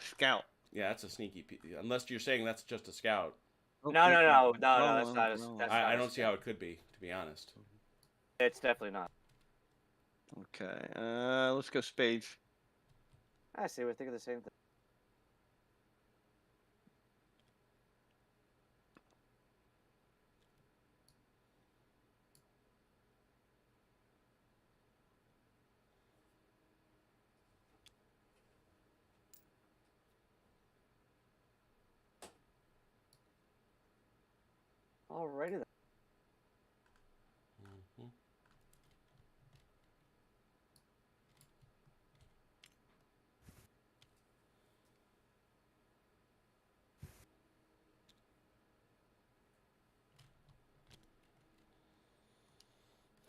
scout. Yeah, that's a sneaky. Unless you're saying that's just a scout. Oh, No, no, no, no, wrong that's one, not. wrong one. That's I not don't see scout. how it could be, to be honest. It's definitely not. Okay, let's go spades. I see. We're thinking the same thing. Alrighty then. Mhm.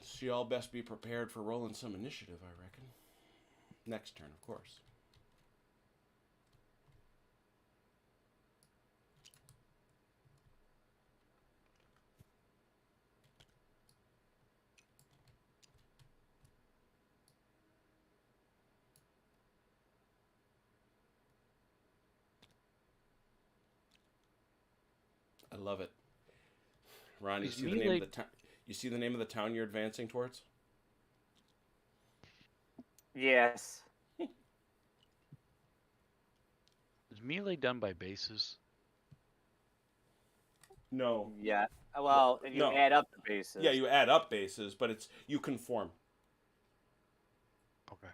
So y'all best be prepared for rolling some initiative, I reckon. Next turn, of course. I love it. Ron, you Is see the name of melee- the town? You see the name of the town you're advancing towards? Yes. Is melee done by bases? No. Yeah. Well, and you No. add up the bases. Yeah, you add up bases, but it's you conform. Okay.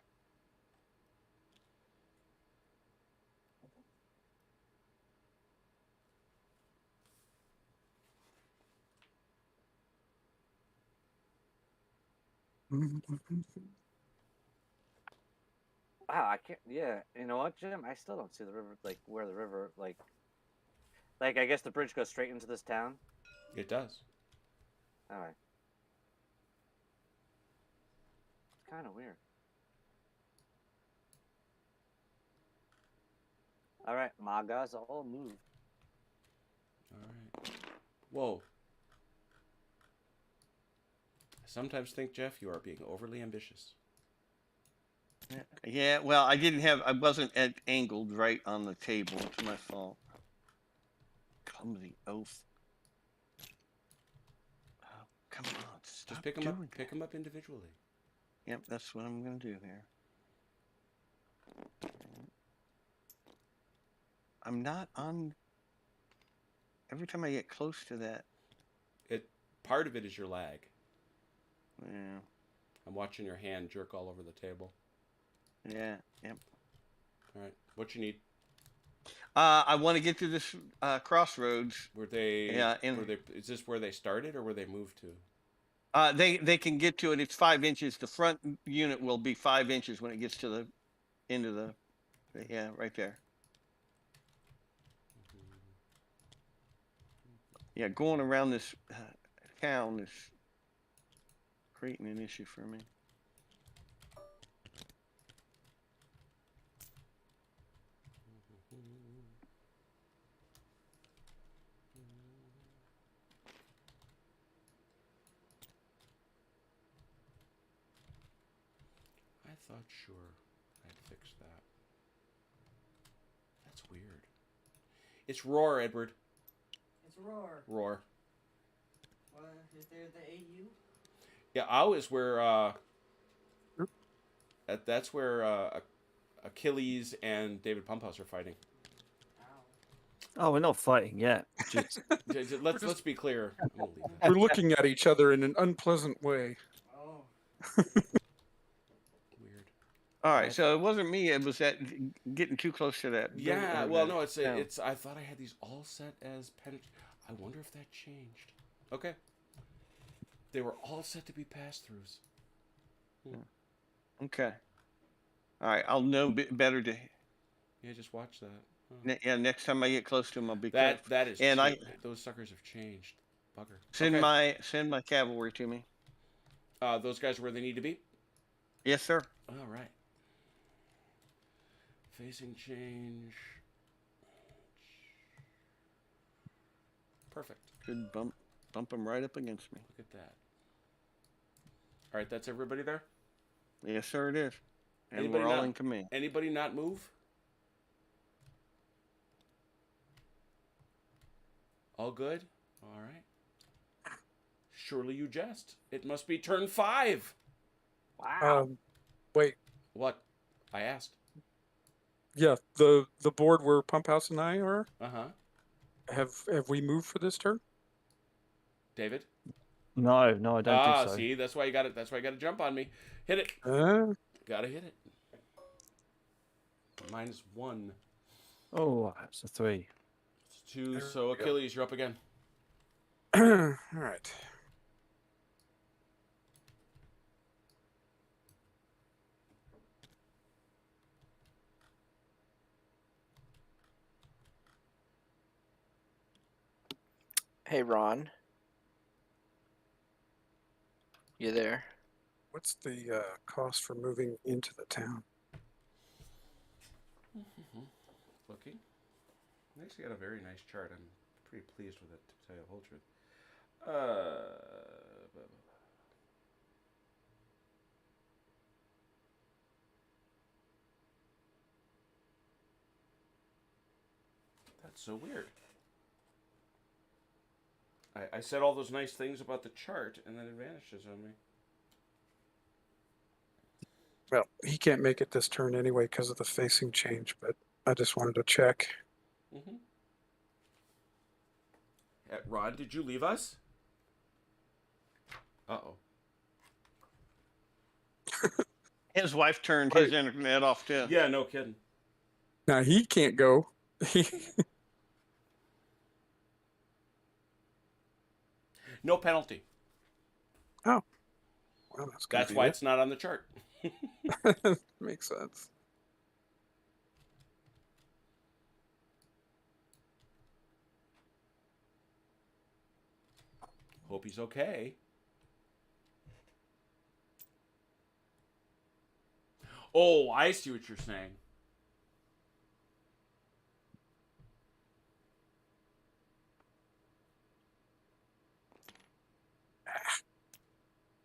Wow, I can't. Yeah, you know what, Jim? I still don't see the river. Like where the river, like I guess the bridge goes straight into this town. It does. All right. It's kind of weird. All right, my guys all move. All right. Whoa. I sometimes think, Jeff, you are being overly ambitious. Yeah, well, I wasn't angled right on the table. It's my fault. Clumsy oaf. Oh, come on, stop Just pick them doing up. Pick them up individually. Yep, that's what I'm gonna do here. I'm not on. Every time I get close to that, Part of it is your lag. yeah, I'm watching your hand jerk all over the table. yeah, yep. All right. What you need? I want to get to this crossroads. Were they? Yeah, Is this where they started, or where they moved to? They can get to it. It's 5 inches. The front unit will be 5 inches when it gets to the end of the. Yeah, right there. Yeah, going around this town is creating an issue for me. I thought sure I'd fix that. That's weird. It's roar, Edward. It's roar. Roar. What is there the AU? Yeah, Ow is where that's where Achilles and David Pumphouse are fighting. Oh, we're not fighting yet. Just Let's be clear. I'm gonna leave that. We're looking at each other in an unpleasant way. Oh. Weird. All right, so it wasn't me. It was that getting too close to that. Yeah, well, no, it's town. it's. I thought I had these all set as I wonder if that changed. Okay. They were all set to be pass-throughs. Okay. All right, I'll know better to. Yeah, just watch that. Huh. Yeah, next time I get close to him, I'll be That careful. that is. And true. Those suckers have changed. bugger. Send Okay. my cavalry to me. Those guys are where they need to be? Yes, sir. All right. Facing change. Perfect. Should bump them right up against me. Look at that. All right, that's everybody there? Yes, sir, it is. And Anybody we're all not- in command. Anybody not move? All good? All right. Surely you jest. It must be turn 5. Wow. Wait, What? I asked. yeah, the board where Pump House and I are, Uh-huh. have we moved for this turn? David? No, I don't think so. See, that's why you got it. That's why you got to jump on me. Hit it. Gotta hit it. -1. Oh, it's a 3. It's 2. There So we go. Achilles, you're up again. All right. Hey, Ron. You there? What's the cost for moving into the town? Looking. I actually got a very nice chart. I'm pretty pleased with it, to tell you the whole truth. That's so weird. I said all those nice things about the chart, and then it vanishes on me. Well, he can't make it this turn anyway because of the facing change, but I just wanted to check. Mm-hmm. Ron, did you leave us? Uh-oh. His wife turned his internet off too. Yeah, no kidding. Now he can't go. No penalty. Oh. Well, That's why it's not on the chart. Makes sense. Hope he's okay. Oh, I see what you're saying.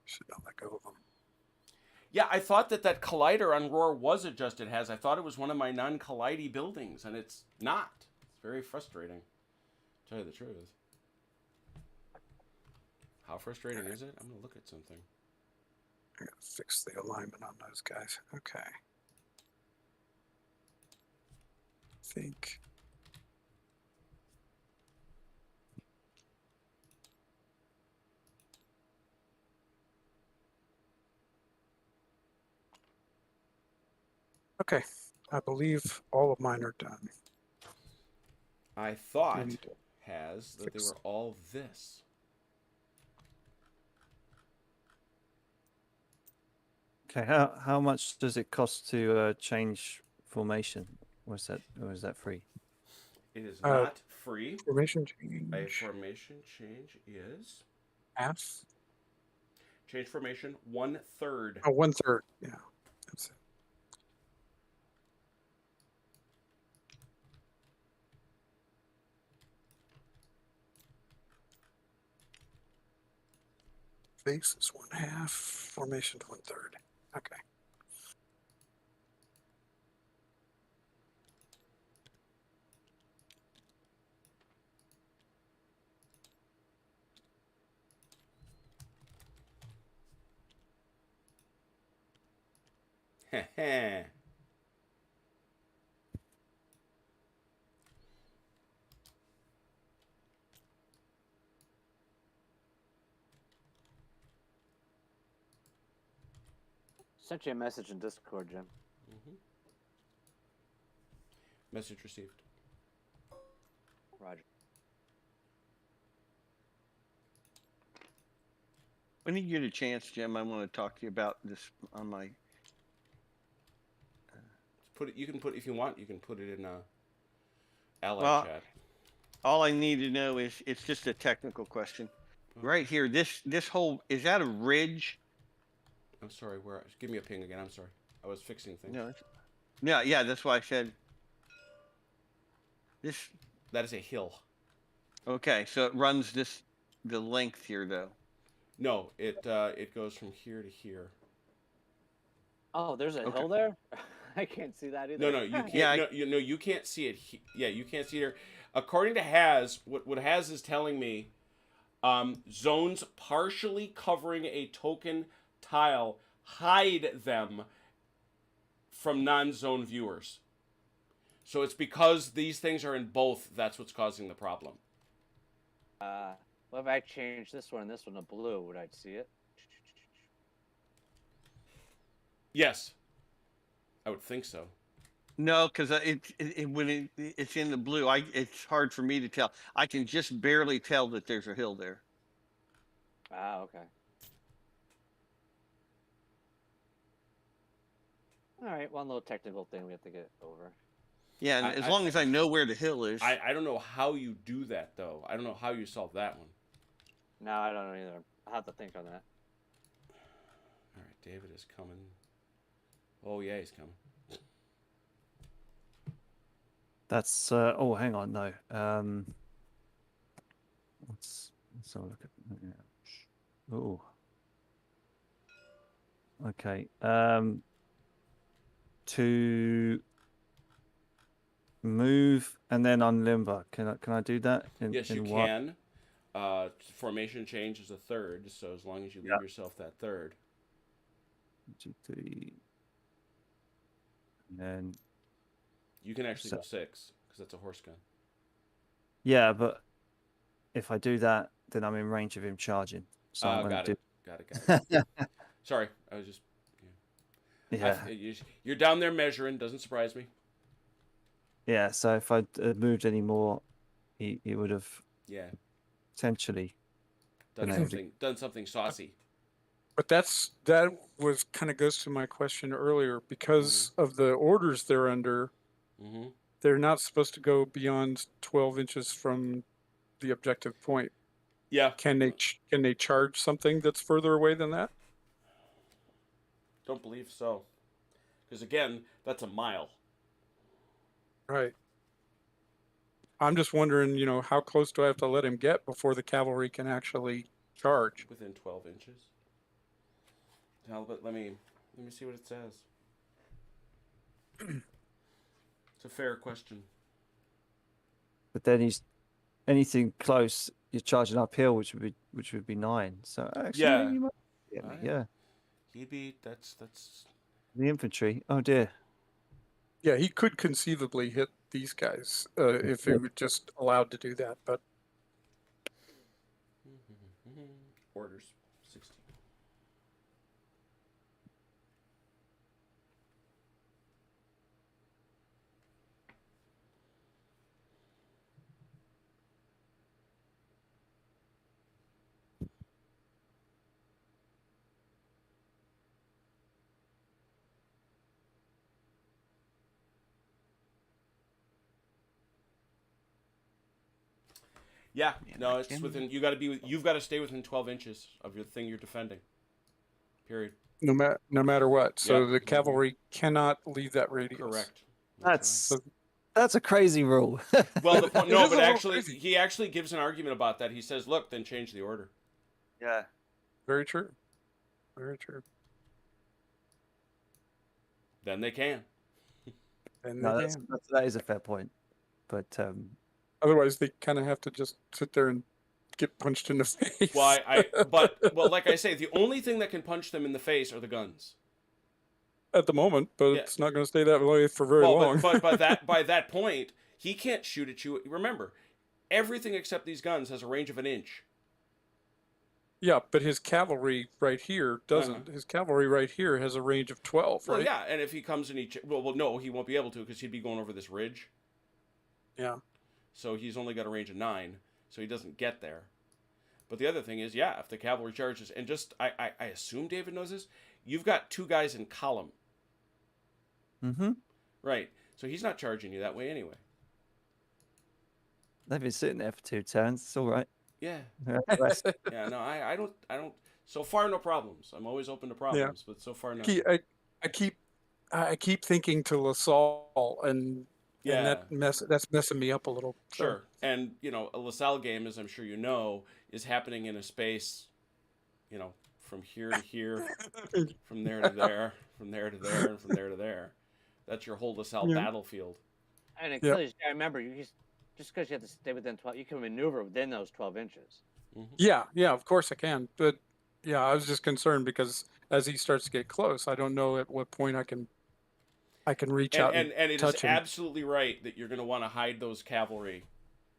Should not let go of them. Yeah, I thought that collider on Roar was adjusted has. I thought it was one of my non-collidey buildings, and it's not. It's very frustrating, to tell you the truth. How frustrating is it? I'm going to look at something. I gotta fix the alignment on those guys. Okay. I think. Okay. I believe all of mine are done. I thought need to has that they fix were all this. Okay, how much does it cost to change formation? Or is that free? It is not free. Formation change. A formation change is Half. change formation 1/3. Oh, 1/3. Yeah. That's it. Base is 1/2. Formation 1/3. Okay. Heh. Sent you a message in Discord, Jim. Message received. Roger. When you get a chance, Jim, I want to talk to you about this on my. Put it. You can put if you want. You can put it in ally chat. All I need to know is it's just a technical question. Right here. This whole, is that a ridge? I'm sorry. Where? Give me a ping again. I'm sorry. I was fixing things. No. Yeah. That's why I said this. That is a hill. Okay, so it runs the length here though. No, it goes from here to here. Oh, there's a hill there. I can't see that either. No, you can't. Yeah, you can't see it. Yeah, you can't see it here. According to Haz, what Haz is telling me, zones partially covering a token tile hide them from non-zone viewers. So it's because these things are in both. That's what's causing the problem. What if I change this one and this one to blue? Would I see it? Yes, I would think so. No, because when it's in the blue, it's hard for me to tell. I can just barely tell that there's a hill there. Ah, okay. All right, one little technical thing we have to get over. Yeah, and as long as I know where the hill is. I don't know how you do that though. I don't know how you solve that one. No, I don't know either. I'll have to think on that. All right, David is coming. Oh yeah, he's coming. That's oh, hang on, no. Let's have a look at. Yeah. Oh. Okay. To move and then unlimber. Can I do that? Yes, you what? can. Formation change is a third, so as long as you leave yourself that third. 1, 2, 3. And then You can actually go 6 because that's a horse gun. yeah, but if I do that, then I'm in range of him charging. So I'm got gonna it. Sorry, I was just. Yeah. You're down there measuring. Doesn't surprise me. Yeah. So if I moved any more, he would have potentially done something saucy. But that was kind of goes to my question earlier because of the orders they're under. They're not supposed to go beyond 12 inches from the objective point. Yeah. Can they charge something that's further away than that? Don't believe so. Because again, that's a mile. Right. I'm just wondering, how close do I have to let him get before the cavalry can actually charge? Within 12 inches. Now, but let me see what it says. It's a fair question. But then he's anything close, you're charging uphill, which would be 9. So actually, you might get me. Yeah. He'd be that's the infantry. Oh dear. Yeah, he could conceivably hit these guys if he were just allowed to do that, but orders 16. Yeah, no, it's within. You've got to stay within 12 inches of your thing you're defending. Period. no matter what. So the cavalry cannot leave that radius. Correct. That's a crazy rule. Well, the point, no, but actually, he actually gives an argument about that. He says, "Look, then change the order." Yeah. Very true. Very true. Then they can. And No, that is a fair point, but otherwise they kind of have to just sit there and get punched in the face. Why well, like I say, the only thing that can punch them in the face are the guns. At the moment, but it's not going to stay that way for very long. But by that point, he can't shoot at you. Remember, everything except these guns has a range of an inch. Yeah, but his cavalry right here doesn't. His cavalry right here has a range of 12, right? Well, yeah, and if he comes and well, no, he won't be able to because he'd be going over this ridge. Yeah. So he's only got a range of 9, so he doesn't get there. But the other thing is, if the cavalry charges, and just I assume David knows this, you've got 2 guys in column. Mm-hmm. Right. So he's not charging you that way anyway. They've been sitting there for 2 turns. It's all right. Yeah. That's- Yeah. No, I don't. So far, no problems. I'm always open to problems, but so far, no. I keep thinking to LaSalle, and Yeah. that's messing me up a little. So. Sure. And, a LaSalle game, as I'm sure you know, is happening in a space, from here to here, from there to there, from there to there, and from there to there. That's your whole LaSalle Yeah. battlefield. And Achilles, I remember, just because you have to stay within 12, you can maneuver within those 12 inches. Mm-hmm. Yeah, of course I can. But yeah, I was just concerned because as he starts to get close, I don't know at what point I can reach out and it is touch him. absolutely right that you're going to want to hide those cavalry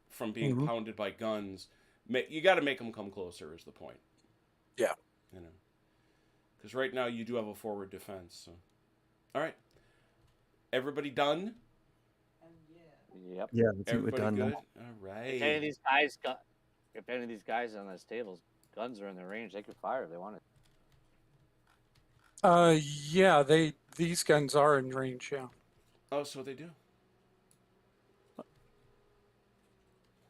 from being pounded by guns. You got to make them come closer is the point. Yeah. Because right now you do have a forward defense. So. All right. Everybody done? Yep. Yeah, I think Everybody we're done good? now. All right. If any of these guys on those tables, guns are in their range, they could fire if they wanted. Yeah, these guns are in range. Yeah. Oh, so they do.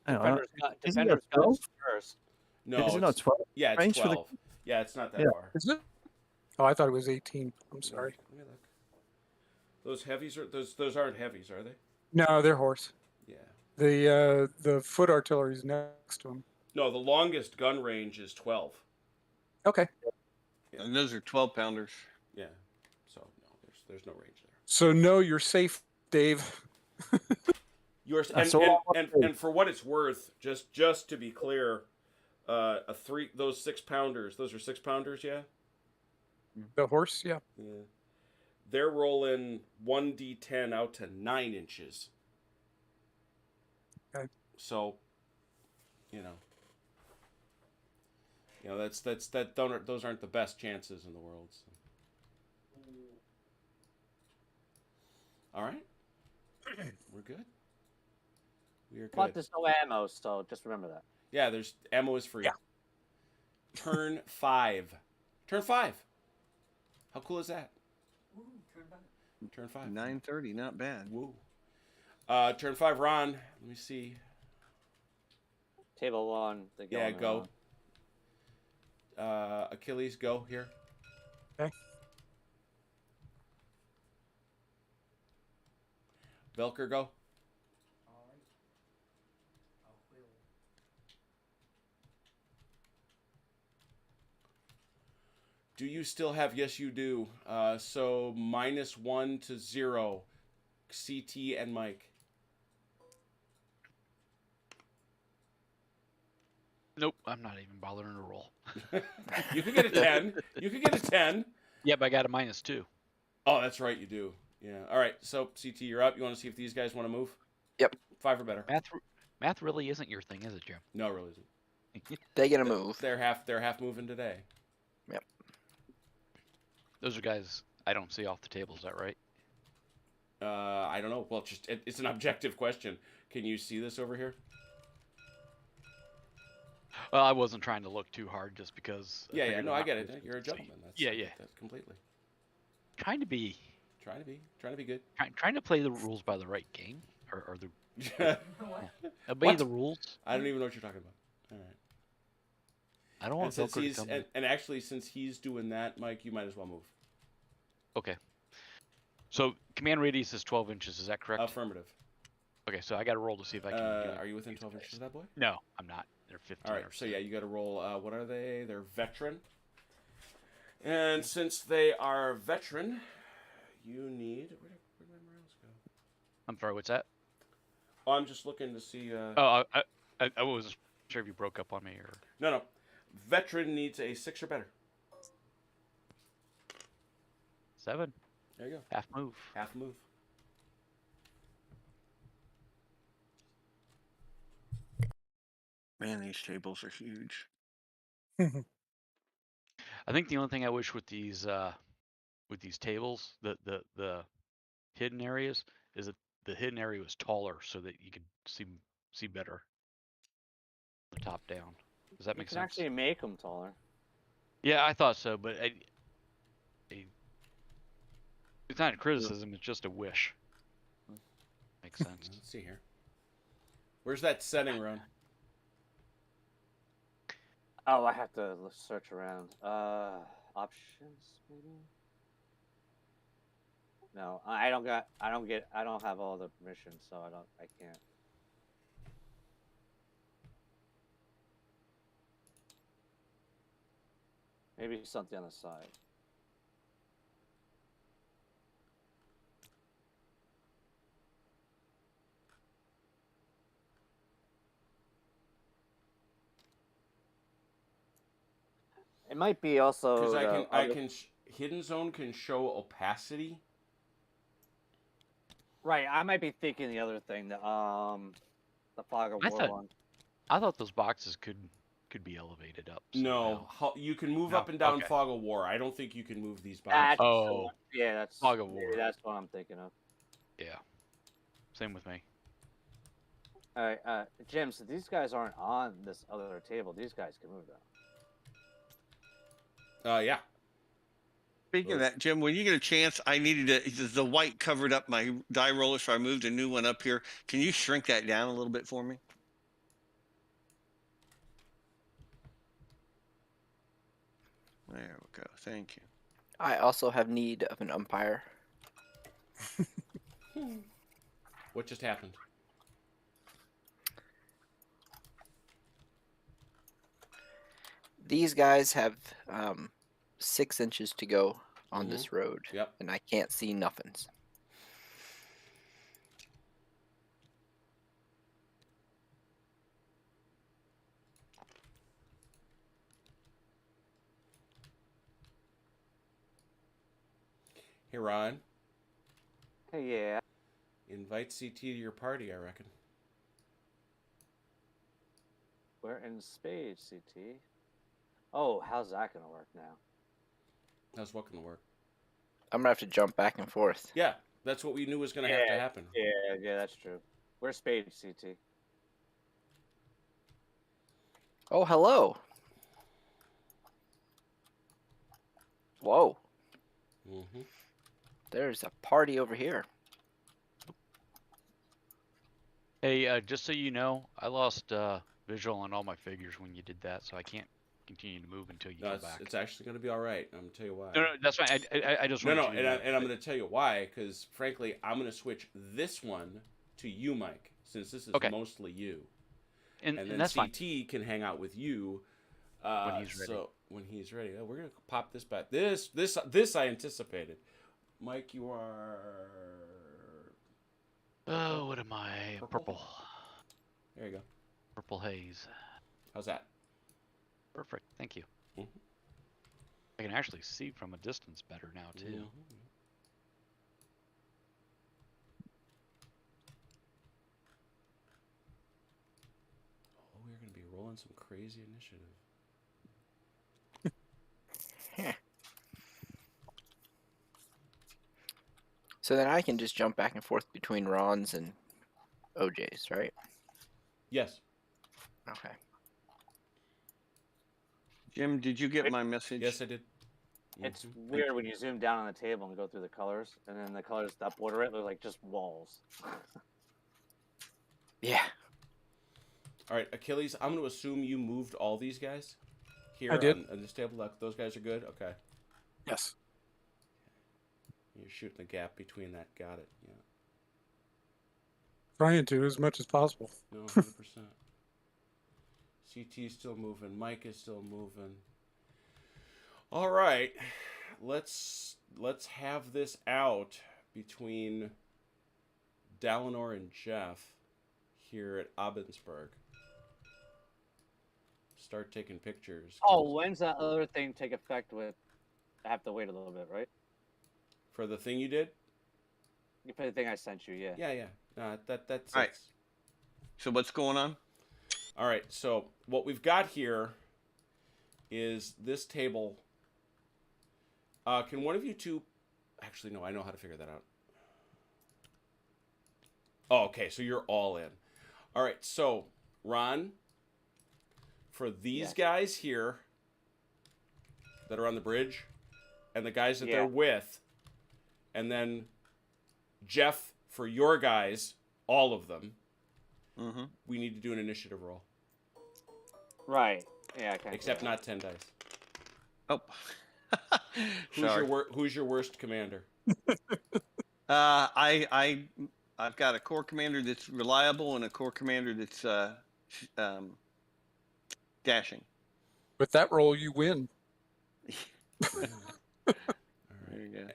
Hang on, Defenders it 12? guns first. No, Is it not 12? Yeah, it's range for the- 12. Yeah, it's not that Yeah. far. Is it? Oh, I thought it was 18. I'm sorry. Let me look. Those heavies are those aren't heavies, are they? No, they're horse. Yeah. The foot artillery is next to them. No, the longest gun range is 12. Okay. Yeah. And those are 12-pounders. Yeah. So no, there's no range there. So no, you're safe, Dave. Yours That's all I want to and for what it's worth, just to be clear, those 6-pounders, those are 6-pounders, yeah? The horse, yeah. Yeah. They're rolling 1d10 out to 9 inches. Okay. So, those aren't the best chances in the world. So. All right. We're good. We are good. But there's no ammo, so just remember that. Yeah, there's ammo is free. Yeah. Turn 5. Turn 5. How cool is that? Ooh, turn back. Turn 5. 9:30, not bad. Woo. Turn 5, Ron. Let me see. Table 1. Yeah, go. Achilles, go here. Okay. Velker, go. All right. I will. Do you still have? Yes, you do. So -1 to 0. CT and Mike. Nope, I'm not even bothering to roll. You could get a 10. You could get a 10. Yep, I got a -2. Oh, that's right, you do. Yeah. All right. So CT, you're up. You want to see if these guys want to move? Yep. 5 or better. Math really isn't your thing, is it, Jim? No, it really isn't. They get a move. They're half moving today. Yep. Those are guys I don't see off the table. Is that right? I don't know. Well, it's an objective question. Can you see this over here? Well, I wasn't trying to look too hard, just because. Yeah. No, I get it. You're a gentleman. Yeah. That's completely. Trying to be good. trying to play the rules by the right game, or the What? obey What? the rules. I don't even know what you're talking about. All right. I don't And want since Velcro to he's come. and actually, since he's doing that, Mike, you might as well move. Okay. So command radius is 12 inches. Is that correct? Affirmative. Okay, so I got to roll to see if I can. do Are you within 12 inches of that boy? No, I'm not. They're 15. All right. or So yeah, you got to roll. What are they? They're veteran. And since they are veteran, you need. Where did my morales go? I'm sorry. What's that? Oh, I'm just looking to see. Oh, I wasn't sure if you broke up on me or. No. Veteran needs a 6 or better. 7. There you go. Half move. Half move. Man, these tables are huge. I think the only thing I wish with these tables, the hidden areas, is that the hidden area was taller so that you could see better. The top down. Does that You make can sense? actually make them taller. Yeah, I thought so, but it's not a criticism. It's just a wish. Makes sense. Let's see here. Where's that setting, Ron? Oh, I have to search around. Options maybe. No, I don't have all the permissions, so I can't. Maybe something on the side. It might be also Because the other- hidden zone can show opacity. right. I might be thinking the other thing, the fog of war one. I thought those boxes could be elevated up. No, you can move up and down Fog of War. I don't think you can move these boxes. That's Fog of War. That's what I'm thinking of. Yeah, same with me. All right, Jim. So these guys aren't on this other table. These guys can move them. Yeah. Speaking of that, Jim, when you get a chance, I needed the white covered up my die roller, so I moved a new one up here. Can you shrink that down a little bit for me? There we go. Thank you. I also have need of an umpire. What just happened? These guys have 6 inches to go on this road. Yep. And I can't see nothings. Hey, Ron. Hey, yeah. Invite CT to your party, I reckon. We're in spades, CT. Oh, how's that gonna work now? How's what gonna work? I'm gonna have to jump back and forth. Yeah, that's what we knew was gonna have to happen. Yeah, that's true. We're spades, CT. Oh, hello. Whoa. Mm-hmm. There's a party over here. Hey, just so you know, I lost visual on all my figures when you did that, so I can't continue to move until you come back. It's actually going to be all right. I'm going to tell you why. No, that's fine. I just no, wanted you to know. and I'm going to tell you why, because frankly, I'm going to switch this one to you, Mike, since this is mostly you. And then that's CT fine. can hang out with you when he's ready. So when he's ready, we're going to pop this back. This I anticipated. Mike, you are. Oh, what am I? Purple. There you go. Purple haze. How's that? Perfect. Thank you. Mm-hmm. I can actually see from a distance better now too. Mm-hmm. Oh, we're going to be rolling some crazy initiative. So then I can just jump back and forth between Ron's and OJ's, right? Yes. Okay. Jim, did you get my message? Yes, I did. It's weird when you zoom down on the table and go through the colors, and then the colors that border it look like just walls. Yeah. All right, Achilles, I'm going to assume you moved all these guys here I did. On this table. Those guys are good? Okay. Yes. You're shooting the gap between that. Got it. Yeah. Trying to as much as possible. No, 100%. CT's still moving. Mike is still moving. All right. Let's have this out between Dalinor and Jeff here at Abensburg. Start taking pictures. Oh, when's that other thing take effect with? I have to wait a little bit, right? For the thing you did? For the thing I sent you, yeah. Yeah. That's all right. So what's going on? All right. So what we've got here is this table. Can one of you two? Actually, no. I know how to figure that out. Oh, okay. So you're all in. All right. So Ron, for these guys here that are on the bridge, and the guys that they're with, and then Jeff, for your guys, all of them, we need to do an initiative roll. Right. Yeah, I can't. Except do that. not 10 dice. Oh. Who's who's your worst commander? I've got a core commander that's reliable and a core commander that's dashing. With that roll, you win. All There right. you go.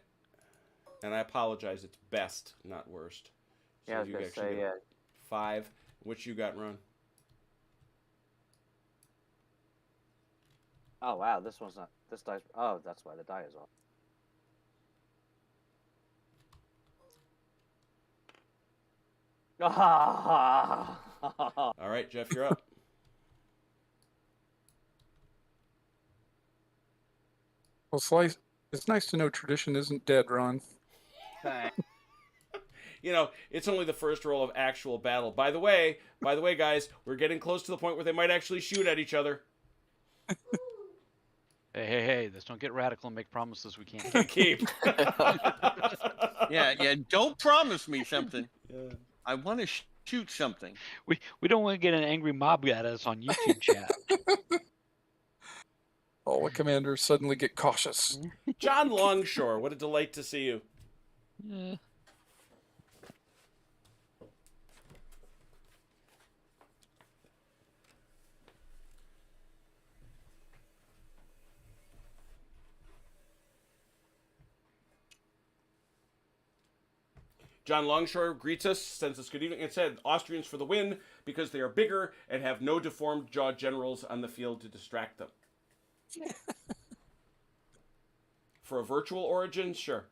And I apologize. It's best, not worst. So Yeah, I was you gonna actually say, get yeah. 5. What you got, Ron? Oh wow, this one's not. This dice. Oh, that's why the die is off. All right, Jeff, you're up. Well, Slice, it's nice to know tradition isn't dead, Ron. You know, it's only the first roll of actual battle. By the way, guys, we're getting close to the point where they might actually shoot at each other. Hey, let's don't get radical and make promises we can't keep. Keep. Yeah. Don't promise me something. Yeah. I want to shoot something. We don't want to get an angry mob at us on YouTube chat. All the commanders suddenly get cautious. John Longshore, what a delight to see you. Yeah. John Longshore greets us, sends us good evening, and said, Austrians for the win because they are bigger and have no deformed jaw generals on the field to distract them. For a virtual origin, sure.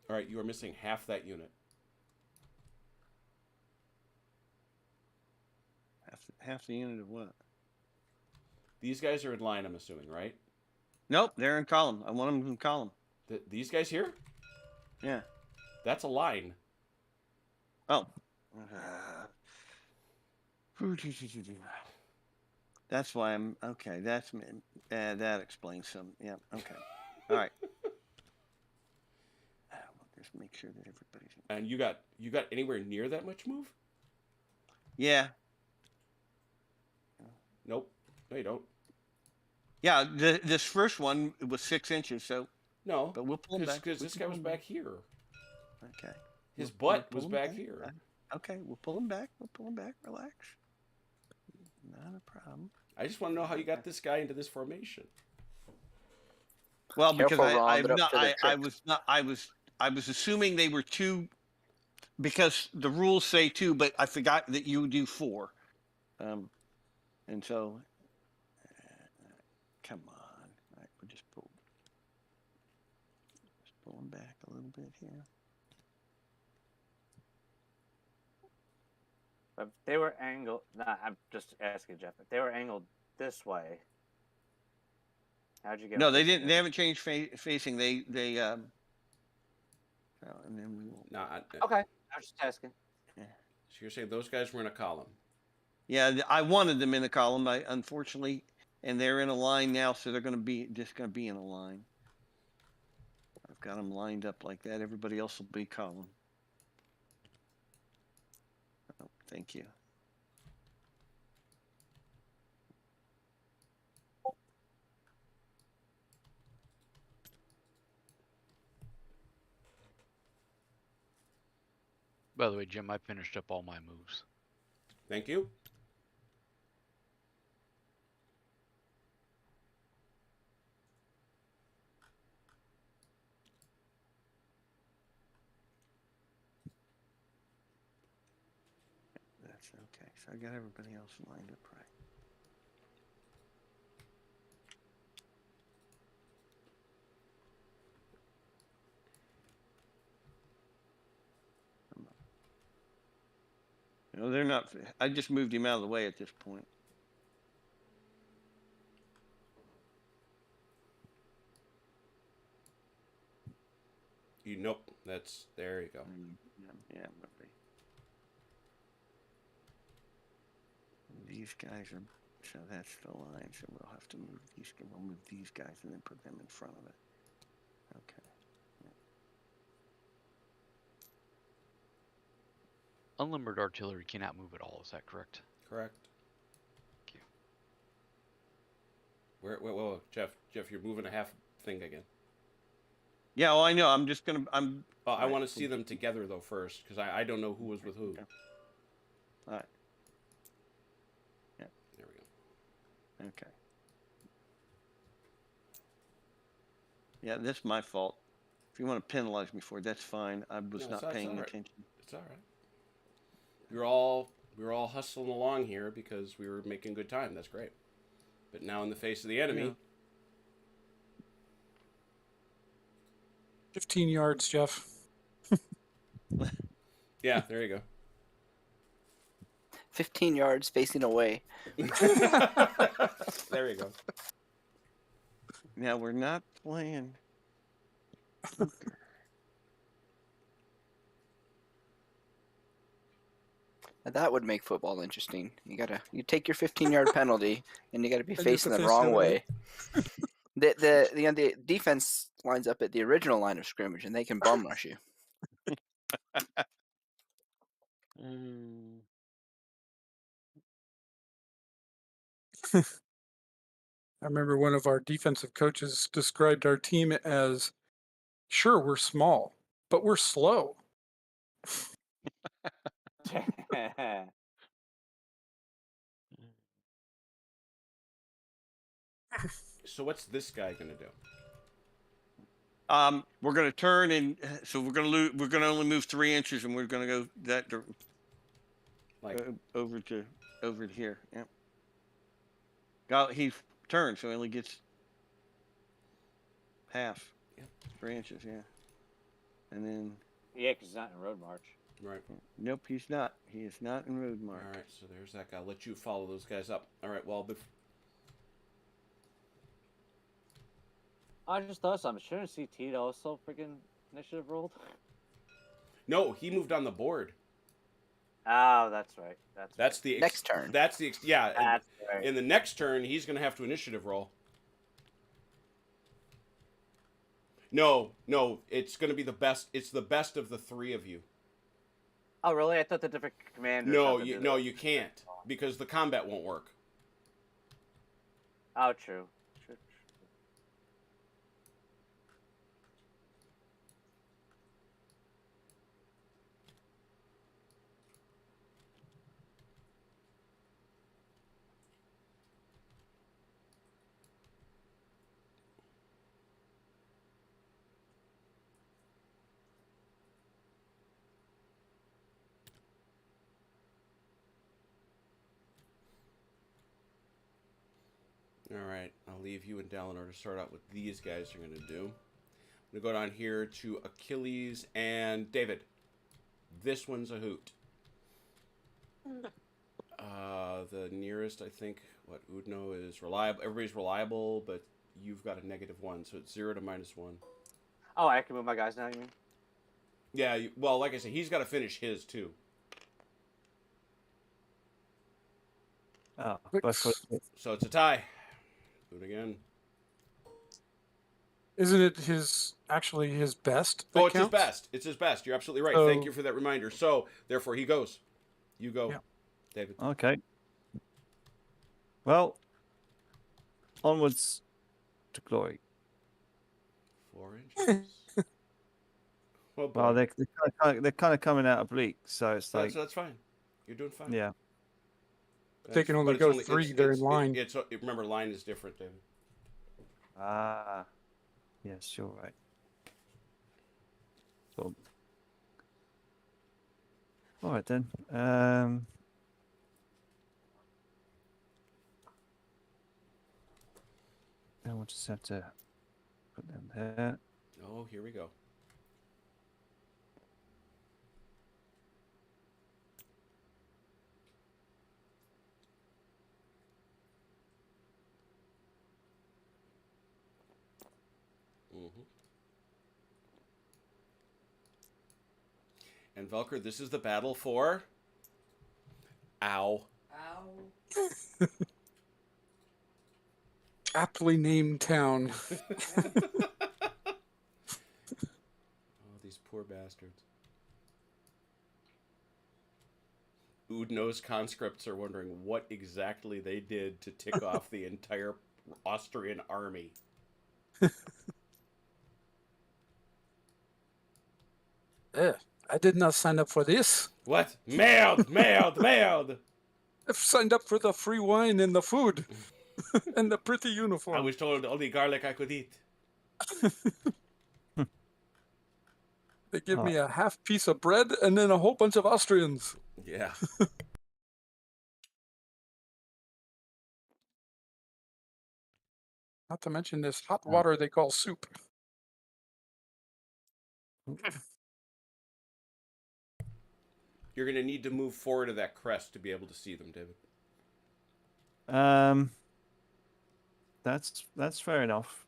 All right, you are missing half that unit. Half the unit of what? These guys are in line, I'm assuming, right? Nope, they're in column. I want them in column. These guys here? Yeah. That's a line. Oh. That's why I'm okay. That explains some. Yeah. Okay. All right. We'll just make sure that everybody's. And you got anywhere near that much move? Yeah. Nope. No, you don't. Yeah. This first one was 6 inches. So. No. But we'll pull him back. Because this guy was back here. Okay. His butt was back here. Okay, we'll pull him back. Relax. Not a problem. I just want to know how you got this guy into this formation. Well, Careful, because Ron, I was assuming they were 2 because the rules say 2, but I forgot that you do 4. And so come on. All right, we'll just pull him back a little bit here. If they were angled, I'm just asking Jeff. If they were angled this way, how'd you get? No, they didn't. They haven't changed facing. They and then we will. No. Okay, I was just asking. So you're saying those guys were in a column? Yeah, I wanted them in a column. Unfortunately, and they're in a line now, so they're going to be in a line. I've got them lined up like that. Everybody else will be column. Oh, thank you. By the way, Jim, I finished up all my moves. Thank you. That's okay. So I got everybody else lined up right. not. I just moved him out of the way at this point. Nope. That's there. You go. Yeah. These guys are. So that's the line. So we'll have to move these. We'll move these guys and then put them in front of it. Okay. Unlimited artillery cannot move at all. Is that correct? Correct. Thank you. Whoa, Jeff, you're moving a half thing again. Yeah, well, I know. I'm just gonna. I want to see them together though first, because I don't know who was with who. Okay. All right. There we go. Okay. Yeah, that's my fault. If you want to penalize me for it, that's fine. I was No, not paying all right. attention. It's all right. We were all hustling along here because we were making good time. That's great. But now in the face of the enemy. Yeah. 15 yards, Jeff. Yeah, there you go. 15 yards facing away. There you go. Now we're not playing. Now that would make football interesting. You take your 15-yard penalty, and you gotta be And you facing have the to face wrong the other way. The defense lines up at the original line of scrimmage, and they can bum rush you. I remember one of our defensive coaches described our team as, sure, we're small, but we're slow. So what's this guy gonna do? We're gonna turn and so we're gonna only move 3 inches, and we're gonna go Like over to here. Yep. He turned, so he only gets half. Yep. 3 inches, yeah. And then. Yeah, because he's not in road march. right. Nope, he's not. He is not in road march. All right. So there's that guy. I'll let you follow those guys up. All right. Well, I just thought something. Shouldn't CT also freaking initiative rolled? no, he moved on the board. Oh, that's right. That's the Next turn. That's the yeah. That's right. In the next turn, he's gonna have to initiative roll. No, it's gonna be the best. It's the best of the 3 of you. Oh, really? I thought the different commanders. No, had to do no, that. you can't because the combat won't work. Oh, true. All right, I'll leave you and Dalinar to start out what these guys are going to do. I'm going to go down here to Achilles and David. This one's a hoot. The nearest, I think, Udno is reliable. Everybody's reliable, but you've got a -1, so it's 0 to -1. Oh, I can move my guys now, you mean? Yeah, well, like I said, he's got to finish his, too. Oh, So it's a tie. Do it again. Isn't it actually his best? Oh, it's counts? his best. It's his best. You're absolutely right. Thank you for that reminder. So, therefore, he goes. You go, Yeah. David. Okay. Well, onwards to glory. 4 inches. Oh, boy. Well, they're kind of coming out oblique, so it's like that's fine. You're doing fine. yeah. They can only go 3. They're in line. Remember, line is different, David. Ah, yes, you're right. So, all right then. Now we'll just have to put them there. Oh, here we go. And Velker, this is the battle for... Ow. Ow. Aptly named town. Oh, these poor bastards. Ood-nosed conscripts are wondering what exactly they did to tick off the entire Austrian army. I did not sign up for this. What? Merde! I've signed up for the free wine and the food and the pretty uniform. I was told only garlic I could eat. They give me a half piece of bread and then a whole bunch of Austrians. Yeah. Not to mention this hot water they call soup. You're going to need to move forward to that crest to be able to see them, David. That's fair enough.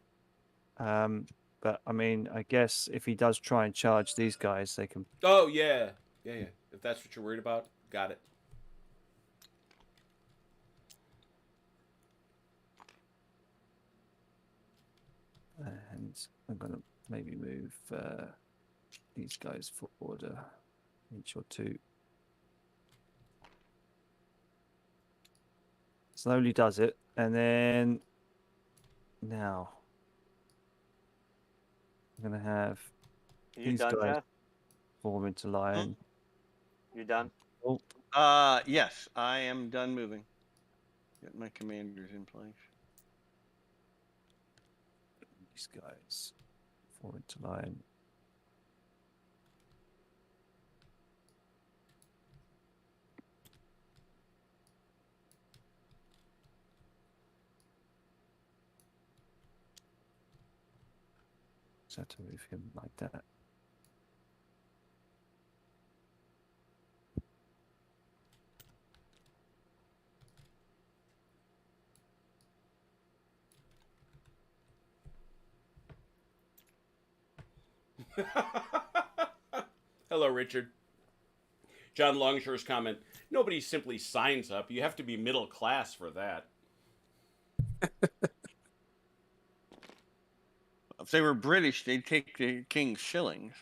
But I mean, I guess if he does try and charge these guys, they can. Oh, yeah. Yeah. If that's what you're worried about, got it. And I'm gonna maybe move these guys forward an inch or two. Slowly does it, and then now I'm gonna have You these done, guys Jeff? form into line. You done? Yes, I am done moving. Get my commanders in place. These guys form into line. Just have to move him like that. Hello, Richard. John Longshore's comment, nobody simply signs up. You have to be middle class for that. If they were British, they'd take the king's shillings.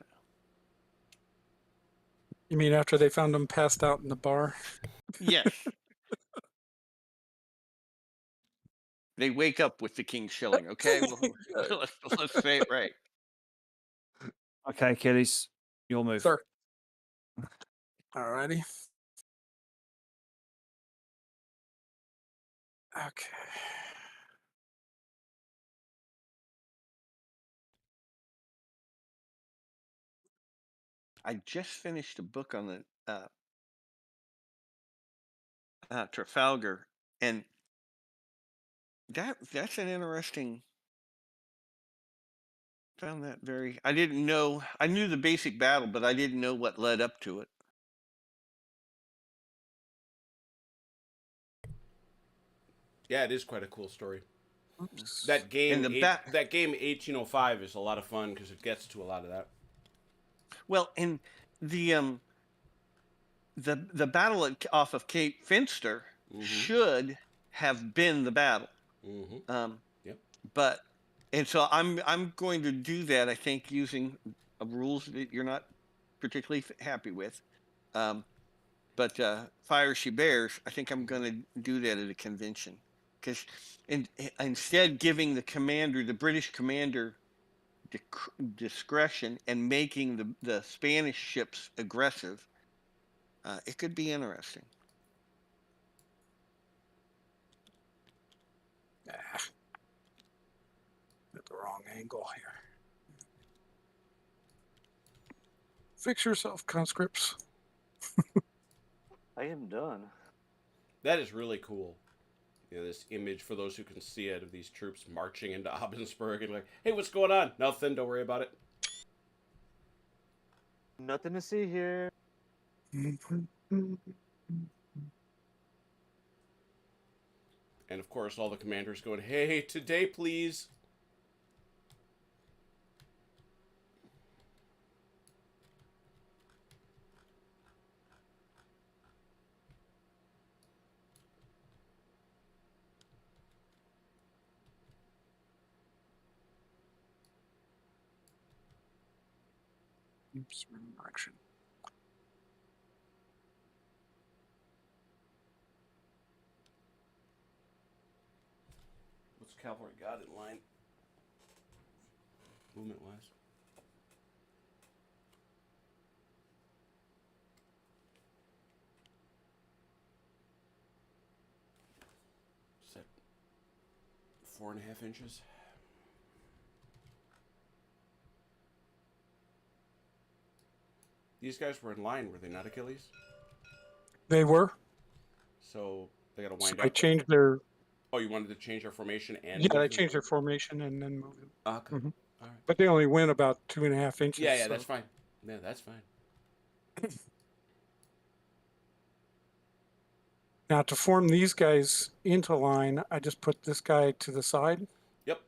You mean after they found him passed out in the bar? Yes. They wake up with the king's shilling, okay? Well, let's say it right. Okay, Achilles, your move. Sir. Alrighty. Okay. I just finished a book on the Trafalgar, and that's an interesting. Found that very. I didn't know. I knew the basic battle, but I didn't know what led up to it. Yeah, it is quite a cool story. Oops. That game, And that game 1805 is a lot of fun because it gets to a lot of that. Well, and the battle off of Cape Finster should have been the battle. Yep. But and so I'm going to do that. I think using rules that you're not particularly happy with. But Fire She Bears, I think I'm going to do that at a convention, because instead giving the British commander discretion and making the Spanish ships aggressive, it could be interesting. At the wrong angle here. Fix yourself, conscripts. I am done. That is really cool. You know, this image, for those who can see it, of these troops marching into Abensburg and like, hey, what's going on? Nothing, don't worry about it. Nothing to see here. And of course, all the commanders going, hey, today, please. Direction. What's cavalry got in line? Movement wise. Is that 4.5 inches? These guys were in line, were they not, Achilles? They were. So they got to So wind I up. changed their. Oh, you wanted to change their formation and Yeah, move they them? changed their formation and then moved them. Okay. Mhm. All right. But they only went about 2.5 inches. Yeah, so. that's fine. Yeah, that's fine. Now to form these guys into line, I just put this guy to the side. Yep.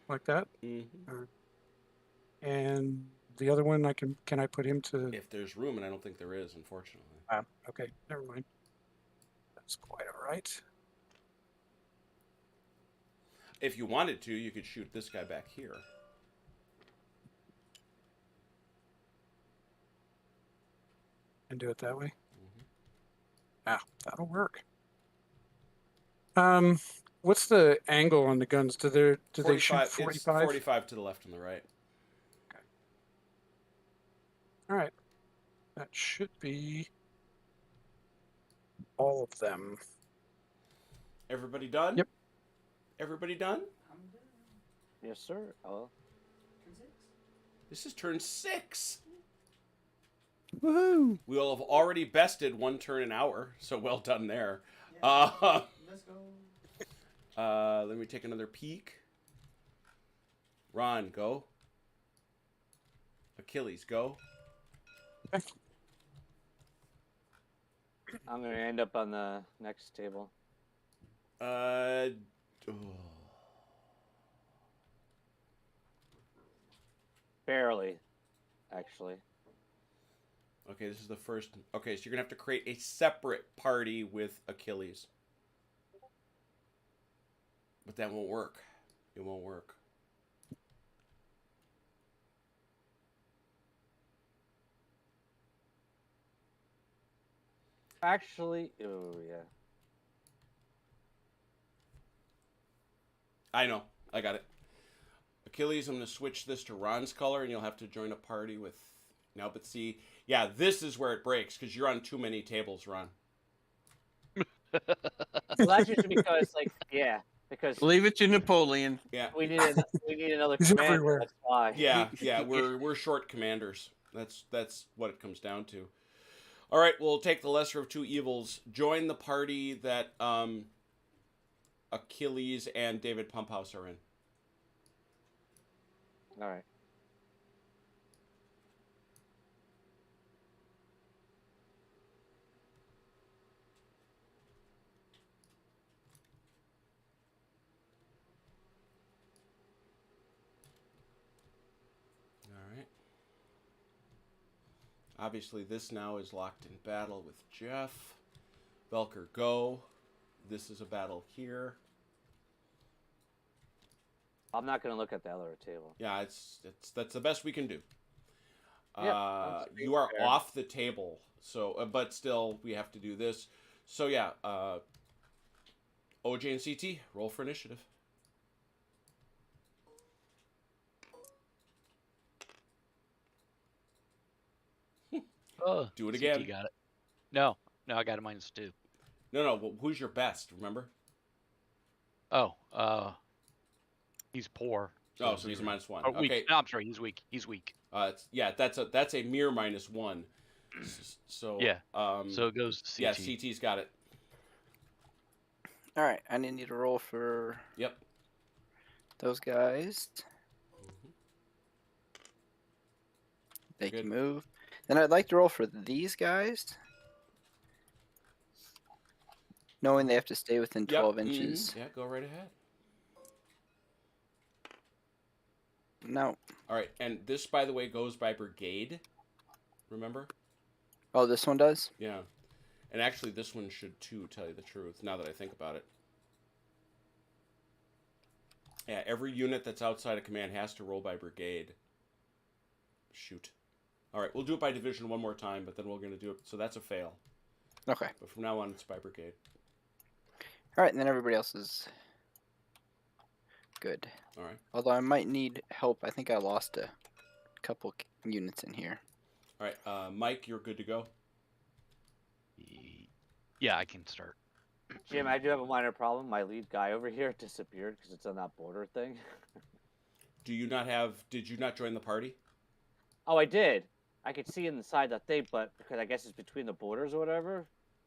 Like that. Mm-hmm. And the other one, can I put him to? If there's room, and I don't think there is, unfortunately. Okay, never mind. That's quite all right. If you wanted to, you could shoot this guy back here. And do it that way. Mm-hmm. That'll work. What's the angle on the guns? Do they shoot 45? 45 to the left and the right. Okay. All right. That should be all of them. Everybody done? Yep. Everybody done? I'm done. Yes, sir. Oh, Turn 6. This is turn 6. Woohoo! We will have already bested 1 turn an hour, so well done there. Yeah. Let's go. Let me take another peek. Ron, go. Achilles, go. I'm gonna end up on the next table. Oh. Barely, actually. Okay, this is the first. Okay, so you're gonna have to create a separate party with Achilles. But that won't work. It won't work. Actually, oh yeah. I know. I got it. Achilles, I'm going to switch this to Ron's color, and you'll have to join a party with... Now, but see... Yeah, this is where it breaks, because you're on too many tables, Ron. Well, that's just because, because Leave it to Napoleon. Yeah. we need another He's commander. everywhere. That's why. Yeah, we're short commanders. That's what it comes down to. All right, we'll take the lesser of two evils. Join the party that Achilles and David Pumphouse are in. All right. All right. Obviously, this now is locked in battle with Jeff. Velker, go. This is a battle here. I'm not gonna look at the other table. Yeah, that's the best we can do. Yeah, You are fair. off the table, so but still we have to do this. So yeah, OJ and CT, roll for initiative. Oh, Do it CT again. got it. No, I got a -2. No, well, who's your best? Remember? Oh, he's poor. Oh, so he's a -1. Oh, weak. Okay. No, I'm sorry, he's weak. He's weak. That's a mere -1. So Yeah. So it goes CT. yeah, CT's got it. All right, I need to roll for Yep. those guys. They Good. can move. Then I'd like to roll for these guys, knowing they have to stay within 12 inches. Yeah, go right ahead. No. All right, and this, by the way, goes by brigade. Remember? Oh, this one does? Yeah. And actually, this one should too, tell you the truth, now that I think about it. Yeah, every unit that's outside of command has to roll by brigade. Shoot. All right, we'll do it by division one more time, but then we're going to do it. So that's a fail. Okay. But from now on, it's by brigade. All right, and then everybody else is good. All right. Although I might need help. I think I lost a couple units in here. All right, Mike, you're good to go. Yeah, I can start. Jim, I do have a minor problem. My lead guy over here disappeared because it's on that border thing. Do you not have? Did you not join the party? Oh, I did. I could see inside that thing, but because I guess it's between the borders or whatever,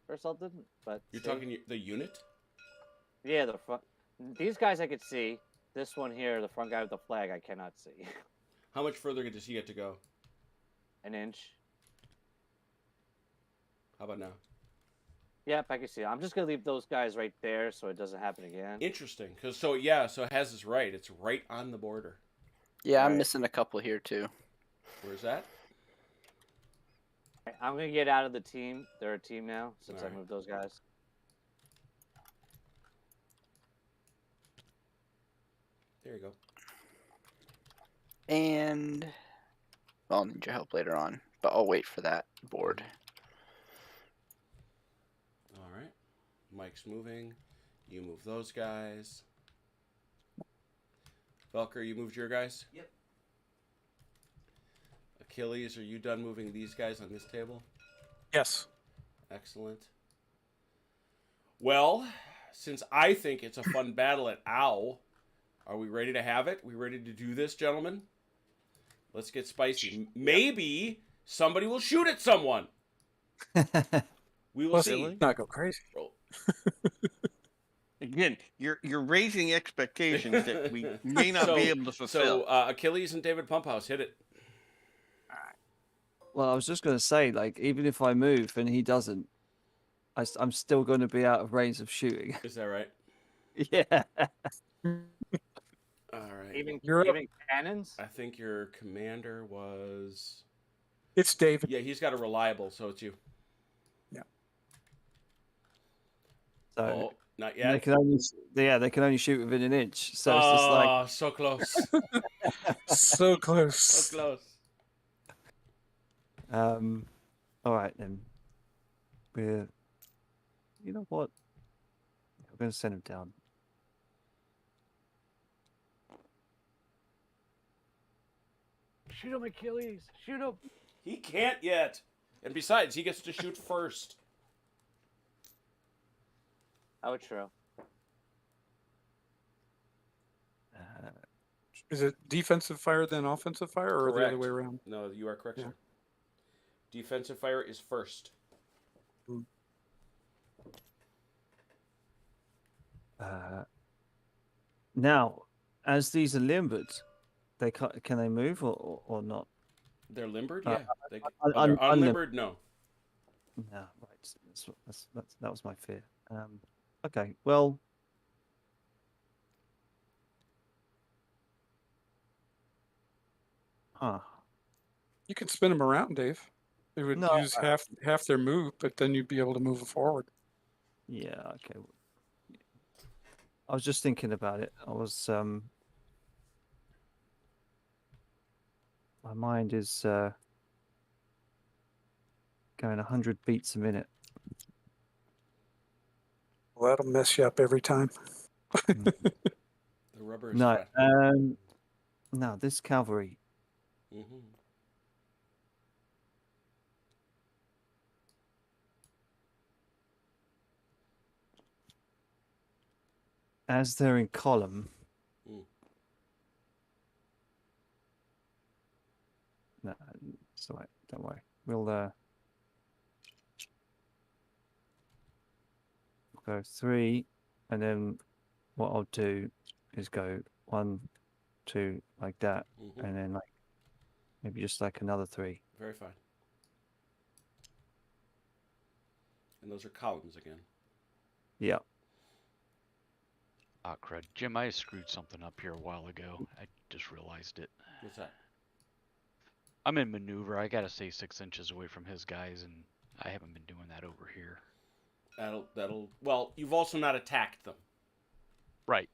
or something. But You're see? talking the unit? Yeah, the front. These guys I could see. This one here, the front guy with the flag, I cannot see. How much further does he get to go? An inch. How about now? Yep, I can see. I'm just gonna leave those guys right there so it doesn't happen again. Interesting, because so Hez is right. It's right on the border. Yeah, I'm Right. missing a couple here too. Where's that? I'm gonna get out of the team. They're a team now since I Alright. moved those guys. There you go. And I'll need your help later on, but I'll wait for that board. All right. Mike's moving. You move those guys. Velker, you moved your guys? Yep. Achilles, are you done moving these guys on this table? Yes. Excellent. Well, since I think it's a fun battle at OW, are we ready to have it? We ready to do this, gentlemen? Let's get spicy. Maybe somebody will shoot at someone. We will Let's see. not go crazy. Again, you're raising expectations that we may not So- be able to fulfill. So, Achilles and David Pumphouse, hit it. Well, I was just going to say, like, even if I move and he doesn't, I'm still going to be out of range of shooting. Is that right? Yeah. All right. Even You're up. even cannons. I think your commander was... It's David. Yeah, he's got a reliable, so it's you. So Oh, not they yet. can only, they can only shoot within an inch. So it's just like, Oh, so close. So close. So close. all right then. You know what? I'm going to send him down. Shoot him, Achilles! Shoot him! He can't yet. And besides, he gets to shoot first. Oh, true. Is it defensive fire then offensive fire, or the other Correct. way around? No, you are correct, Yeah. sir. Defensive fire is first. Now, as these are limbered, can they move or not? They're limbered? Uh, Yeah. They, un- oh, they're un- unlimbered? No. No, right. That was my fear. Okay, well. Huh. You could spin them around, Dave. They would No, use half their move, but then you'd be able to move forward. Yeah, okay. I was just thinking about it. I was my mind is going 100 beats a minute. Well, that'll mess you up every time. The rubber is No, flat. no, this cavalry. Mm-hmm. As they're in column. Mm. No, it's all right. Don't worry. We'll go 3, and then what I'll do is go 1, 2 like that, Mm-hmm. and then like maybe just like another 3. Very fine. And those are columns again. Yeah. Ah, crud. Jim, I screwed something up here a while ago. I just realized it. What's that? I'm in maneuver. I gotta stay 6 inches away from his guys, and I haven't been doing that over here. That'll. Well, you've also not attacked them. Right.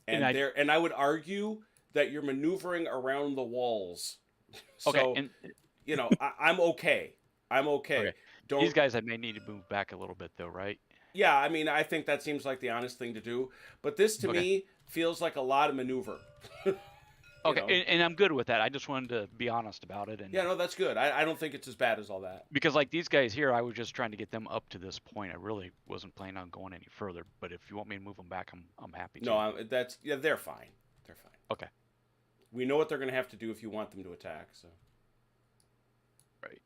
And And I would argue that you're maneuvering around the walls. So Okay, and you know, I'm okay. I'm okay. Okay. Don't. These guys I may need to move back a little bit though, right? Yeah, I mean, I think that seems like the honest thing to do. But this to Okay. me feels like a lot of maneuver. Okay, know? and I'm good with that. I just wanted to be honest about it. And Yeah, no, that's good. I don't think it's as bad as all that. because like these guys here, I was just trying to get them up to this point. I really wasn't planning on going any further. But if you want me to move them back, I'm happy to. No, they're fine. They're fine. Okay. We know what they're going to have to do if you want them to attack. So. Right.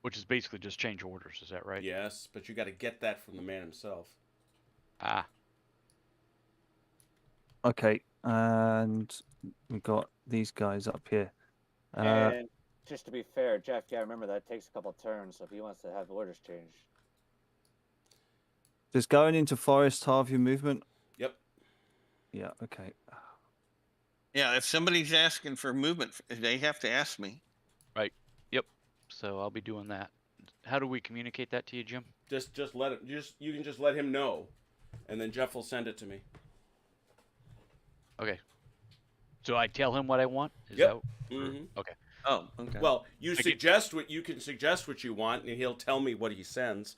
Which is basically just change orders. Is that right? Yes, but you got to get that from the man himself. Ah. Okay, and we've got these guys up here. And just to be fair, Jeff, yeah, remember that takes a couple of turns, so if he wants to have orders changed. Does going into forest halve your movement? Yep. Yeah, okay. Yeah, if somebody's asking for movement, they have to ask me. Right. Yep. So I'll be doing that. How do we communicate that to you, Jim? Just let it. You can just let him know, and then Jeff will send it to me. Okay. So I tell him what I want? Is Yep. that... Okay. Oh, okay. Well, you suggest what you can suggest what you want, and he'll tell me what he sends.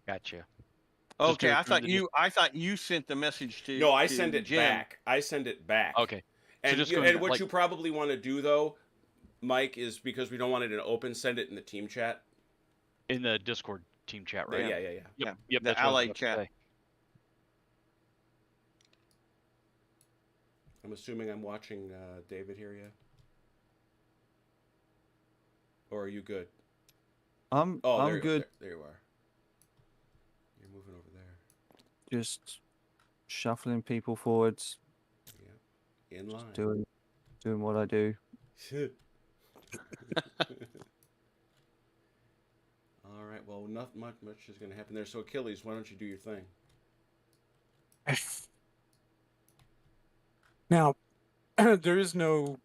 Gotcha. Okay, I thought you sent the message to. No, I to send it Jim. back. I send it back. Okay. And, So just and what you probably want to do though, Mike, is because we don't want it in open, send it in the team chat. In the Discord team chat, right? Yeah. Yep. The That's what I was allied about to chat. say. I'm assuming I'm watching David here, yeah? Or are you good? I'm good. There you are. You're moving over there. Just shuffling people forwards. Yeah. In line. Doing what I do. All right. Well, not much is going to happen there. So Achilles, why don't you do your thing? Now, there is no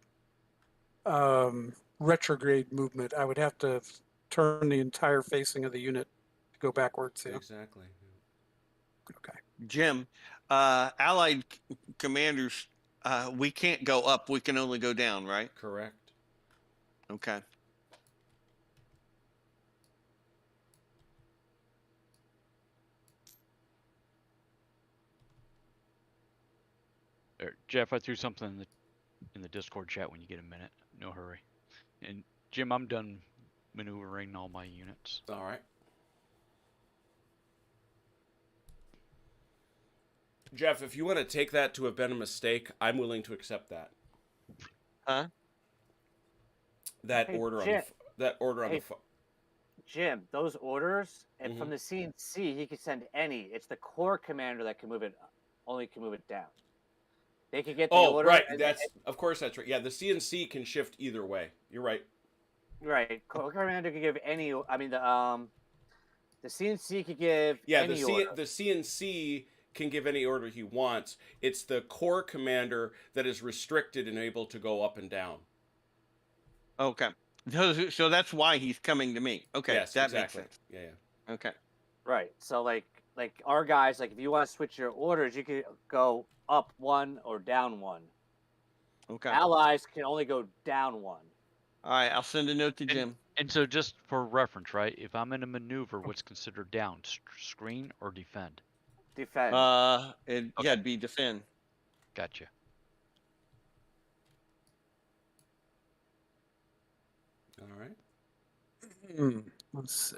retrograde movement. I would have to turn the entire facing of the unit to go backwards. Yeah. Exactly. Okay. Jim, allied commanders, we can't go up. We can only go down, right? Correct. Okay. There, Jeff, I threw something in the Discord chat when you get a minute. No hurry. And Jim, I'm done maneuvering all my units. All right. Jeff, if you want to take that to have been a mistake, I'm willing to accept that. Huh? That Hey, order Jim. on the phone. Jim, those orders, and Mm-hmm. from the CNC, he can send any. It's the core commander that can move it, only can move it down. They can get the order. Right. and- Of course that's right. Yeah, the CNC can shift either way. You're right. right. Core commander can give any. I mean, the CNC could give any order. The CNC can give any order he wants. It's the core commander that is restricted and able to go up and down. Okay. So that's why he's coming to me. Okay. Yes, that exactly. makes sense. Yeah. Okay. Right. So like our guys, like if you want to switch your orders, you could go up one or down one. Okay. Allies can only go down one. All right. I'll send a note to Jim. And so just for reference, right? If I'm in a maneuver, what's considered down? Screen or defend? Defend. Yeah, Okay. it'd be defend. Gotcha. All right. Let's see.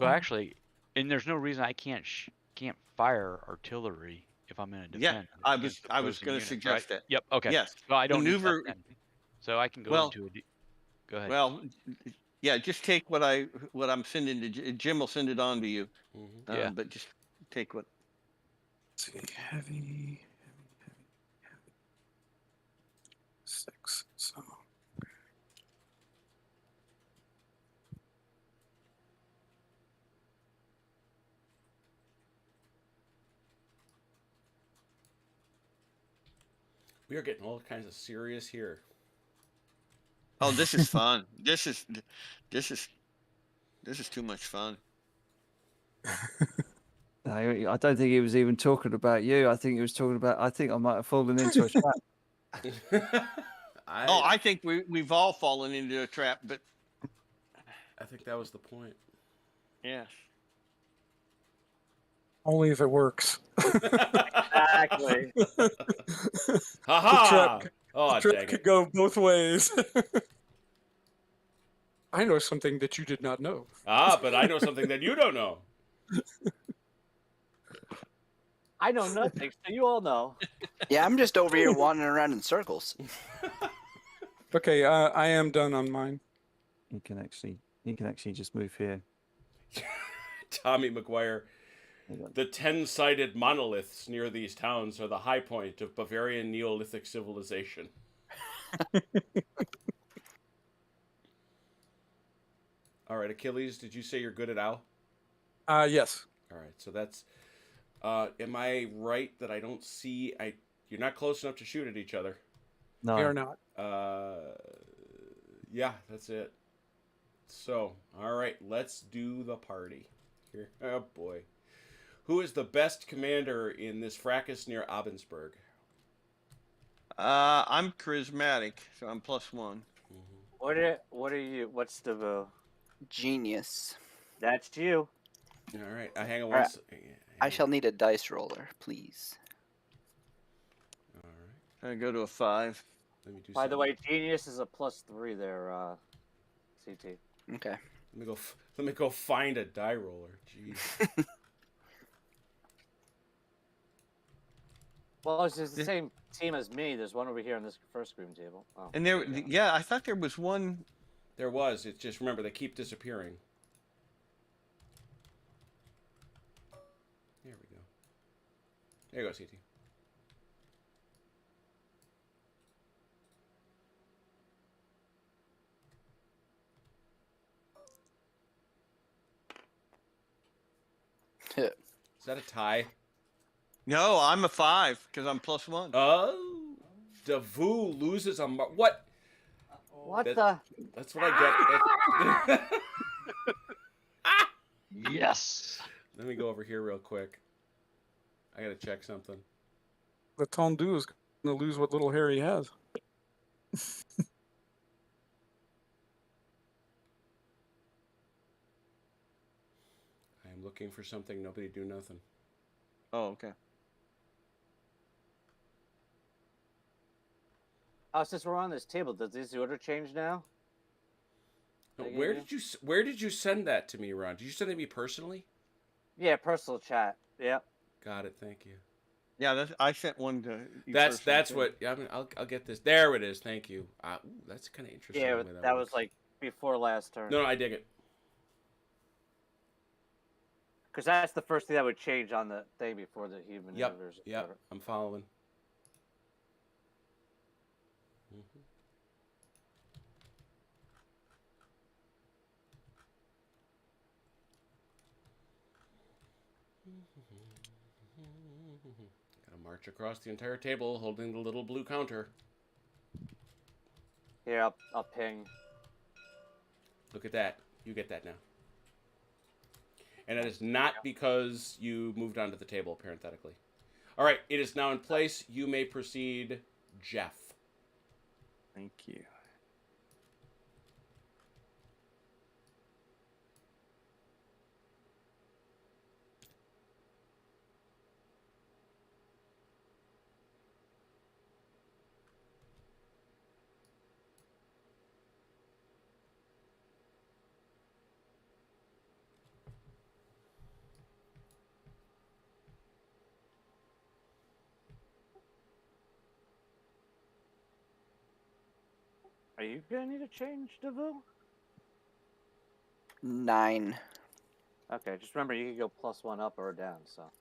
Well, actually, and there's no reason I can't fire artillery if I'm in a defend. Yeah, I was opposing going to unit, suggest right? that. Yep. Okay. Yes. Well, I don't Maneuver- need that then. So I can go Well- into a. Go ahead. Well, yeah, just take what I'm sending to Jim. Will send it on to you. Mm-hmm. Yeah. But just take what. Let's see. Heavy. 6. So. We are getting all kinds of serious here. Oh, this is fun. This is too much fun. I don't think he was even talking about you. I think he was talking about. I think I might have fallen into a trap. I think we've all fallen into a trap, but I think that was the point. yeah. Only if it works. Exactly. Ha ha! The Oh, trap dang could it. go both ways. I know something that you did not know. But I know something that you don't know. I know nothing, so you all know. Yeah, I'm just over here wandering around in circles. Okay, I am done on mine. He can actually just move here. Tommy McGuire. Hang on. The 10-sided monoliths near these towns are the high point of Bavarian Neolithic civilization. All right, Achilles, did you say you're good at owl? Yes. All right, so that's... am I right that I don't see... You're not close enough to shoot at each other. No. We are not. Yeah, that's it. So, all right, let's do the party. Here, oh boy. Who is the best commander in this fracas near Abensburg? I'm charismatic, so I'm +1. What are you? What's the Genius. That's you. All right, hang on All right. once. I shall need a dice roller, please. All right, I go to a 5. let me do. By the something. way, genius is a +3 there, CT. Okay. Let me go find a die roller. Jeez. Well, it's just the same team as me. There's one over here on this first screen table. Oh. And there, yeah, I thought there was one. There was. It's just, remember, they keep disappearing. There we go. There you go, CT. Is that a tie? No, I'm a 5 because I'm +1. Oh, Davu loses a what? What That- That's what I get. Yes. Let me go over here real quick. I gotta check something. The Tondu is going to lose what little hair he has. I am looking for something. Nobody do nothing. Oh, okay. Oh, since we're on this table, does this order change now? No, They where gave did you send that to me, Ron? Did you send it to me personally? Yeah, personal chat. Yep. Got it. Thank you. Yeah, I sent one to you. That's personally, too. what. I mean, I'll get this. There it is. Thank you. Ooh, that's kind of interesting. Yeah, the way that was works. like before last turn. No, I dig it. Because that's the first thing that would change on the thing before the human Yep. maneuvers. Yep. I'm following. Mhm. Gotta march across the entire table holding the little blue counter. Here, I'll ping. Look at that. You get that now. And that is not because you moved onto the table, parenthetically. All right, it is now in place. You may proceed, Jeff. Thank you. Are you gonna need to change, Davu? 9. Okay, just remember you can go +1 up or down. So.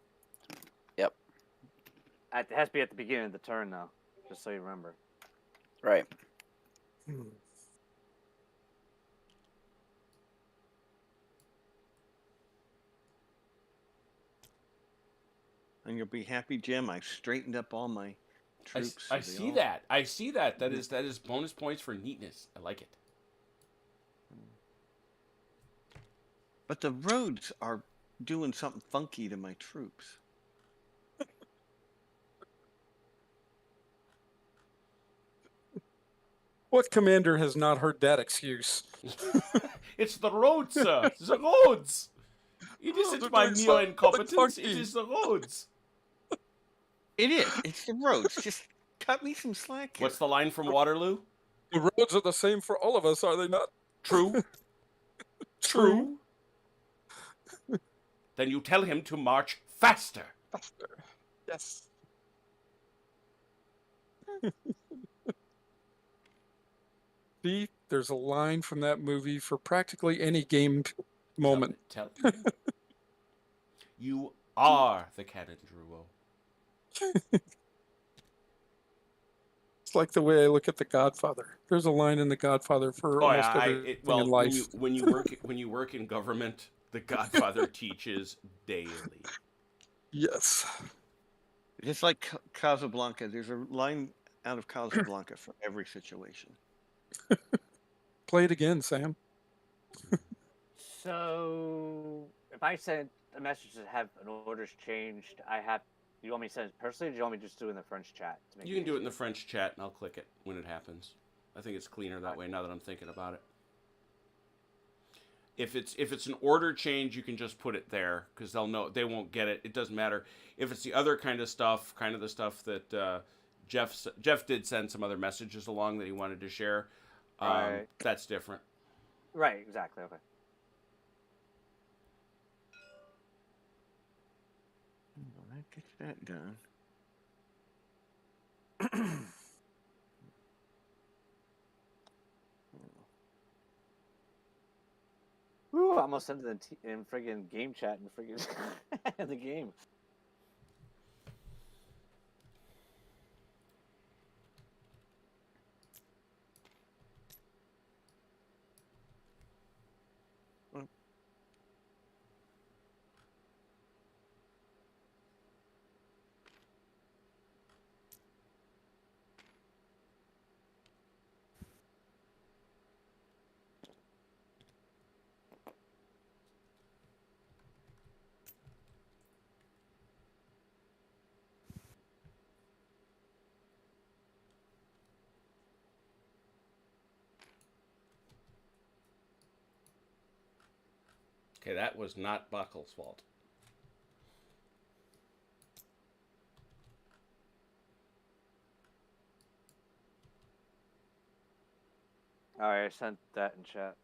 Yep. It has to be at the beginning of the turn, though, just so you remember. Right. And you'll be happy, Jim. I've straightened up all my troops. I see that. I see that. That is bonus points for neatness. I like it. But the roads are doing something funky to my troops. What commander has not heard that excuse? It's the roads, sir. The roads. It isn't they're my doing mere something incompetence. It funky. is the roads. It is. It's the roads. Just cut me some slack here. What's the line from Waterloo? The roads are the same for all of us, are they not? True. True. Then you tell him to march faster. Faster. Yes. See, there's a line from that movie for practically any game moment. Tell him. You are the Cannon Drouot. It's like the way I look at The Godfather. There's a line in The Godfather for almost everything in life. when you work in government, The Godfather teaches daily. Yes. Just like Casablanca, there's a line out of Casablanca for every situation. Play it again, Sam. So, if I send a message to have an orders changed, you want me to send it personally, or do you want me to just do it in the French chat? To make You can do it in the French chat, and I'll click it when it happens. I think it's cleaner that way now that I'm thinking about it. If it's an order change, you can just put it there because they'll know they won't get it. It doesn't matter if it's the other kind of stuff, kind of the stuff that Jeff did send some other messages along that he wanted to share. Right. That's different. Right, exactly. Okay. Well, that gets that done. Woo, I almost sent it in friggin' game chat and friggin' in the game. Okay, that was not Buckle's fault. Alright, I sent that in chat.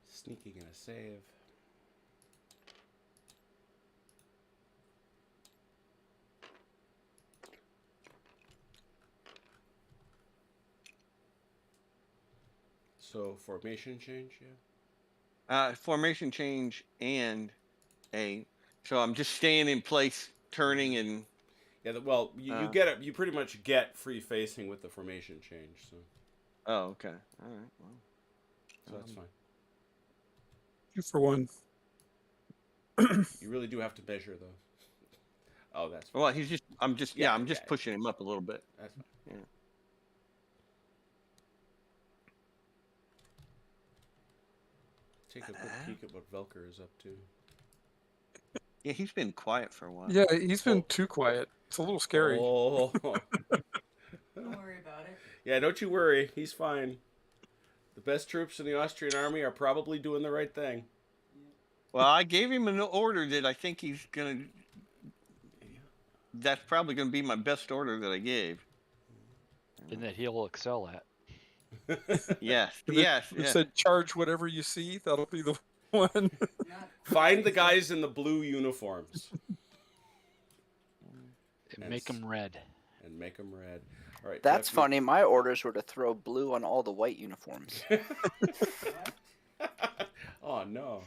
Sneaking in a save. So formation change, yeah. Formation change and so I'm just staying in place, turning and. Yeah, well, you get it. You pretty much get free facing with the formation change. So. Oh, okay. All right. Well, so that's fine. 2 for 1. You really do have to measure though. Oh, that's fine. Well, I'm just pushing him up a little bit. That's fine. Yeah. Take a quick peek at what Velker is up to. Yeah, he's been quiet for a while. Yeah, he's been too quiet. It's a little scary. Oh. Don't worry about it. Yeah, don't you worry. He's fine. The best troops in the Austrian army are probably doing the right thing. Well, I gave him an order that I think he's gonna. That's probably gonna be my best order that I gave. And that he'll excel at. Yes, It yes. said charge whatever you see. That'll be the one. Find the guys in the blue uniforms. And make them red. And make them red. All right. That's Jeff, funny. My orders were to throw blue on all the white uniforms. Oh no!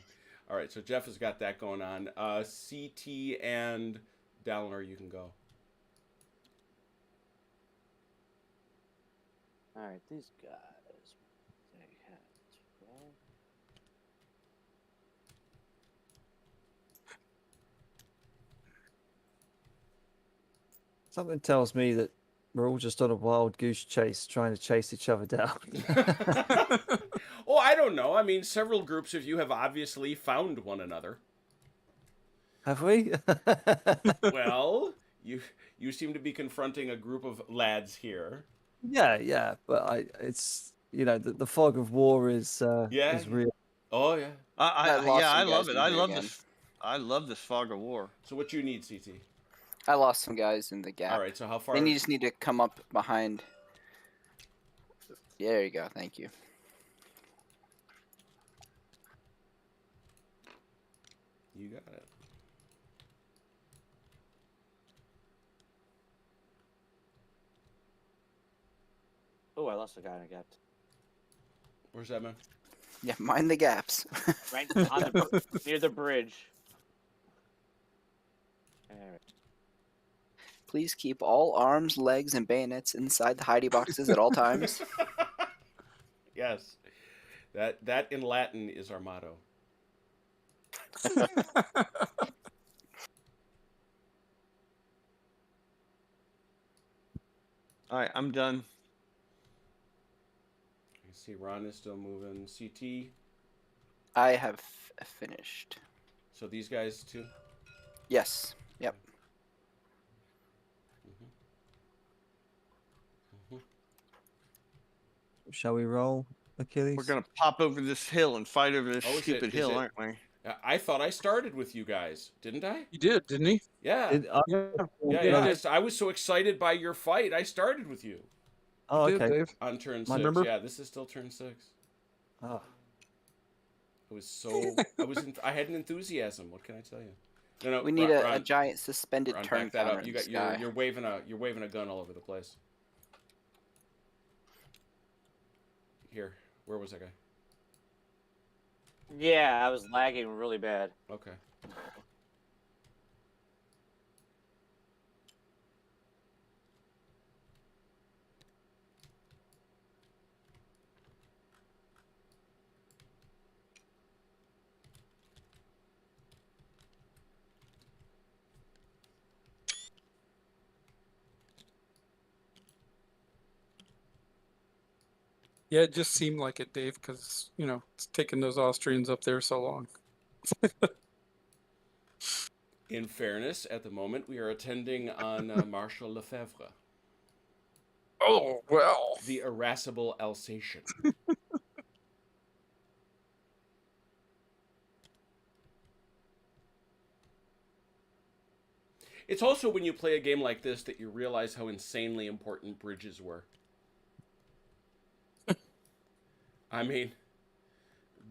All right, so Jeff has got that going on. CT and Dalliner, you can go. All right, these guys. They had right? Something tells me that we're all just on a wild goose chase trying to chase each other down. Oh, I don't know. I mean, several groups of you have obviously found one another. Have we? Well, you seem to be confronting a group of lads here. Yeah, but it's the fog of war is Yeah. real. Oh yeah. I lost I some love guys it. in I here love again. this. I love this fog of war. So what you need, CT? I lost some guys in the gap. All right. So how far? Then you just need to come up behind. Yeah, there you go. Thank you. You got it. Oh, I lost a guy in a gap. Where's that man? Yeah, mind the gaps. Right on the, near the bridge. All right. Please keep all arms, legs, and bayonets inside the hidey boxes at all times. Yes. That in Latin is our motto. All right, I'm done. I see Ron is still moving. CT. I have finished. So these guys too. Yes. Yep. Shall we roll, Achilles? We're gonna pop over this hill and fight over this Oh, is stupid it- hill, is it- aren't we? I thought I started with you guys, didn't I? You did, didn't he? Yeah. Yeah. I was so excited by your fight. I started with you Oh, You did, okay. Dave. on turn My 6. number? Yeah, this is still turn 6. Oh. I had an enthusiasm. What can I tell you? No, We need a Ron, giant suspended Ron, turn back that counter up. in You the got sky. you're waving a gun all over the place. Here, where was that guy? Yeah, I was lagging really bad. Okay. Yeah, it just seemed like it, Dave, because it's taking those Austrians up there so long. In fairness, at the moment we are attending on Marshal Lefebvre, Oh well. the irascible Alsatian. It's also when you play a game like this that you realize how insanely important bridges were. I mean,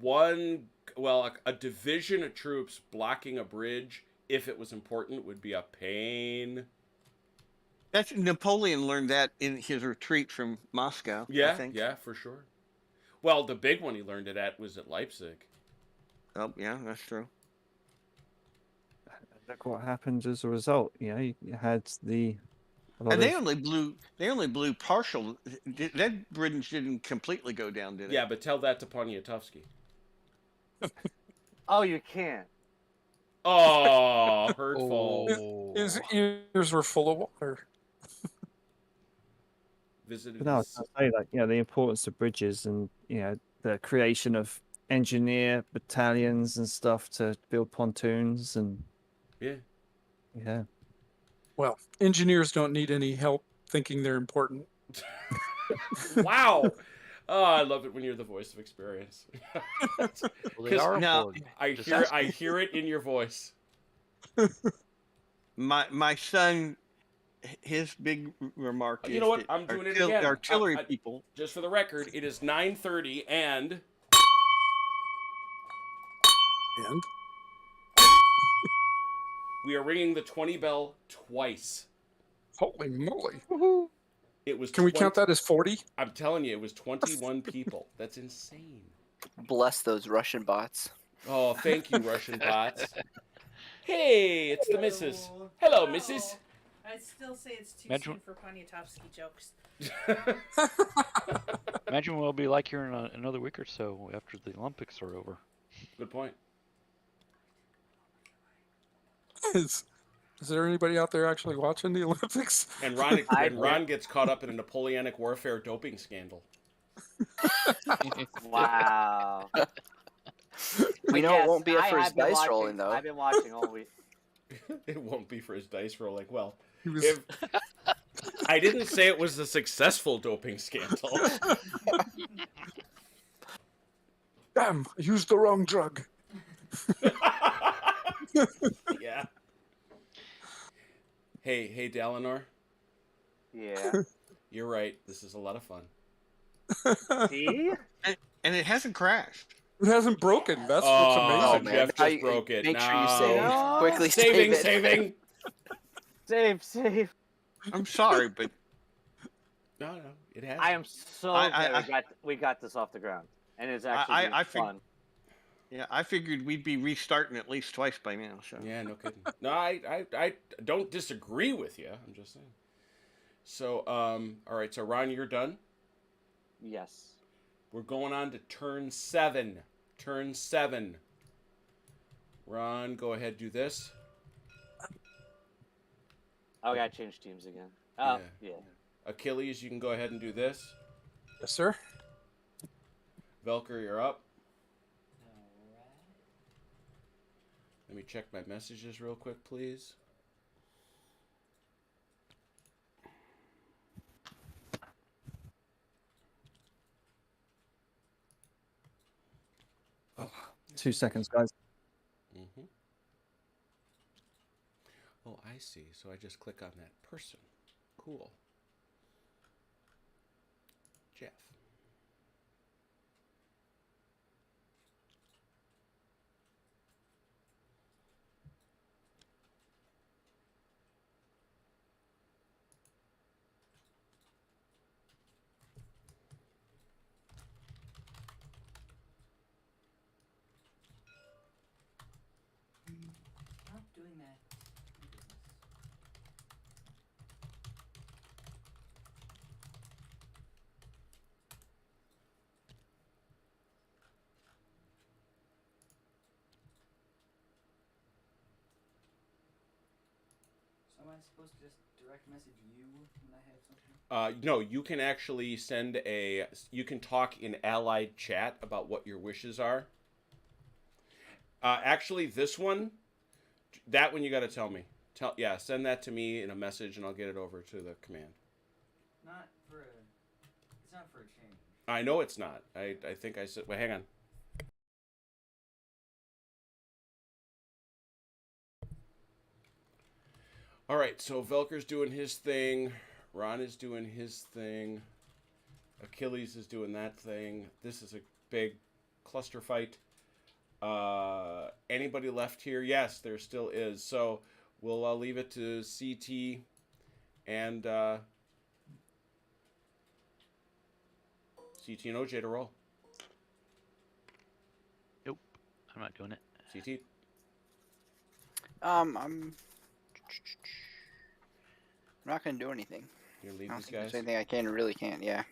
a division of troops blocking a bridge, if it was important, would be a pain. That's Napoleon learned that in his retreat from Moscow. I Yeah, think. yeah, for sure. Well, the big one he learned it at was at Leipzig. Oh, yeah, that's true. Look what happened as a result. You had the. And they only blew partial. That bridge didn't completely go down, did it? Yeah, but tell that to Poniatowski. Oh, you can't. Oh, hurtful. Oh. His ears were full of water. Visited. But no, I was gonna say the importance of bridges and the creation of engineer battalions and stuff to build pontoons and Yeah. Well, engineers don't need any help thinking they're important. Wow. Oh, I love it when you're the voice of experience. Well, they are now- important. I hear it in your voice. My son, his big remark is, You know what? that I'm doing it again. Artillery I- people. Just for the record, it is 9:30 and And we are ringing the 20 bell twice. Holy moly! It was. Can we count that as 40? I'm telling you, it was 21 people. That's insane. Bless those Russian bots. Oh, thank you, Russian bots. Hey, it's the missus. Hello, missus. I'd still say it's too Imagine- soon for Poniatowski jokes. Imagine what it'll be like here in another week or so after the Olympics are over. Good point. Is there anybody out there actually watching the Olympics? And Ron gets caught up in a Napoleonic warfare doping scandal. Wow. We know it won't be I for his have been dice watching- rolling, though. I've been watching all week. It won't be for his dice rolling. Well, He was- if I didn't say it was a successful doping scandal. Damn, I used the wrong drug. Yeah. Hey, Dalinor. Yeah. You're right. This is a lot of fun. See? And it hasn't crashed. It hasn't broken. That's what's Oh, amazing. man. Jeff Now just you- broke it. Make sure you No. save. No. Quickly Saving, save it. saving. Save. I'm sorry, but No, it has. I am so glad we got this off the ground, and it's actually fun. yeah, I figured we'd be restarting at least twice by now. So Yeah, no kidding. No, I don't disagree with you. I'm just saying. So, all right. So, Ron, you're done. Yes. We're going on to turn 7. Turn 7. Ron, go ahead, do this. Oh, I gotta change teams again. Oh, yeah. Achilles, you can go ahead and do this. Yes, sir. Velker, you're up. Alright. Let me check my messages real quick, please. Oh, 2 seconds, guys. Mm-hmm. Oh, I see. So I just click on that person. Cool. Jeff. Stop doing that. So am I supposed to just direct message you when I have something? No, you can actually send you can talk in allied chat about what your wishes are. Actually, that one you got to tell me. Send that to me in a message and I'll get it over to the command. It's not for a change. I know it's not. I think I said, wait, hang on. All right, so Velker's doing his thing. Ron is doing his thing. Achilles is doing that thing. This is a big cluster fight. Anybody left here? Yes, there still is. So we'll leave it to CT and CT and OJ to roll. Nope, I'm not doing it. CT. I'm not gonna do anything. You gonna leave I don't these think there's guys? anything I can really can't. Yeah.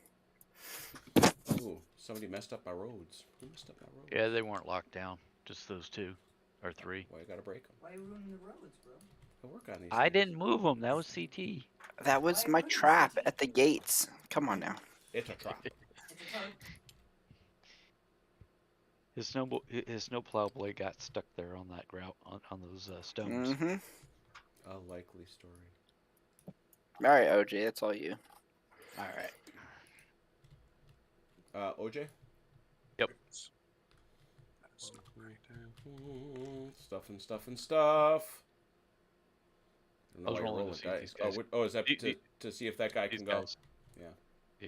Ooh, somebody messed up my roads. Who messed up my roads? Yeah, they weren't locked down. Just those 2 or 3. Why I gotta break them? Why are you ruining the roads, bro? I work on these. I things. didn't move them. That was CT. That was my trap at the gates. Come on now. It's a trap. It's a tug. His snowplow blade got stuck there on that grout on those stones. Mm-hmm. A likely story. All right, OJ, that's all you. All right. OJ. Yep. Stuff and stuff and stuff. I was rolling to see these guys. Is that to see if that guy These can go? guys. Yeah.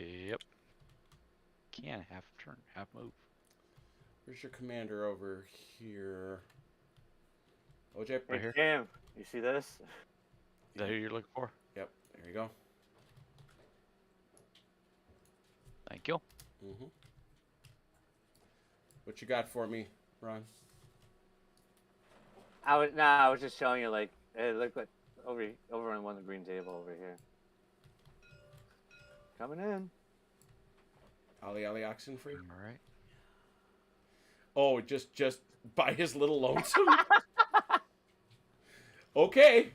Yep. Can half turn, half move. Where's your commander over here? OJ, Right here. Damn, you see this? Is that who you're looking for? Yep. There you go. Thank you. Mm-hmm. What you got for me, Ron? I was just showing you like it looked like over on one of the green table over here. Coming in. Ollie oxen free. All right. Oh, just by his little lonesome. Okay.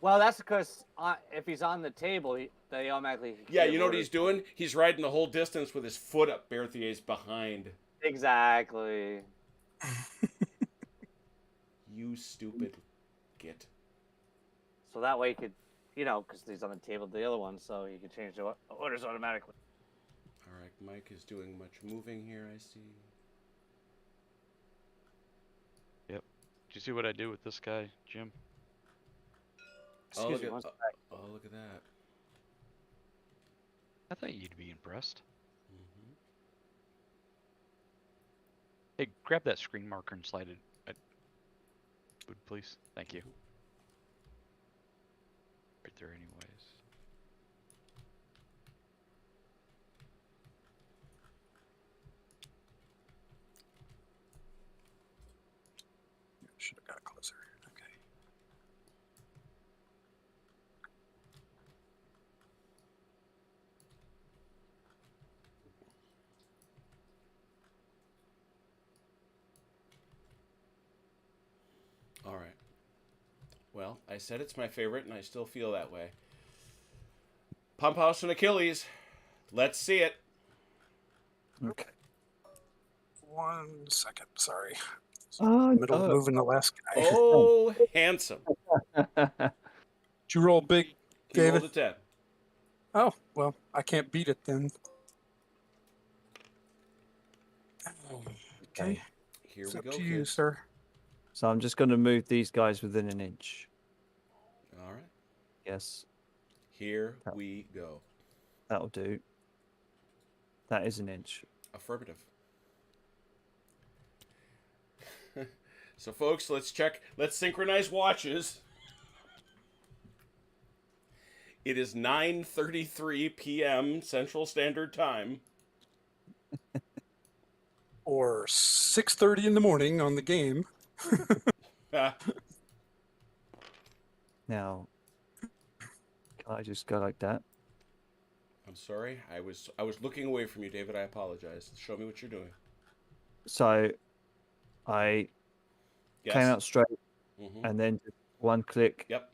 Well, that's because if he's on the table, they automatically. Yeah, give you know what orders. he's doing? He's riding the whole distance with his foot up Berthier's behind. Exactly. You stupid git. So that way he could, because he's on the table with the other one, so he could change the orders automatically. All right, Mike is doing much moving here, I see. Yep. Did you see what I do with this guy, Jim? Excuse me, one Look at that. I thought you'd be impressed. Mm-hmm. Hey, grab that screen marker and slide it. Please. Thank you. Right there, anyways. Should have got closer. Okay. All right. Well, I said it's my favorite, and I still feel that way. Pump House and Achilles. Let's see it. Okay. 1 second. Sorry. Oh, Middle of moving the last guy. Oh, handsome. Did you roll big, He David? rolled a 10. Oh, well, I can't beat it then. Okay. Here It's we up go, to you, kids. sir. So I'm just going to move these guys within an inch. All right. Yes, Here we go. that'll do. That is an inch. Affirmative. So, folks, let's check. Let's synchronize watches. It is 9:33 p.m. Central Standard Time. Or 6:30 in the morning on the game. Now, can I just go like that? I'm sorry. I was looking away from you, David. I apologize. Show me what you're doing. So I Yes. came out straight Mm-hmm. and then just one click, Yep.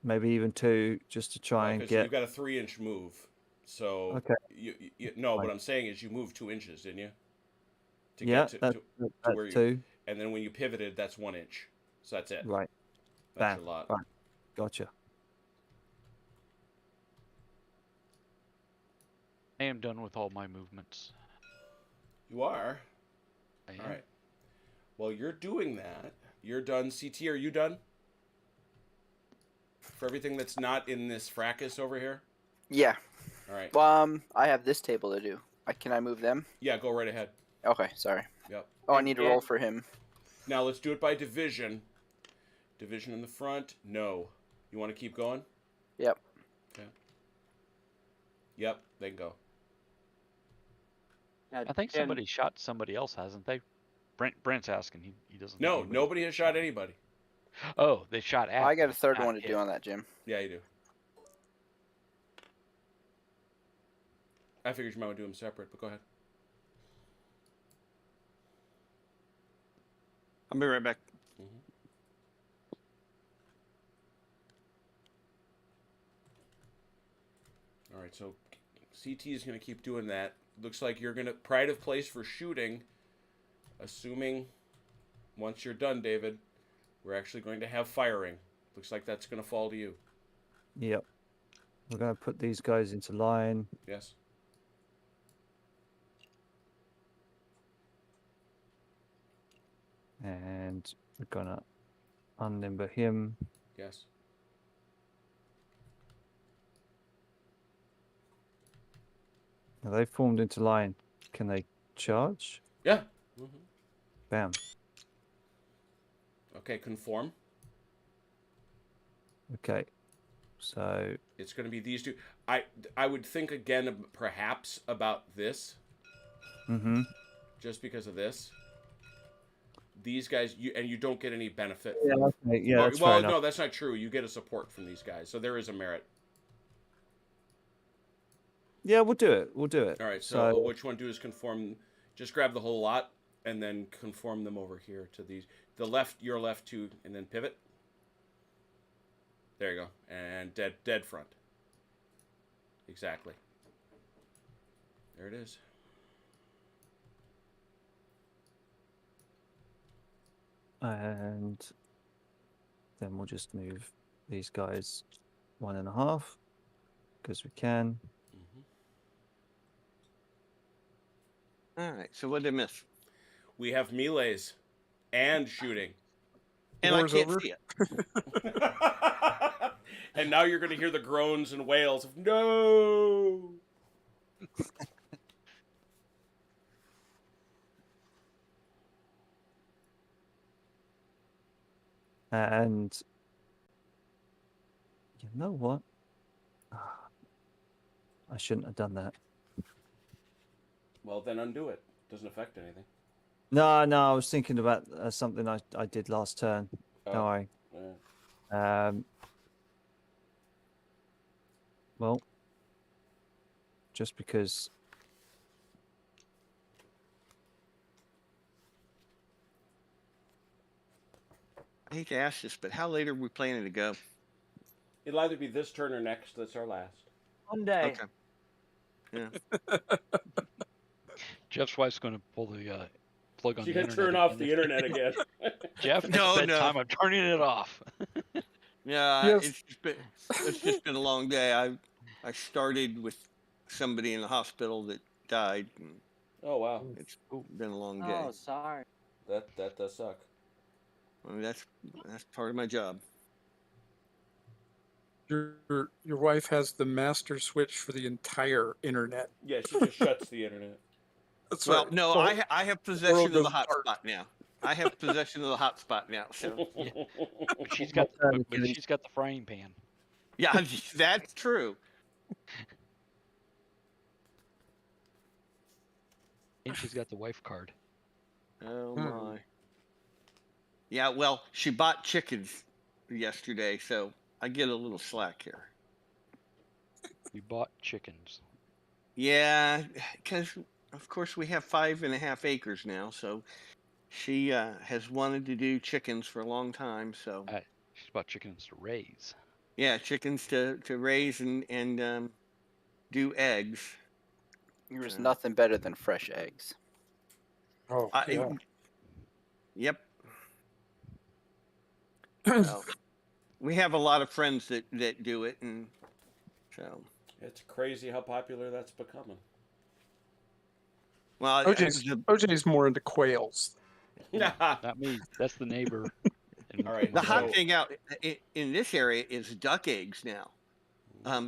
maybe even two, just to try and Because get. you've got a 3-inch move. So Okay. No, Fine. what I'm saying is you moved 2 inches, didn't you? To Yeah, get that's where you, two. and then when you pivoted, that's 1 inch. So that's it. Right. That's Bam. a lot. Right. Gotcha. I am done with all my movements. You are? I am. All right. Well, you're doing that. You're done. CT, are you done? For everything that's not in this fracas over here? Yeah. All right. I have this table to do. Can I move them? Yeah, go right ahead. Okay, sorry. Yep. Oh, I need to roll for him. Now let's do it by division. Division in the front. No. You want to keep going? Yep. Okay. Yep, they can go. Now, I think Jen, somebody shot somebody else, hasn't they? Brent's asking. He doesn't. think No, anybody- nobody has shot anybody. Oh, they shot at. I got a me, third not one to hit. do on that, Jim. Yeah, you do. I figured you might want to do them separate, but go ahead. I'll be right back. All right, so CT is going to keep doing that. Looks like you're going to pride of place for shooting, assuming once you're done, David, we're actually going to have firing. Looks like that's going to fall to you. Yep. We're going to put these guys into line. Yes. And we're going to unlimber him. Yes. Now they formed into line. Can they charge? Yeah. Mm-hmm. Bam. Okay, conform. Okay. So it's going to be these two. I would think again perhaps about this. Just because of this. These guys, you don't get any benefit. Yeah, okay. Yeah, Oh, that's fair well, enough. no, that's not true. You get a support from these guys, so there is a merit. Yeah, we'll do it. We'll do it. All right, so what you want to do is conform. Just grab the whole lot and then conform them over here to these. The left, your left two, and then pivot. There you go, and dead front. Exactly. There it is. And then we'll just move these guys 1.5 because we can. All right. So what did I miss? We have melees and shooting. And War's I can't over. see it. And now you're going to hear the groans and wails of no. And you know what? I shouldn't have done that. Well, then undo it. Doesn't affect anything. No, I was thinking about something I did last turn. Oh. Don't worry. Yeah. Well, just because. I hate to ask this, but how late are we planning to go? It'll either be this turn or next. That's our last. One day. Okay. Yeah. Jeff's wife's going to pull the plug on She the can internet. turn off again. the internet again. Jeff, it's No, no. bedtime. I'm turning it off. Yeah, Yes. it's just been a long day. I started with somebody in the hospital that died. And Oh wow, it's been a long day. Oh, sorry. that does suck. I mean, that's part of my job. Your wife has the master switch for the entire internet. Yeah, she just shuts the internet. That's Well, right. no, So- I have possession of goes the dark. hotspot now. I have possession of the hotspot now. So But she's got the frying pan. yeah, that's true. And she's got the wife card. Oh my. Yeah, well, she bought chickens yesterday, so I get a little slack here. You bought chickens. Yeah, because of course we have 5.5 acres now, so she has wanted to do chickens for a long time. So She's bought chickens to raise. yeah, chickens to raise and do eggs. There's nothing better than fresh eggs. Oh, yeah. Yep. So, we have a lot of friends that do it, and so It's crazy how popular that's becoming. well, OJ's more into quails. Not me. That's the neighbor. All right. the hot so- thing out in this area is duck eggs now.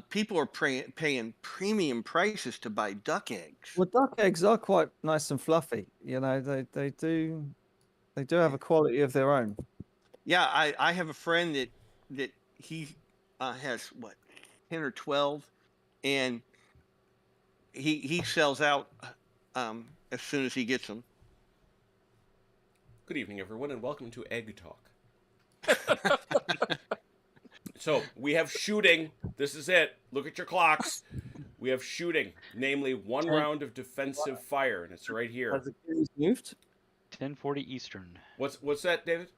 People are paying premium prices to buy duck eggs. Well, duck eggs are quite nice and fluffy. You know, they do have a quality of their own. Yeah, I have a friend that he has 10 or 12, and he sells out as soon as he gets them. Good evening, everyone, and welcome to Egg Talk. So, we have shooting. This is it. Look at your clocks. We have shooting, namely 1 round of defensive fire, and it's right here. Has Achilles moved? 10:40 Eastern. What's that, David?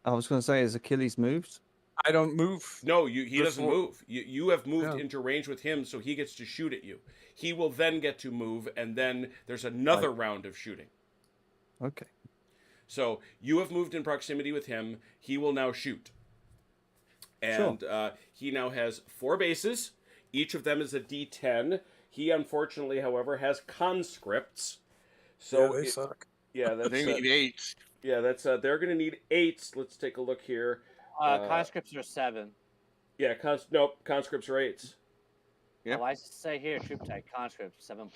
I was going to say, is Achilles moved? I don't move. No, he doesn't Before- move. You have moved Yeah. into range with him, so he gets to shoot at you. He will then get to move, and then there's another round of shooting. Okay. So you have moved in proximity with him. He will now shoot. And he now has 4 bases. Each of them is a D10. He, unfortunately, however, has conscripts. So Yeah, they suck. Yeah, that's They need 8s. yeah, that's they're going to need 8s. Let's take a look here. Conscripts are 7. Yeah, conscripts are 8s. Yep. Oh, I say here, troop type, conscript, 7+.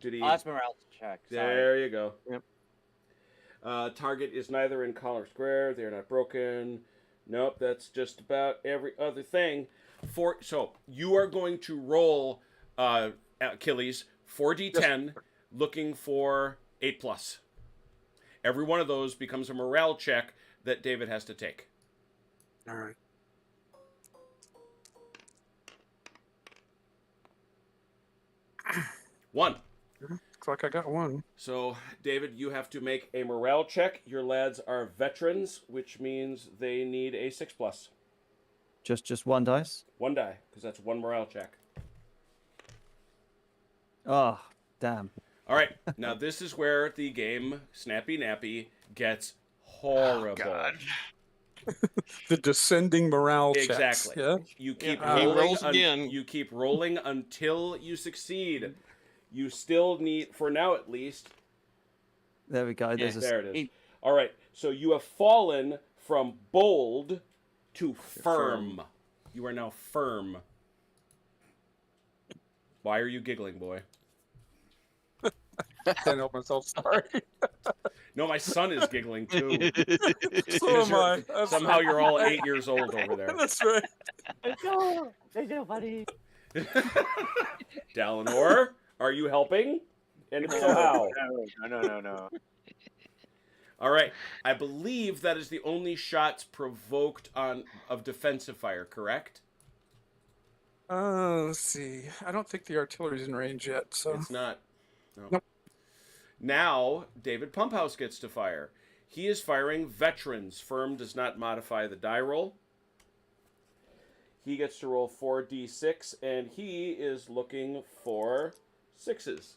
Did he? Oh, that's morale check. Sorry. There you go. Yep. Target is neither in column or square. They are not broken. Nope, that's just about every other thing. So you are going to roll, Achilles, 4d10, looking for 8+. Every one of those becomes a morale check that David has to take. All right. One. Looks like I got one. So, David, you have to make a morale check. Your lads are veterans, which means they need a 6+. Just one dice? One die, because that's one morale check. Oh, damn. All right, now this is where the game Snappy Nappy gets horrible. Oh, God. The descending morale Exactly. checks. Yeah. You keep Yeah, he rolling. rolls again. You keep rolling until you succeed. You still need, for now at least. There we go. There's There it is. All right. So you have fallen from bold to firm. You are now firm. Why are you giggling, boy? Can't help myself. Sorry. No, my son is giggling too. So am I. Somehow you're all 8 years old over there. That's right. They do, buddy. Dalinor, are you helping? And if so, how? No. All right. I believe that is the only shots provoked of defensive fire, correct? Let's see. I don't think the artillery's in range yet, so. It's not. No. Nope. Now, David Pumphouse gets to fire. He is firing veterans. Firm does not modify the die roll. He gets to roll 4d6, and he is looking for 6s.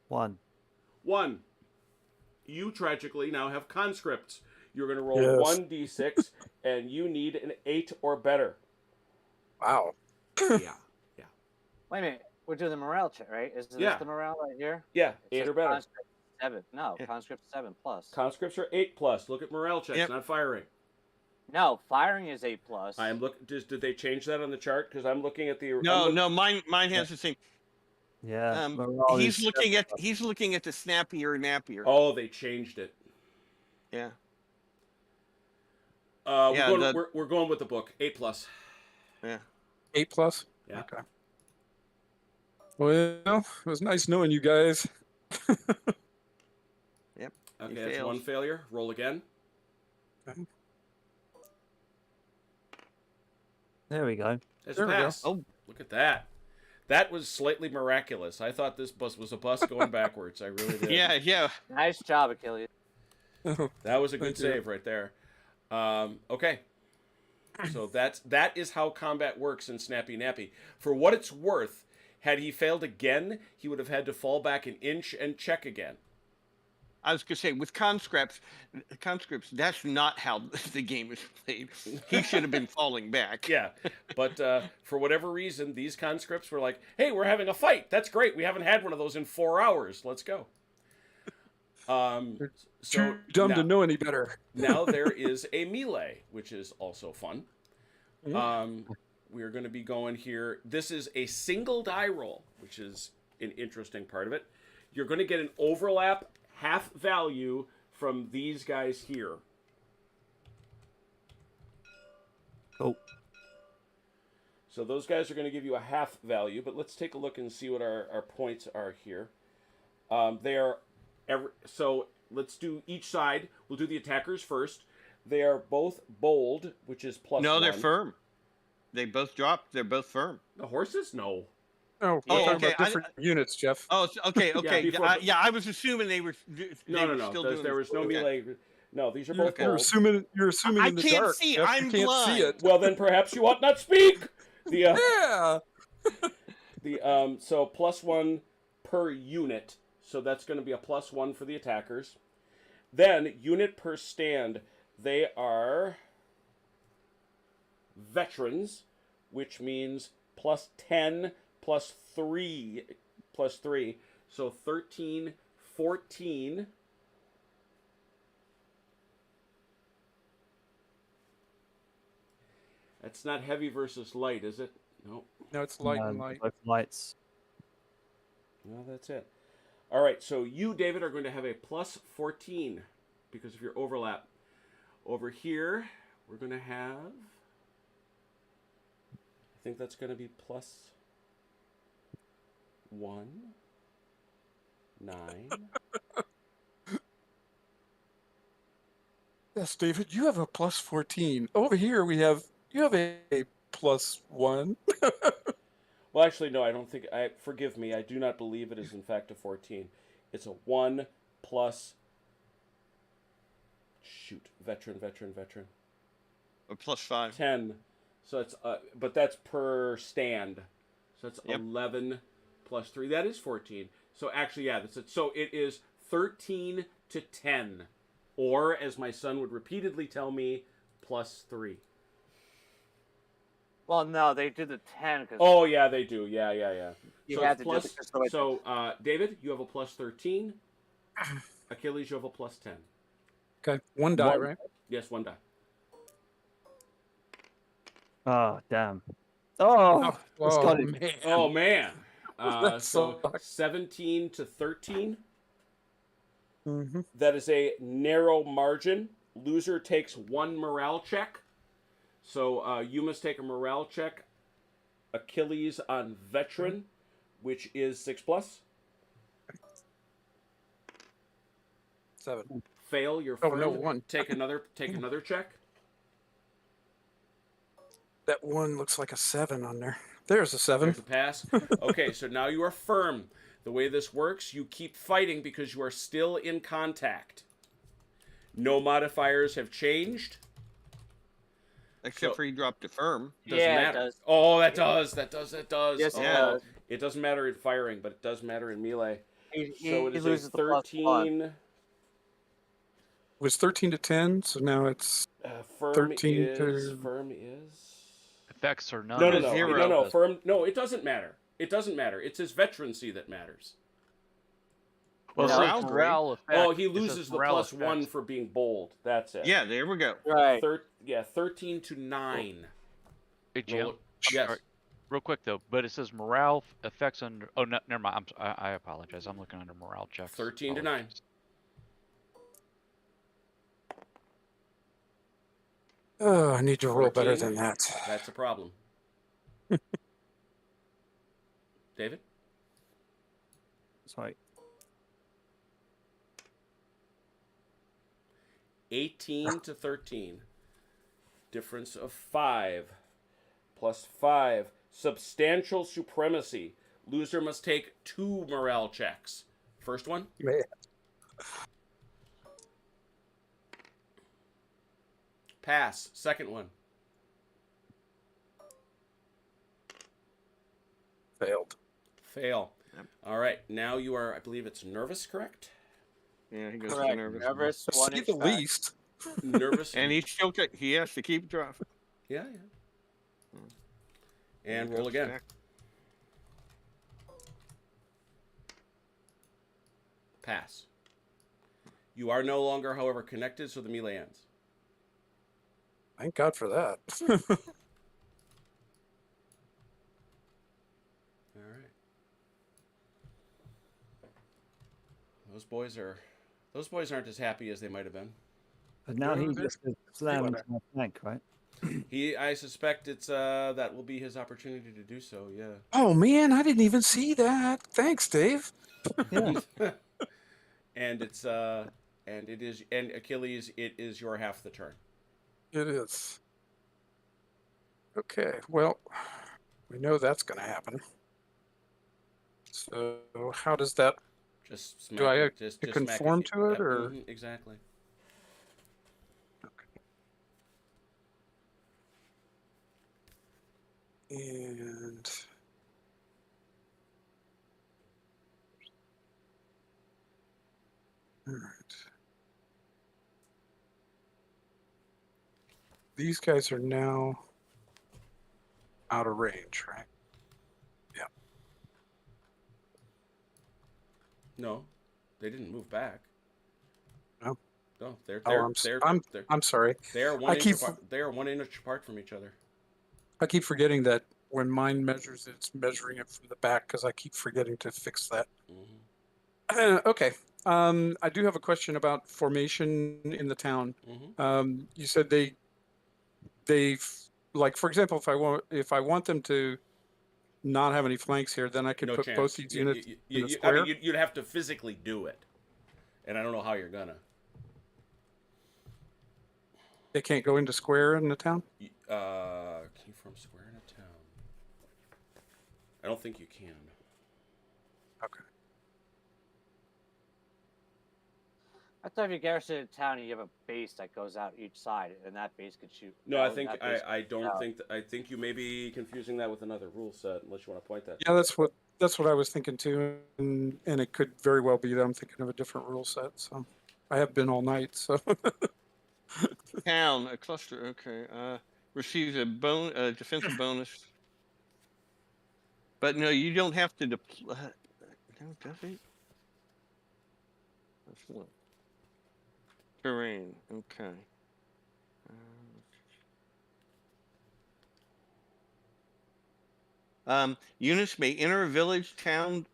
1. 1. You tragically now have conscripts. You're going to roll Yes. 1d6, and you need an 8 or better. Wow. Yeah. Wait a minute. We're doing the morale check, right? Is this Yeah. the morale right here? Yeah, It 8 says or better. Conscript 7. No, Yeah. conscript 7+. Conscripts are 8+. Look at morale checks, Yep. not firing. No, firing is 8+. I am Did they change that on the chart? Because I'm looking at the. No, mine has the same. Yeah. morale He's is looking at the Snappy or Nappy. Oh, they changed it. Yeah. We're going with the book. 8+. Yeah. 8+. Yeah. Okay. Well, it was nice knowing you guys. Yep. Okay, He that's fails. one failure. Roll again. There we go. That's There a we go. pass. Oh. Look at that. That was slightly miraculous. I thought this bus was a bus going backwards. I really did. Yeah. Nice job, Achilles. That was a good Thank you. save right there. Okay. So that is how combat works in Snappy Nappy. For what it's worth, had he failed again, he would have had to fall back an inch and check again. I was gonna say with conscripts, that's not how the game is played. He should have been falling back. Yeah, but for whatever reason, these conscripts were like, "Hey, we're having a fight. That's great. We haven't had one of those in 4 hours. Let's go." So Too dumb now, to know any better. now there is a melee, which is also fun. We're going to be going here. This is a single die roll, which is an interesting part of it. You're going to get an overlap half value from these guys here. Oh. So those guys are going to give you a half value, but let's take a look and see what our points are here. They are so let's do each side. We'll do the attackers first. They are both bold, which is +1. No, they're firm. They both dropped. They're both firm. The horses? No. Oh, we're Oh, talking okay, about different units, Jeff. Oh, okay. before- I was assuming they were. No. Still There was no melee. No, these are both You're bold. assuming I in the can't dark. see. Jeff. I'm you can't blind. see it. Well, then perhaps you ought not speak. Yeah. So +1 per unit. So that's going to be a +1 for the attackers. Then unit per stand. They are veterans, which means +10 +3 +3. So 13, 14. That's not heavy versus light, is it? No. No, it's light and light. Both lights. No, that's it. All right, so you, David, are going to have a +14 because of your overlap. Over here, we're going to have, I think that's going to be plus 1, 9. Yes, David, you have a plus 14. Over here, you have a plus 1. Well, actually, no, I don't think, forgive me, I do not believe it is in fact a 14. It's a 1 plus, veteran. Or plus 5. 10. So it's, but that's per stand. So it's Yep. 11 plus 3. That is 14. So actually, yeah, that's it. So it is 13 to 10. Or, as my son would repeatedly tell me, plus 3. Well, no, they do the 10 because Oh, yeah, they do. Yeah. you So have it's to plus, do it just the way so, David, you have a plus 13. Achilles, you have a plus 10. Okay, 1 die, One. right? Yes, 1 die. Oh, damn. Oh, it's got it. man. Oh, man. That So sucks. 17 to 13. Mm-hmm. That is a narrow margin. Loser takes 1 morale check. So you must take a morale check. Achilles on veteran, which is 6 plus. 7. Fail. You're Oh, firm. no, 1. Take another check. That 1 looks like a 7 on there. There's a 7. There's a pass. Okay, so now you are firm. The way this works, you keep fighting because you are still in contact. No modifiers have changed. Except for he dropped a firm. Doesn't Yeah, it matter. does. Oh, that does. Yes, oh, it does. It doesn't matter in firing, but it does matter in melee. So it He is loses a the plus 1. 13. It was 13 to 10, so now it's Firm 13 is to... firm is. Effects are none. No, of zero. no. Firm. No, it doesn't matter. It doesn't matter. It's his veterancy that matters. Well, Morale it says three. morale effect. Oh, he It says loses the morale plus 1 effects. for being bold. That's it. Yeah, there we go. Right. 13 to 9. Hey, Jim. Roll- yes. Sorry. Real quick though, but it says morale effects under. Oh, no, never mind. I apologize. I'm looking under morale checks. 13 to 9. Apologies. Oh, I need to roll better 14. than that. That's a problem. David? Sorry. 18 to 13. Difference of 5. Plus 5. Substantial supremacy. Loser must take 2 morale checks. First one. Man. Pass. Second one. Failed. Fail. Yep. All right. Now you are, I believe it's nervous, correct? Yeah, he goes to Correct. nervous. Nervous, To 1 say inch the back. least. Nervous. And he has to keep dropping. Yeah. And roll again. Pass. You are no longer, however, connected, so the melee ends. Thank God for that. All right. Those boys aren't as happy as they might have been. But now he No, just they're- slams into my flank, right? I suspect it's that will be his opportunity to do so. Yeah. Oh, man, I didn't even see that. Thanks, Dave. Yeah. And Achilles, it is your half the turn. It is. Okay, well, we know that's going to happen. So how does that... Just smack Do I it. Just smack conform to it, Yep, or... exactly. And... All right. These guys are now out of range, right? Yeah. No, they didn't move back. No. No, they're Oh, I'm sorry. they are one inch apart. They are 1 inch apart from each other. I keep forgetting that when mine measures it, it's measuring it from the back because I keep forgetting to fix that. Mm-hmm. Okay. I do have a question about formation in the town. You said they like, for example, if I want them to not have any flanks here, then I could No put chance. both these units in the I square. mean, you'd have to physically do it, and I don't know how you're gonna. They can't go into square in the town. Can you form square in a town? I don't think you can. Okay. I thought if you garrison a town, you have a base that goes out each side, and that base could shoot. No, I think that base I could don't shoot out. think I think you may be confusing that with another rule set, unless you want to point that. Yeah, that's what I was thinking too, and it could very well be that I'm thinking of a different rule set. So I have been all night. So Town, a cluster. Okay. Receives a defensive bonus. But no, you don't have to deploy. No, does it? Let's look. Terrain. Okay. Units may enter a village, town,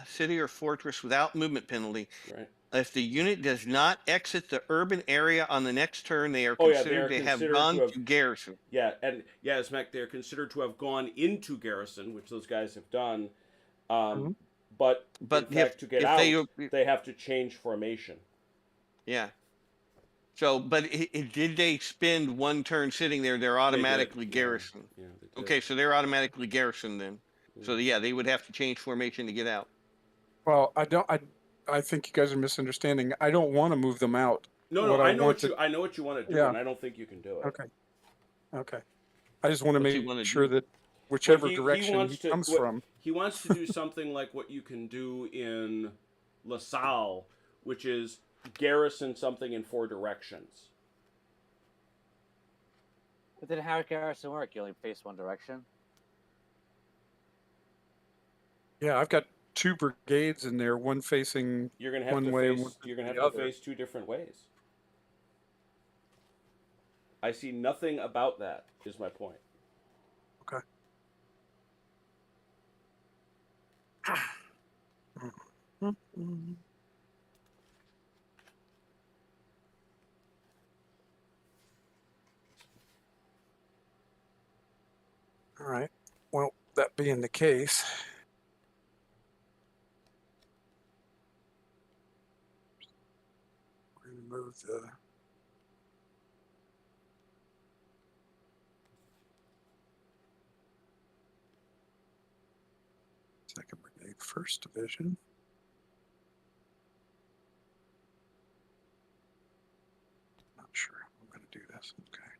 city, or fortress without movement penalty. Right. If the unit does not exit the urban area on the next turn, they are Oh, yeah, considered they are to have considered gone to have- to garrison. Yeah, and yeah, Smack, they're considered to have gone into garrison, which those guys have done. But But in fact, to get if out, they- they have to change formation. Yeah. So, but did they spend one turn sitting there? They're automatically yeah. garrisoned. Yeah, they did. Okay, so they're automatically garrisoned then. So yeah, they would have to change formation to get out. well, I think you guys are misunderstanding. I don't want to move them out. No, I know what you want to do, Yeah. and I don't think you can do it. Okay. I just want to What do you wanna make sure do? that whichever He direction wants he to- comes what- from. He wants to do something like what you can do in LaSalle, which is garrison something in 4 directions. But then how would garrison work? You only face one direction. Yeah, I've got 2 brigades in there, one facing You're gonna have one to way and face. one You're gonna have the to other. face 2 different ways. I see nothing about that. Is my point. Okay. All right. Well, that being the case, we're going to move the Second Brigade, 1st Division. Not sure how I'm going to do this. Okay.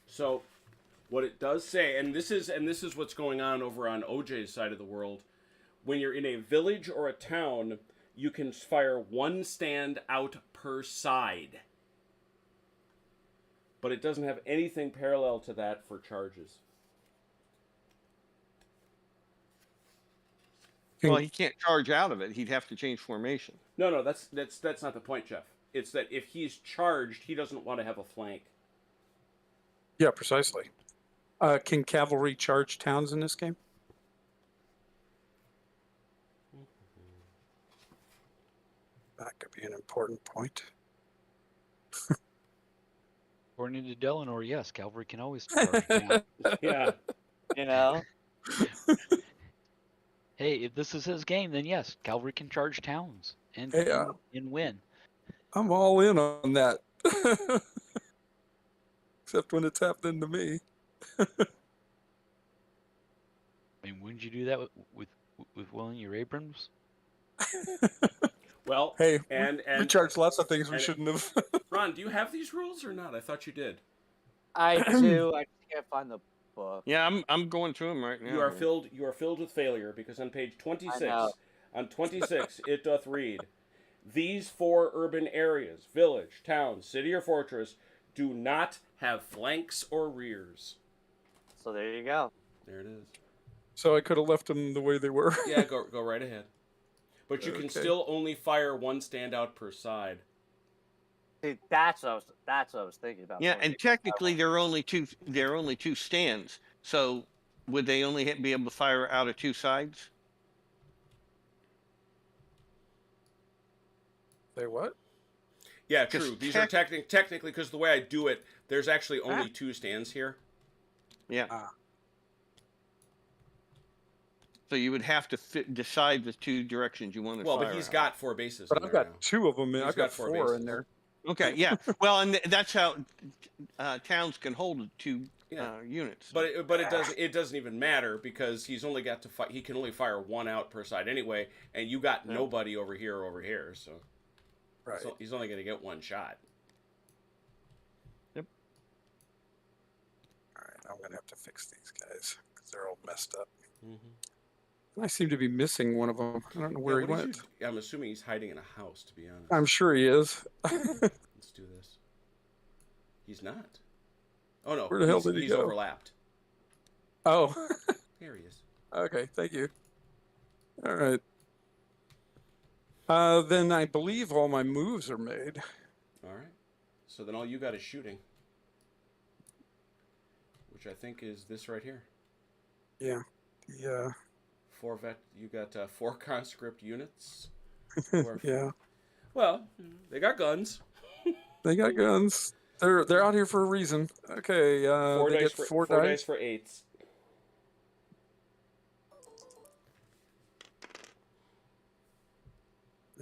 So, what it does say, and this is what's going on over on OJ's side of the world. When you're in a village or a town, you can fire 1 stand out per side. But it doesn't have anything parallel to that for charges. Well, he can't charge out of it. He'd have to change formation. No, that's not the point, Jeff. It's that if he's charged, he doesn't want to have a flank. Yeah, precisely. Can cavalry charge towns in this game? That could be an important point. According to Delano, yes, cavalry can always charge down. Yeah. You know. Hey, if this is his game, then yes, cavalry can charge towns and Hey, and win. I'm all in on that. Except when it's happening to me. I mean, wouldn't you do that with one of your Abrams? Well, Hey, and we charge lots of things we and- shouldn't have. Ron, do you have these rules or not? I thought you did. I do. I can't find the book. Yeah, I'm going through them right now. You are here. filled. You are filled with failure because on page 26, know. on 26, it doth read, "These 4 urban areas, village, town, city, or fortress, do not have flanks or rears." So there you go. There it is. So I could have left them the way they were. Yeah, go right ahead. But you can Okay. still only fire 1 standout per side. See, that's what I was thinking about. Yeah, going and big. technically there are only two stands. So would they only be able to fire out of two sides? Say what? Yeah, 'Cause true. These are technically, because the way I do it, there's actually only 2 stands here. Yeah. Ah. So you would have to decide the 2 directions you want to Well, fire but he's out. got 4 bases But in I've there got now. 2 of them. He's I've got got 4 4 bases. in there. Okay, yeah. Well, and that's how towns can hold 2 units. But it doesn't even matter because he's only got to he can only fire 1 out per side anyway, and you got nobody over here, so Right. so he's only going to get 1 shot. Yep. All right, I'm gonna have to fix these guys because they're all messed up. Mm-hmm. I seem to be missing one of them. I don't know where he went. I'm assuming he's hiding in a house, to be honest. I'm sure he is. Let's do this. He's not. Oh no, Where the hell did he he's go? overlapped. Oh. There he is. Okay, thank you. All right. Then I believe all my moves are made. All right. So then all you got is shooting, which I think is this right here. Yeah. Yeah. 4 vet. You got 4 conscript units. Yeah. Well, they got guns. They got guns. They're out here for a reason. Okay. 4 they dice get for 4 4 dice. dice for 8s.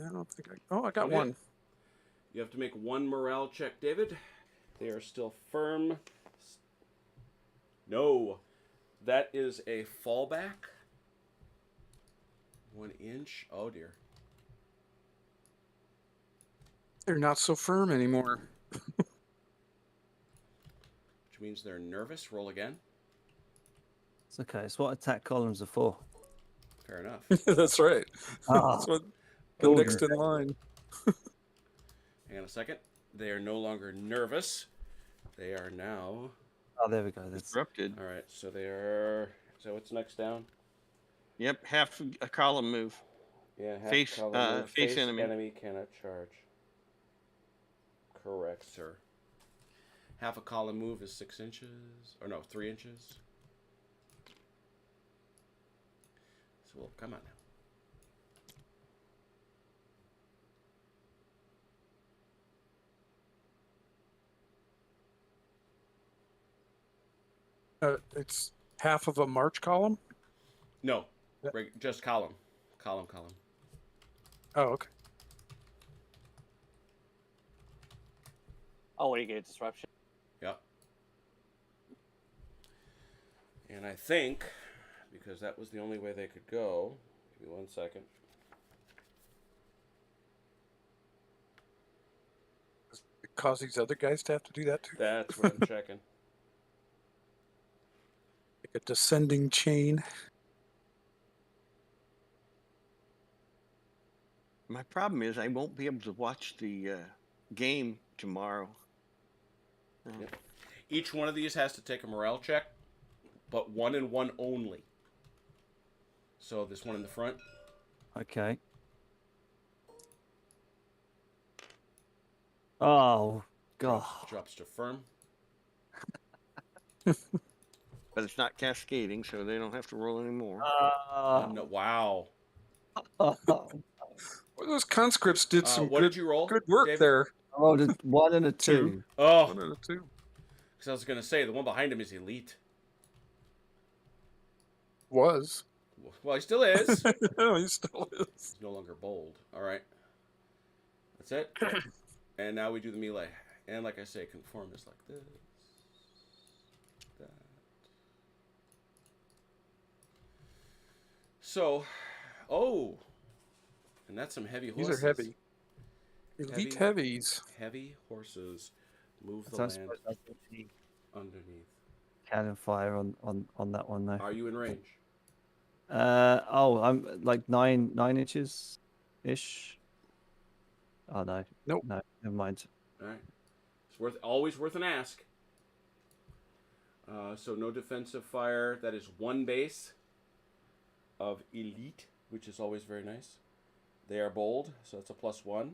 I don't think I got Okay. 1. You have to make 1 morale check, David. They are still firm. No. That is a fallback. 1 inch. Oh, dear. They're not so firm anymore. Which means they're nervous. Roll again. It's okay. It's what attack columns are for. Fair enough. That's right. Ah. That's what the Cool. next in line. Hang on a second. They are no longer nervous. They are now... Oh, there we go. That's Disrupted. All right, so they are... So what's next down? Yep, half a column move. Yeah, half Face- column move. face enemy. Enemy cannot charge. Correct, sir. Half a column move is 6 inches. Or no, 3 inches. So, well, come on now. It's half of a march column. No, Yeah. just column. Column. Oh, okay. Oh, what do you get? Disruption. Yep. And I think, because that was the only way they could go, give me 1 second. It cause these other guys to have to do that too. That's what I'm checking. Like a descending chain. My problem is I won't be able to watch the game tomorrow. Yep. Each one of these has to take a morale check, but 1 and 1 only. So this one in the front. okay. Oh God. Drops to firm. But it's not cascading, so they don't have to roll anymore. No, wow. Well, those conscripts did some What did you roll? good work David? there. I rolled a 1 and a 2. Oh, 1 and a 2. because I was going to say, the one behind him is elite. Was. Well, he still is. No, he still is. He's no longer bold. All right. That's it. And now we do the melee. And like I say, conform is like this. That. So, oh. And that's some heavy These horses. are heavy. Elite heavies. Heavy horses move the So I land suppose that's the underneath. cannon fire on that one though. Are you in range? I'm like 9 inches ish. Oh no. Nope. No, never mind. All right. It's always worth an ask. So no defensive fire. That is 1 base of elite, which is always very nice. They are bold, so it's a +1.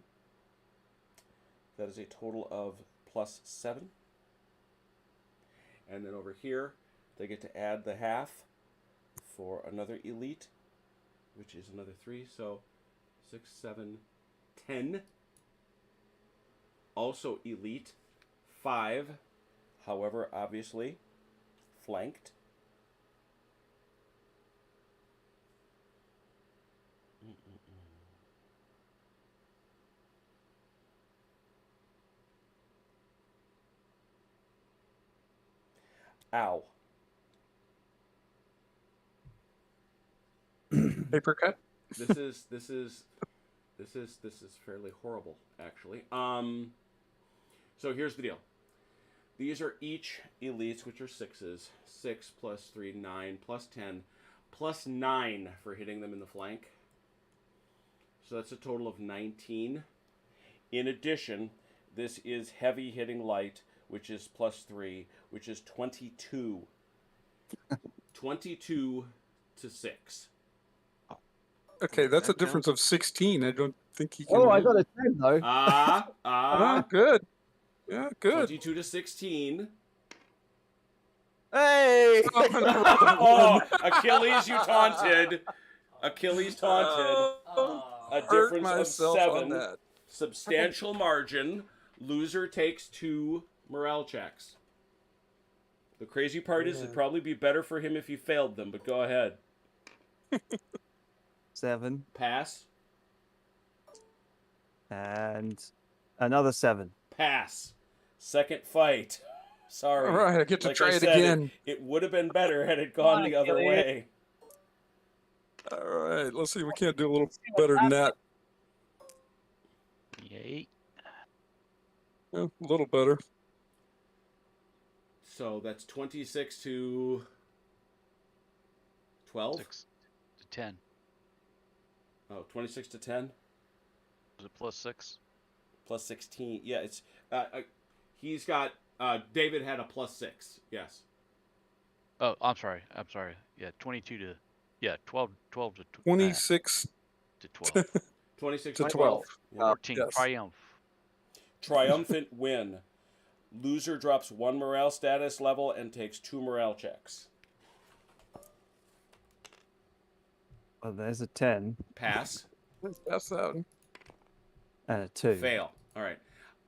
That is a total of +7. And then over here, they get to add the half for another elite, which is another 3. So 6, 7, 10. Also elite. 5. However, obviously, flanked. Ow. Paper cut. This is fairly horrible, actually. So here's the deal. These are each elites, which are 6s. 6 plus 3, 9, plus 10, plus 9 for hitting them in the flank. So that's a total of 19. In addition, this is heavy hitting light, which is +3, which is 22. 22 to 6. Okay, that's a That difference of 16. I don't think he can. Oh, I got a 10 though. Ah, good. Yeah, good. 22 to 16. Hey! Oh, Achilles, you taunted. Achilles taunted. A Hurt difference of myself on 7. that. Substantial margin. Loser takes 2 morale checks. The crazy part is it'd probably be better for him if he failed them, but go ahead. 7. Pass. And another 7. Pass. Second fight. Sorry. All right, I get to Like try I it said, again. It would have been better had it gone the other way. All right, let's see if we can't do a little better than that. Yay. Yeah, a little better. So that's 26 to 12? 6 to 10. Oh, 26 to 10? Was it +6? Plus 16. Yeah, it's he's got David had a +6. Yes. Oh, I'm sorry. Yeah, 22 to 12 to 26 to 12. 26 to 12. 12. 14 yes. triumph. Triumphant win. Loser drops 1 morale status level and takes 2 morale checks. Well, there's a 10 Pass. That's that. and a 2. Fail. All right.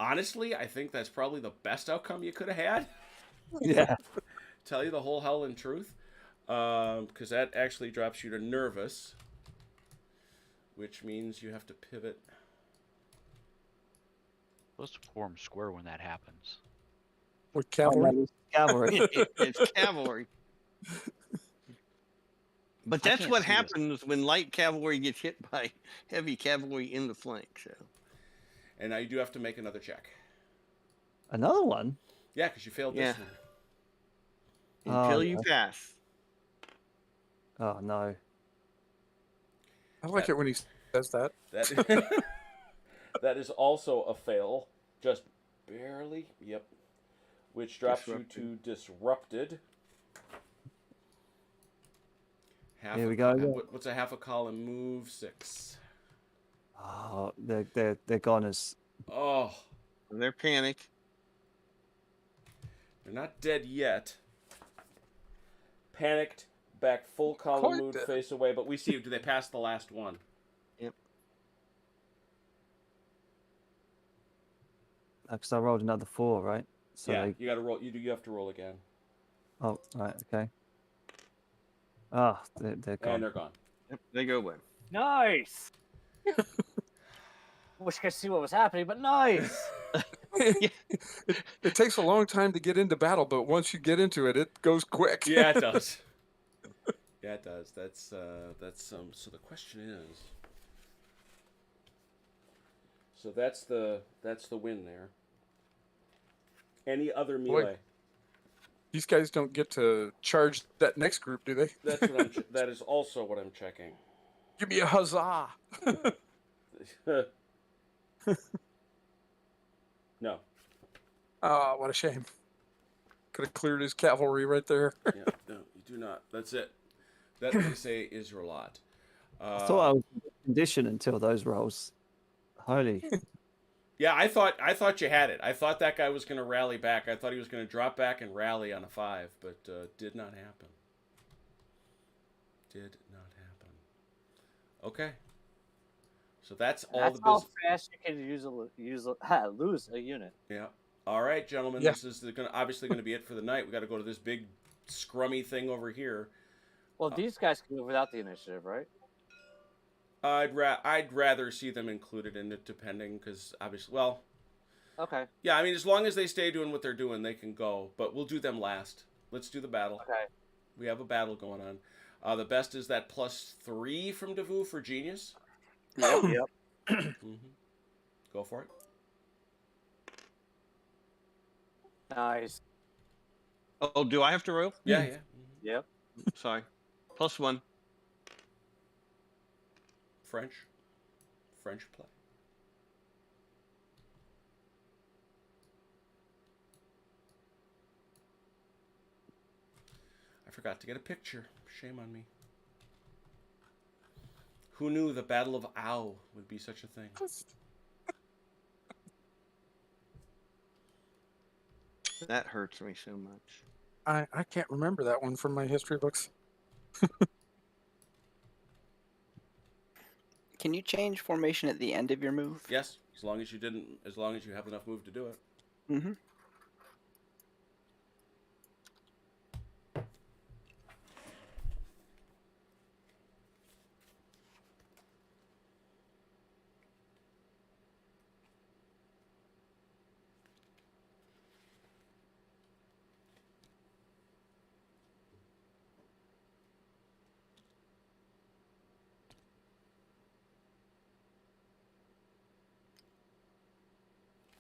Honestly, I think that's probably the best outcome you could have had. Yeah. Tell you the whole hell and truth. Because that actually drops you to nervous. Which means you have to pivot. Supposed to form square when that happens. With cavalry. Cavalry. It's cavalry. But I that's can't what see this. happens when light cavalry gets hit by heavy cavalry in the flank. So And now you do have to make another check. Another one? Yeah, because you failed Yeah. this one. until Oh, you no. pass. Oh, no. I like it when he says that. That, that is also a fail. Just barely. Yep. Which drops you to disrupted. Here we go. What's a half a column move? 6. Oh, they're goners. Oh, They're panic. they're not dead yet. Panicked, back full column Quite move, dead. face away. But we see, do they pass the last one? Because I rolled another 4, right? So yeah, they... you got to roll. You have to roll again. Oh, right, okay. Ah, they're gone. And they're gone. Yep, they go away. Nice. Wish I could see what was happening, but nice. It takes a long time to get into battle, but once you get into it, it goes quick. Yeah, it does. Yeah, it does. That's so the question is. So that's the win there. Any other melee? These guys don't get to charge that next group, do they? That's what I'm. That is also what I'm checking. Give me a huzzah! No. Ah, what a shame. Could have cleared his cavalry right there. Yeah, no, you do not. That's it. That they say is your lot. I thought I was in condition until those rolls. Holy. Yeah, I thought you had it. I thought that guy was going to rally back. I thought he was going to drop back and rally on a 5, but did not happen. Did not happen. Okay. So that's all That's the how business. fast you can lose a unit. Yeah. All right, gentlemen. Yeah. This is obviously going to be it for the night. We got to go to this big scrummy thing over here. Well, these guys can move without the initiative, right? I'd rather see them included in it, depending, because obviously, well, Okay. yeah. I mean, as long as they stay doing what they're doing, they can go. But we'll do them last. Let's do the battle. Okay. We have a battle going on. The best is that +3 from Devu for genius. Yep. Mm-hmm. Go for it. Nice. Oh, do I have to roll? Yeah, yeah. Yep. Sorry. +1. French play. I forgot to get a picture. Shame on me. Who knew the Battle of Ow would be such a thing? That hurts me so much. I can't remember that one from my history books. Can you change formation at the end of your move? Yes, as long as you have enough move to do it. Mm-hmm.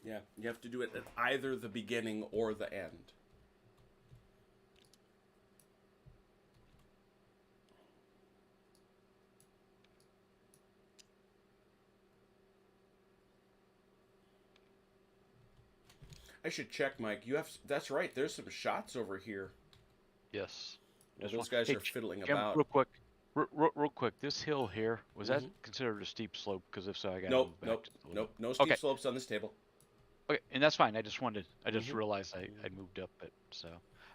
Yeah, you have to do it at either the beginning or the end. I should check, Mike. That's right. There's some shots over here. Yes. Well, Just those one- guys hey, are fiddling Jim, about. real quick. Real quick. This hill here, was that considered a steep slope? Because if so, I got to move back. Nope. No steep Okay. slopes on this table. Okay, and that's fine. I just realized I moved up it, so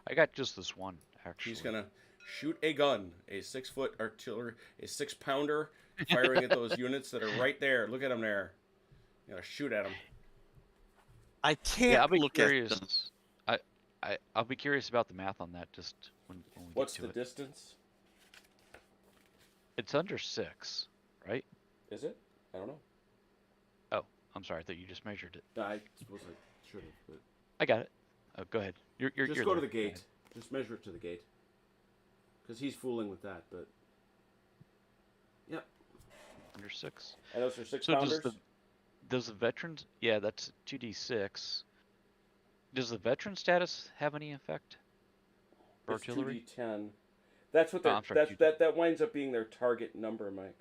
I got just this one actually. He's gonna shoot a gun, a 6-foot artillery, a 6-pounder, firing at those units that are right there. Look at them there. You gotta shoot at them. I can't Yeah, I'll be look curious. at them. I'll be curious about the math on that just when we What's get the to it. distance? It's under 6, right? Is it? I don't know. Oh, I'm sorry. I thought you just measured it. I suppose I should have. But I got it. Oh, go ahead. You're just go to there. the gate. Just measure it to the gate. Because he's fooling with that, but. Yep. Under 6. And those are 6 So pounders? does the veterans? Yeah, that's 2d6. Does the veteran status have any effect? For It's artillery? 2d10. That's what I'm sorry, that winds up being their target number, Mike.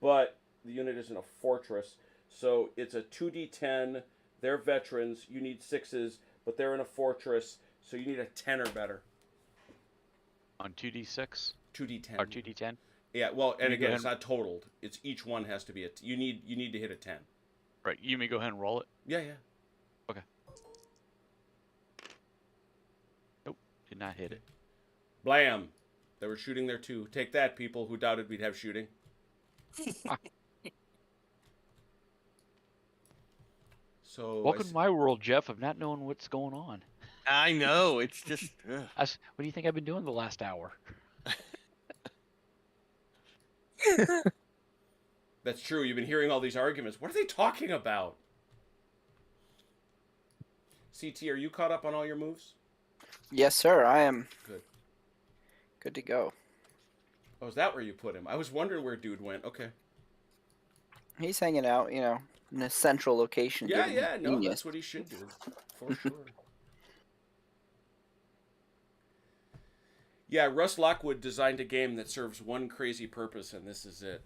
But the unit isn't a fortress, so it's a 2d10. They're veterans. You need 6s, but they're in a fortress, so you need a 10 or better. On 2d6 2d10. or 2d10? Yeah, well, and You again, go it's not totaled. It's each one has to be you need to hit a 10. Right. You may go ahead and roll it. Yeah, yeah. Okay. Nope. Did not hit it. Blam. They were shooting there too. Take that, people who doubted we'd have shooting. So Welcome to my world, Jeff, of not knowing what's going on. I know. It's just. What do you think I've been doing the last hour? That's true. You've been hearing all these arguments. What are they talking about? CT, are you caught up on all your moves? Yes, sir. I am. Good. Good to go. Oh, is that where you put him? I was wondering where dude went. Okay. He's hanging out, in a central location. Yeah, doing yeah. No, genius. that's what he should do. For sure. Yeah, Russ Lockwood designed a game that serves one crazy purpose, and this is it.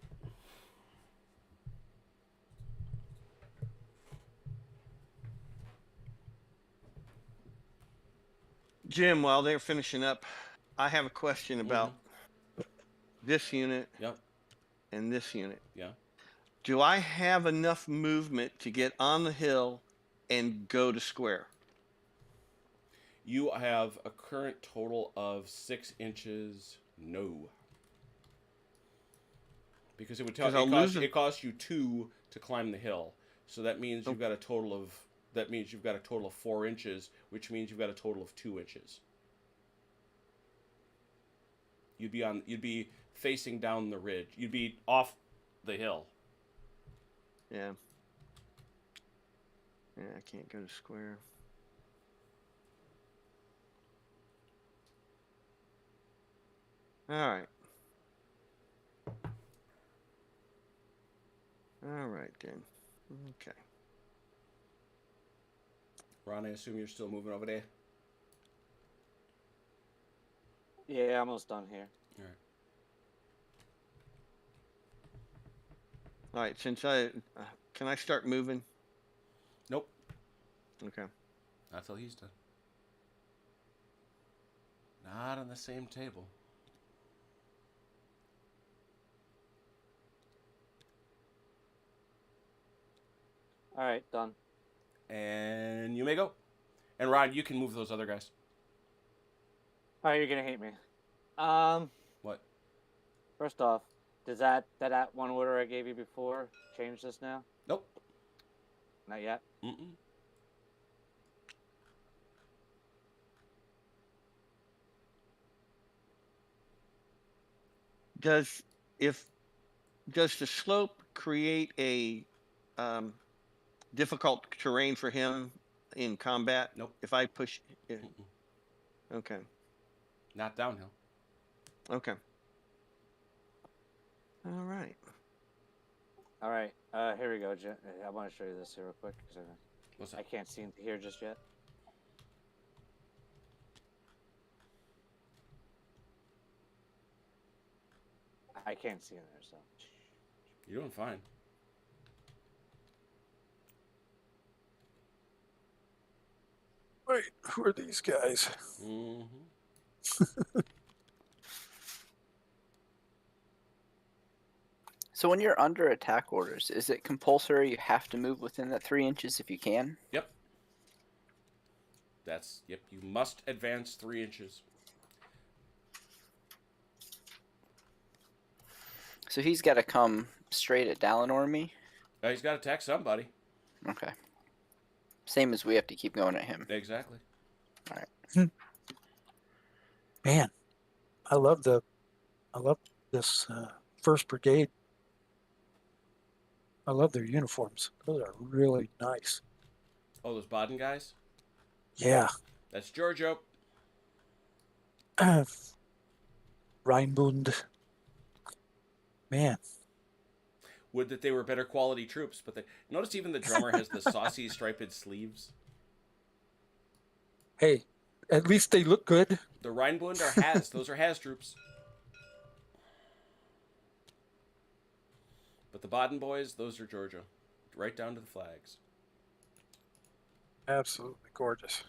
Jim, while they're finishing up, I have a question about this unit Yep. and this unit. Yeah. Do I have enough movement to get on the hill and go to square? You have a current total of 6 inches. No. Because it would tell it costs you 2 to climb the hill. So that means you've got a total of 4 inches, which means you've got a total of 2 inches. You'd be facing down the ridge. You'd be off the hill. Yeah. Yeah, I can't go to square. All right. All right, then. Okay. Ron, I assume you're still moving over there? Yeah, almost done here. All right. All right, since can I start moving? Nope. Okay. Not till he's done. Not on the same table. All right, done. And you may go. And Ron, you can move those other guys. All right, you're gonna hate me. What? First off, does that one order I gave you before change this now? Nope. Not yet. Mm-mm. Does the slope create a difficult terrain for him in combat? Nope. If I push it. Okay. Not downhill. Okay. All right. All right. Here we go. I want to show you this here real quick because I can't see into here just yet. I can't see in there, so. You're doing fine. Wait, who are these guys? Mm-hmm. So when you're under attack orders, is it compulsory you have to move within that 3 inches if you can? Yep. Yep, you must advance 3 inches. So he's got to come straight at Dalinar me? He's got to attack somebody. Okay. Same as we have to keep going at him. Exactly. All right. Man, I love this 1st Brigade. I love their uniforms. Those are really nice. Oh, those Baden guys? Yeah. That's Giorgio. Rheinbund. Man. Would that they were better quality troops, but notice even the drummer has the saucy striped sleeves. Hey, at least they look good. The Rheinbund are Has. Those are Has troops. But the Baden boys, those are Giorgio. Right down to the flags. Absolutely gorgeous.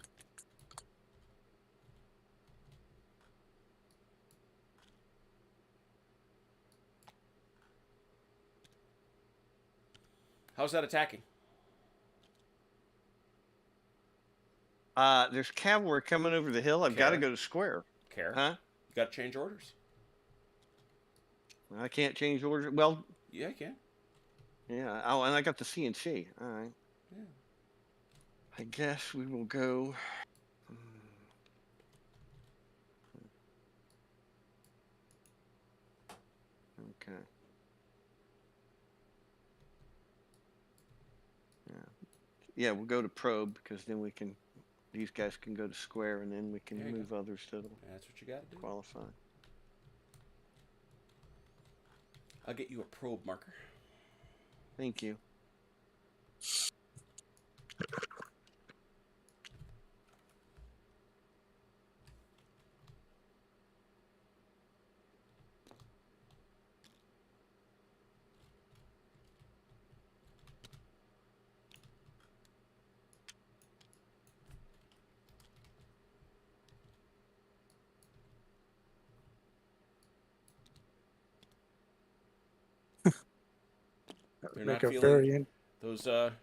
How's that attacking? There's cavalry coming over the hill. I've got to go to square. Care. Huh? You got to change orders. I can't change orders. Well, yeah, you can. Yeah. Oh, and I got the CNC. All right. Yeah. I guess we will go. Okay. Yeah, we'll go to probe because then we can. These guys can go to square, and then we can move others to the. That's what you got to do. Qualify. I'll get you a probe marker. Thank you. They're make not a feeling very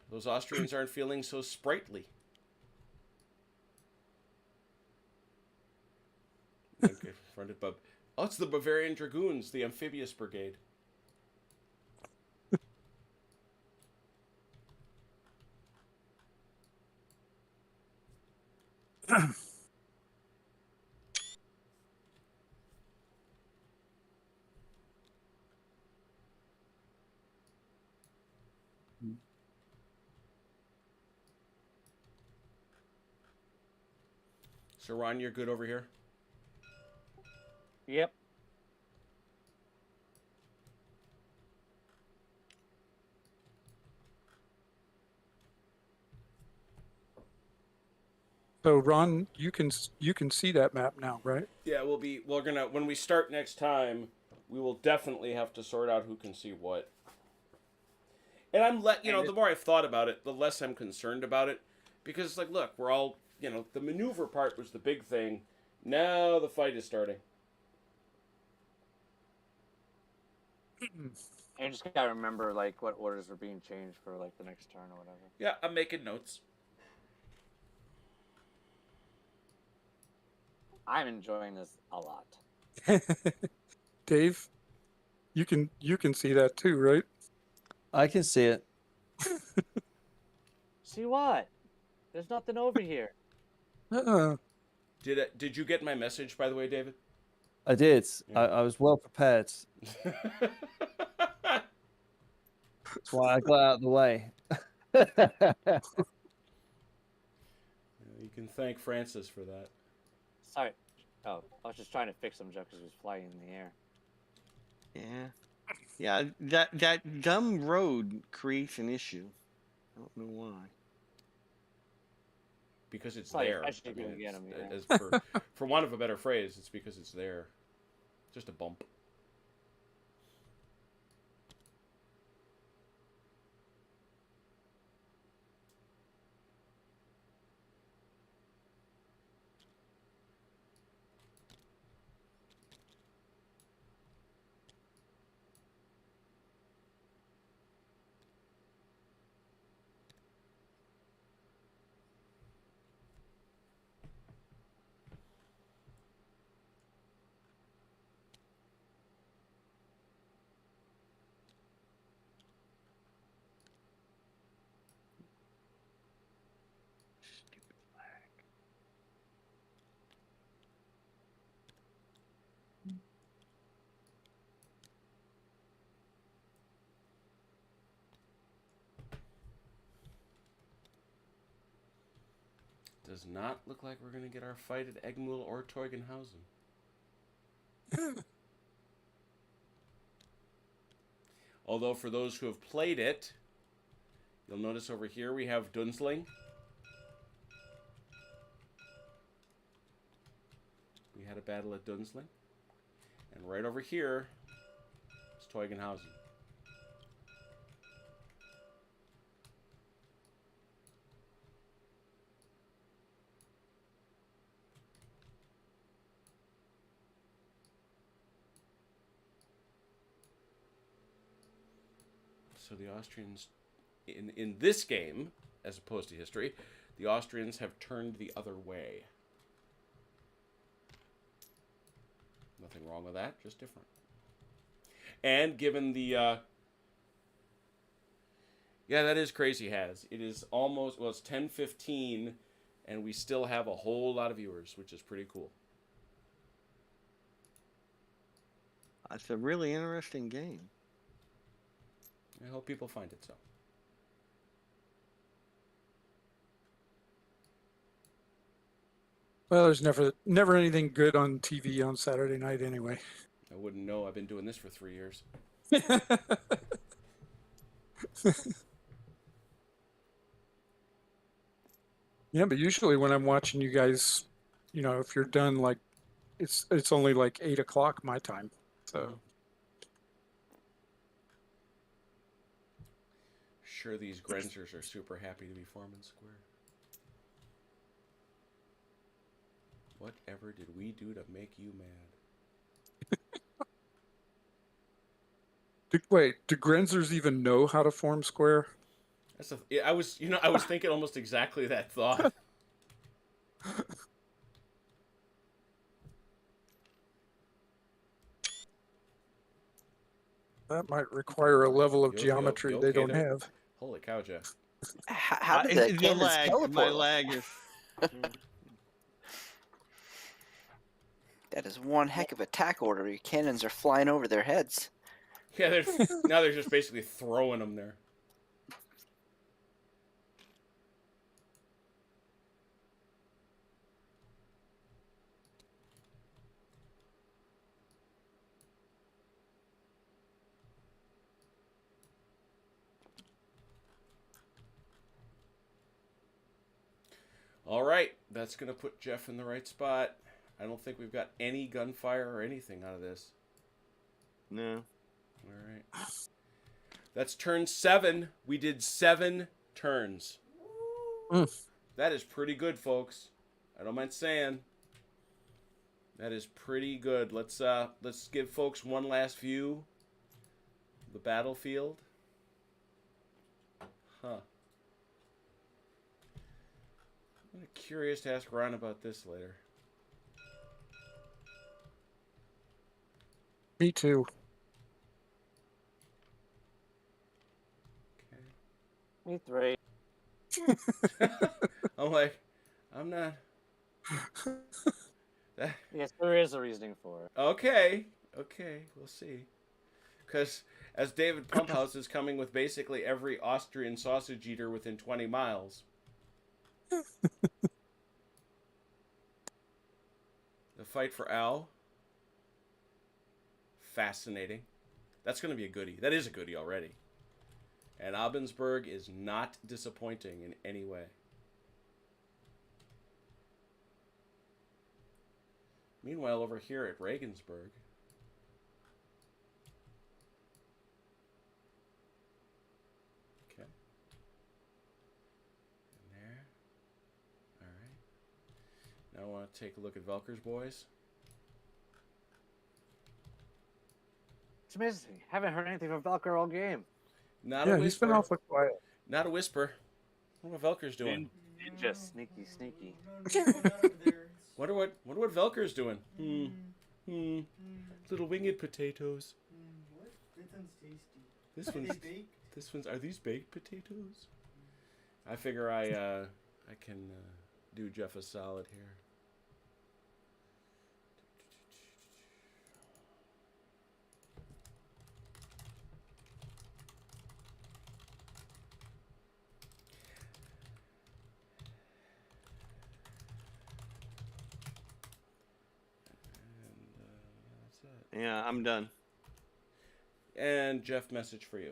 those Austrians aren't feeling so sprightly. Okay, fronted Bub. Oh, it's the Bavarian Dragoons, the amphibious brigade. So Ron, you're good over here? Yep. So Ron, you can see that map now, right? Yeah, we're gonna when we start next time, we will definitely have to sort out who can see what. And the more I've thought about it, the less I'm concerned about it, because it's like, look, we're all, the maneuver part was the big thing. Now the fight is starting. I just gotta remember like what orders are being changed for like the next turn or whatever. Yeah, I'm making notes. I'm enjoying this a lot. Dave, you can see that too, right? I can see it. See what? There's nothing over here. Did you get my message, by the way, David? I did. Yeah. I was well prepared. That's why I got out of the way. You can thank Francis for that. Sorry. Oh, I was just trying to fix some junk because he was flying in the air. Yeah. Yeah, that dumb road creates an issue. I don't know why. Because it's Probably there. actually gonna get him, yeah. As for want of a better phrase, it's because it's there. Just a bump. Stupid flag. Does not look like we're going to get our fight at Egmul or Teugenhausen. Although for those who have played it, you'll notice over here we have Dunsling. We had a battle at Dunsling. And right over here is Teugenhausen. So the Austrians, in this game, as opposed to history, the Austrians have turned the other way. Nothing wrong with that, just different. And given the... yeah, that is crazy, Haz. It is almost... Well, it's 10:15, and we still have a whole lot of viewers, which is pretty cool. It's a really interesting game. I hope people find it so. Well, there's never anything good on TV on Saturday night anyway. I wouldn't know. I've been doing this for 3 years. Yeah, but usually when I'm watching you guys, if you're done, like it's only like 8 o'clock my time. So Sure, these Grenzers are super happy to be Foreman Square. Whatever did we do to make you mad? Wait, do Grenzers even know how to form square? I was thinking almost exactly that thought. That might require a level of You geometry they okay don't there? have. Holy cow, Jeff. How did the cannons lag, teleport? my them? lag is. That is one heck of a attack order. Your cannons are flying over their heads. Yeah, now they're just basically throwing them there. All right, that's going to put Jeff in the right spot. I don't think we've got any gunfire or anything out of this. No. All right. That's turn 7. We did 7 turns. That is pretty good, folks. I don't mind saying. That is pretty good. Let's give folks one last view of the battlefield. Huh. I'm curious to ask Ron about this later. Me too. Me 3. I'm like, I'm not. Yes, there is a reasoning for it. Okay, we'll see. Because as David Pumphouse is coming with basically every Austrian sausage eater within 20 miles. The fight for Al. Fascinating. That's going to be a goodie. That is a goodie already. And Abensberg is not disappointing in any way. Meanwhile, over here at Regensburg. Okay. In there. All right. Now I want to take a look at Velker's boys. It's amazing. Haven't heard anything from Valkyr all game. Not a whisper. He's been awfully quiet. Not a whisper. What are Velker's doing? Ninja, sneaky. Wonder what Velker's doing. Little winged potatoes. What? That sounds tasty. This one's baked? This one's. Are these baked potatoes? I figure I can do Jeff a solid here. Yeah, I'm done. And Jeff, message for you.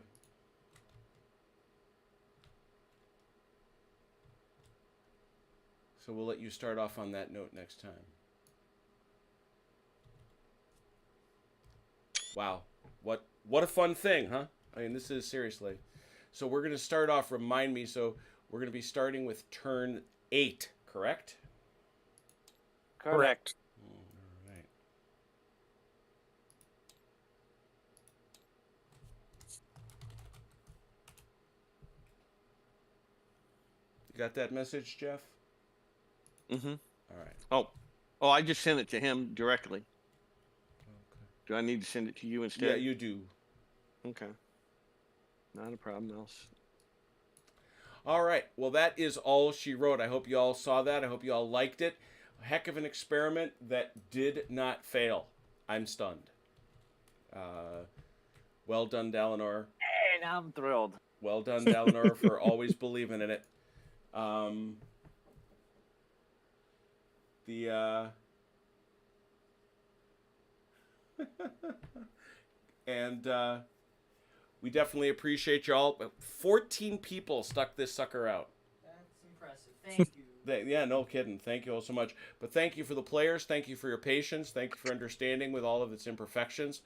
So we'll let you start off on that note next time. Wow. What a fun thing, huh? I mean, this is seriously. So we're going to start off, remind me, so we're going to be starting with turn 8, correct? Correct. All right. You got that message, Jeff? Mm-hmm. All right. Oh, I just sent it to him directly. Okay. Do I need to send it to you instead? Yeah, you do. Okay. Not a problem, All right. Well, that is all she wrote. I hope you all saw that. I hope you all liked it. A heck of an experiment that did not fail. I'm stunned. Well done, Dalinor. Hey, now I'm thrilled. Well done, Dalinor, for always believing in it. And we definitely appreciate y'all. 14 people stuck this sucker out. That's impressive. Thank you. Yeah, no kidding. Thank you all so much. But thank you for the players. Thank you for your patience. Thank you for understanding with all of its imperfections.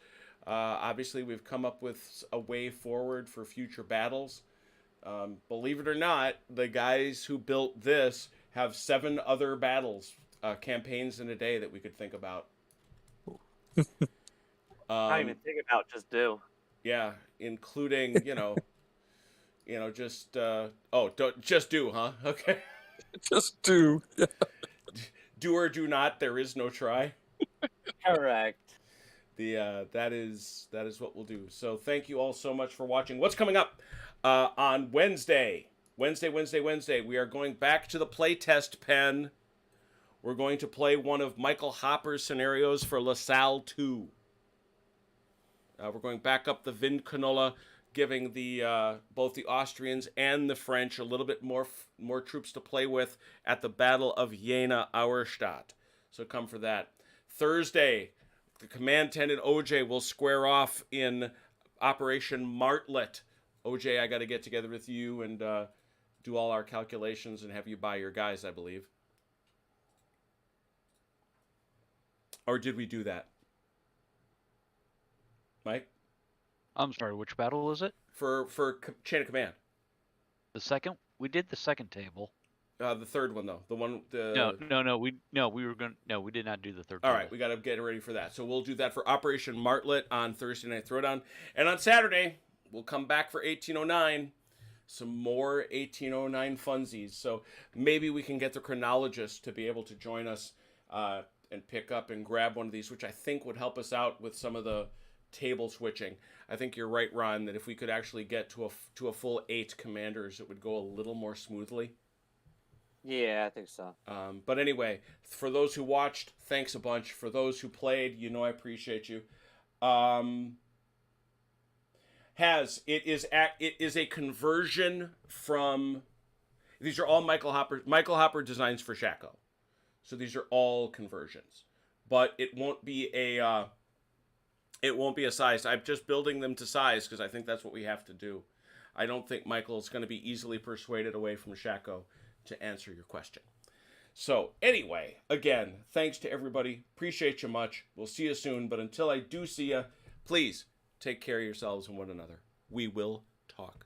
Obviously, we've come up with a way forward for future battles. Believe it or not, the guys who built this have 7 other battles, campaigns in a day that we could think about. Not even think about, just do. Yeah, including, just don't just do, huh? Okay. Just do. Do or do not, there is no try. Correct. That is what we'll do. So thank you all so much for watching. What's coming up on Wednesday? Wednesday. We are going back to the playtest pen. We're going to play one of Michael Hopper's scenarios for LaSalle 2. We're going back up the Vindkanola, giving the both the Austrians and the French a little bit more troops to play with at the Battle of Jena-Auerstadt. So come for that. Thursday, the Command Tendant OJ will square off in Operation Martlet. OJ, I got to get together with you and do all our calculations and have you buy your guys, I believe. Or did we do that? Mike? I'm sorry, which battle is it? For Chain of Command. The second? We did the second table. The third one, though. The one... we did not do the third All table. right, we got to get ready for that. So we'll do that for Operation Martlet on Thursday Night Throwdown. And on Saturday, we'll come back for 1809. Some more 1809 funsies. So maybe we can get the chronologist to be able to join us and pick up and grab one of these, which I think would help us out with some of the table switching. I think you're right, Ron, that if we could actually get to a full 8 commanders, it would go a little more smoothly. Yeah, I think so. But anyway, for those who watched, thanks a bunch. For those who played, I appreciate you. It is a conversion from. These are all Michael Hopper designs for Shaco, so these are all conversions. But it won't be a size. I'm just building them to size because I think that's what we have to do. I don't think Michael's going to be easily persuaded away from Shaco to answer your question. So anyway, again, thanks to everybody. Appreciate you much. We'll see you soon. But until I do see you, please take care of yourselves and one another. We will talk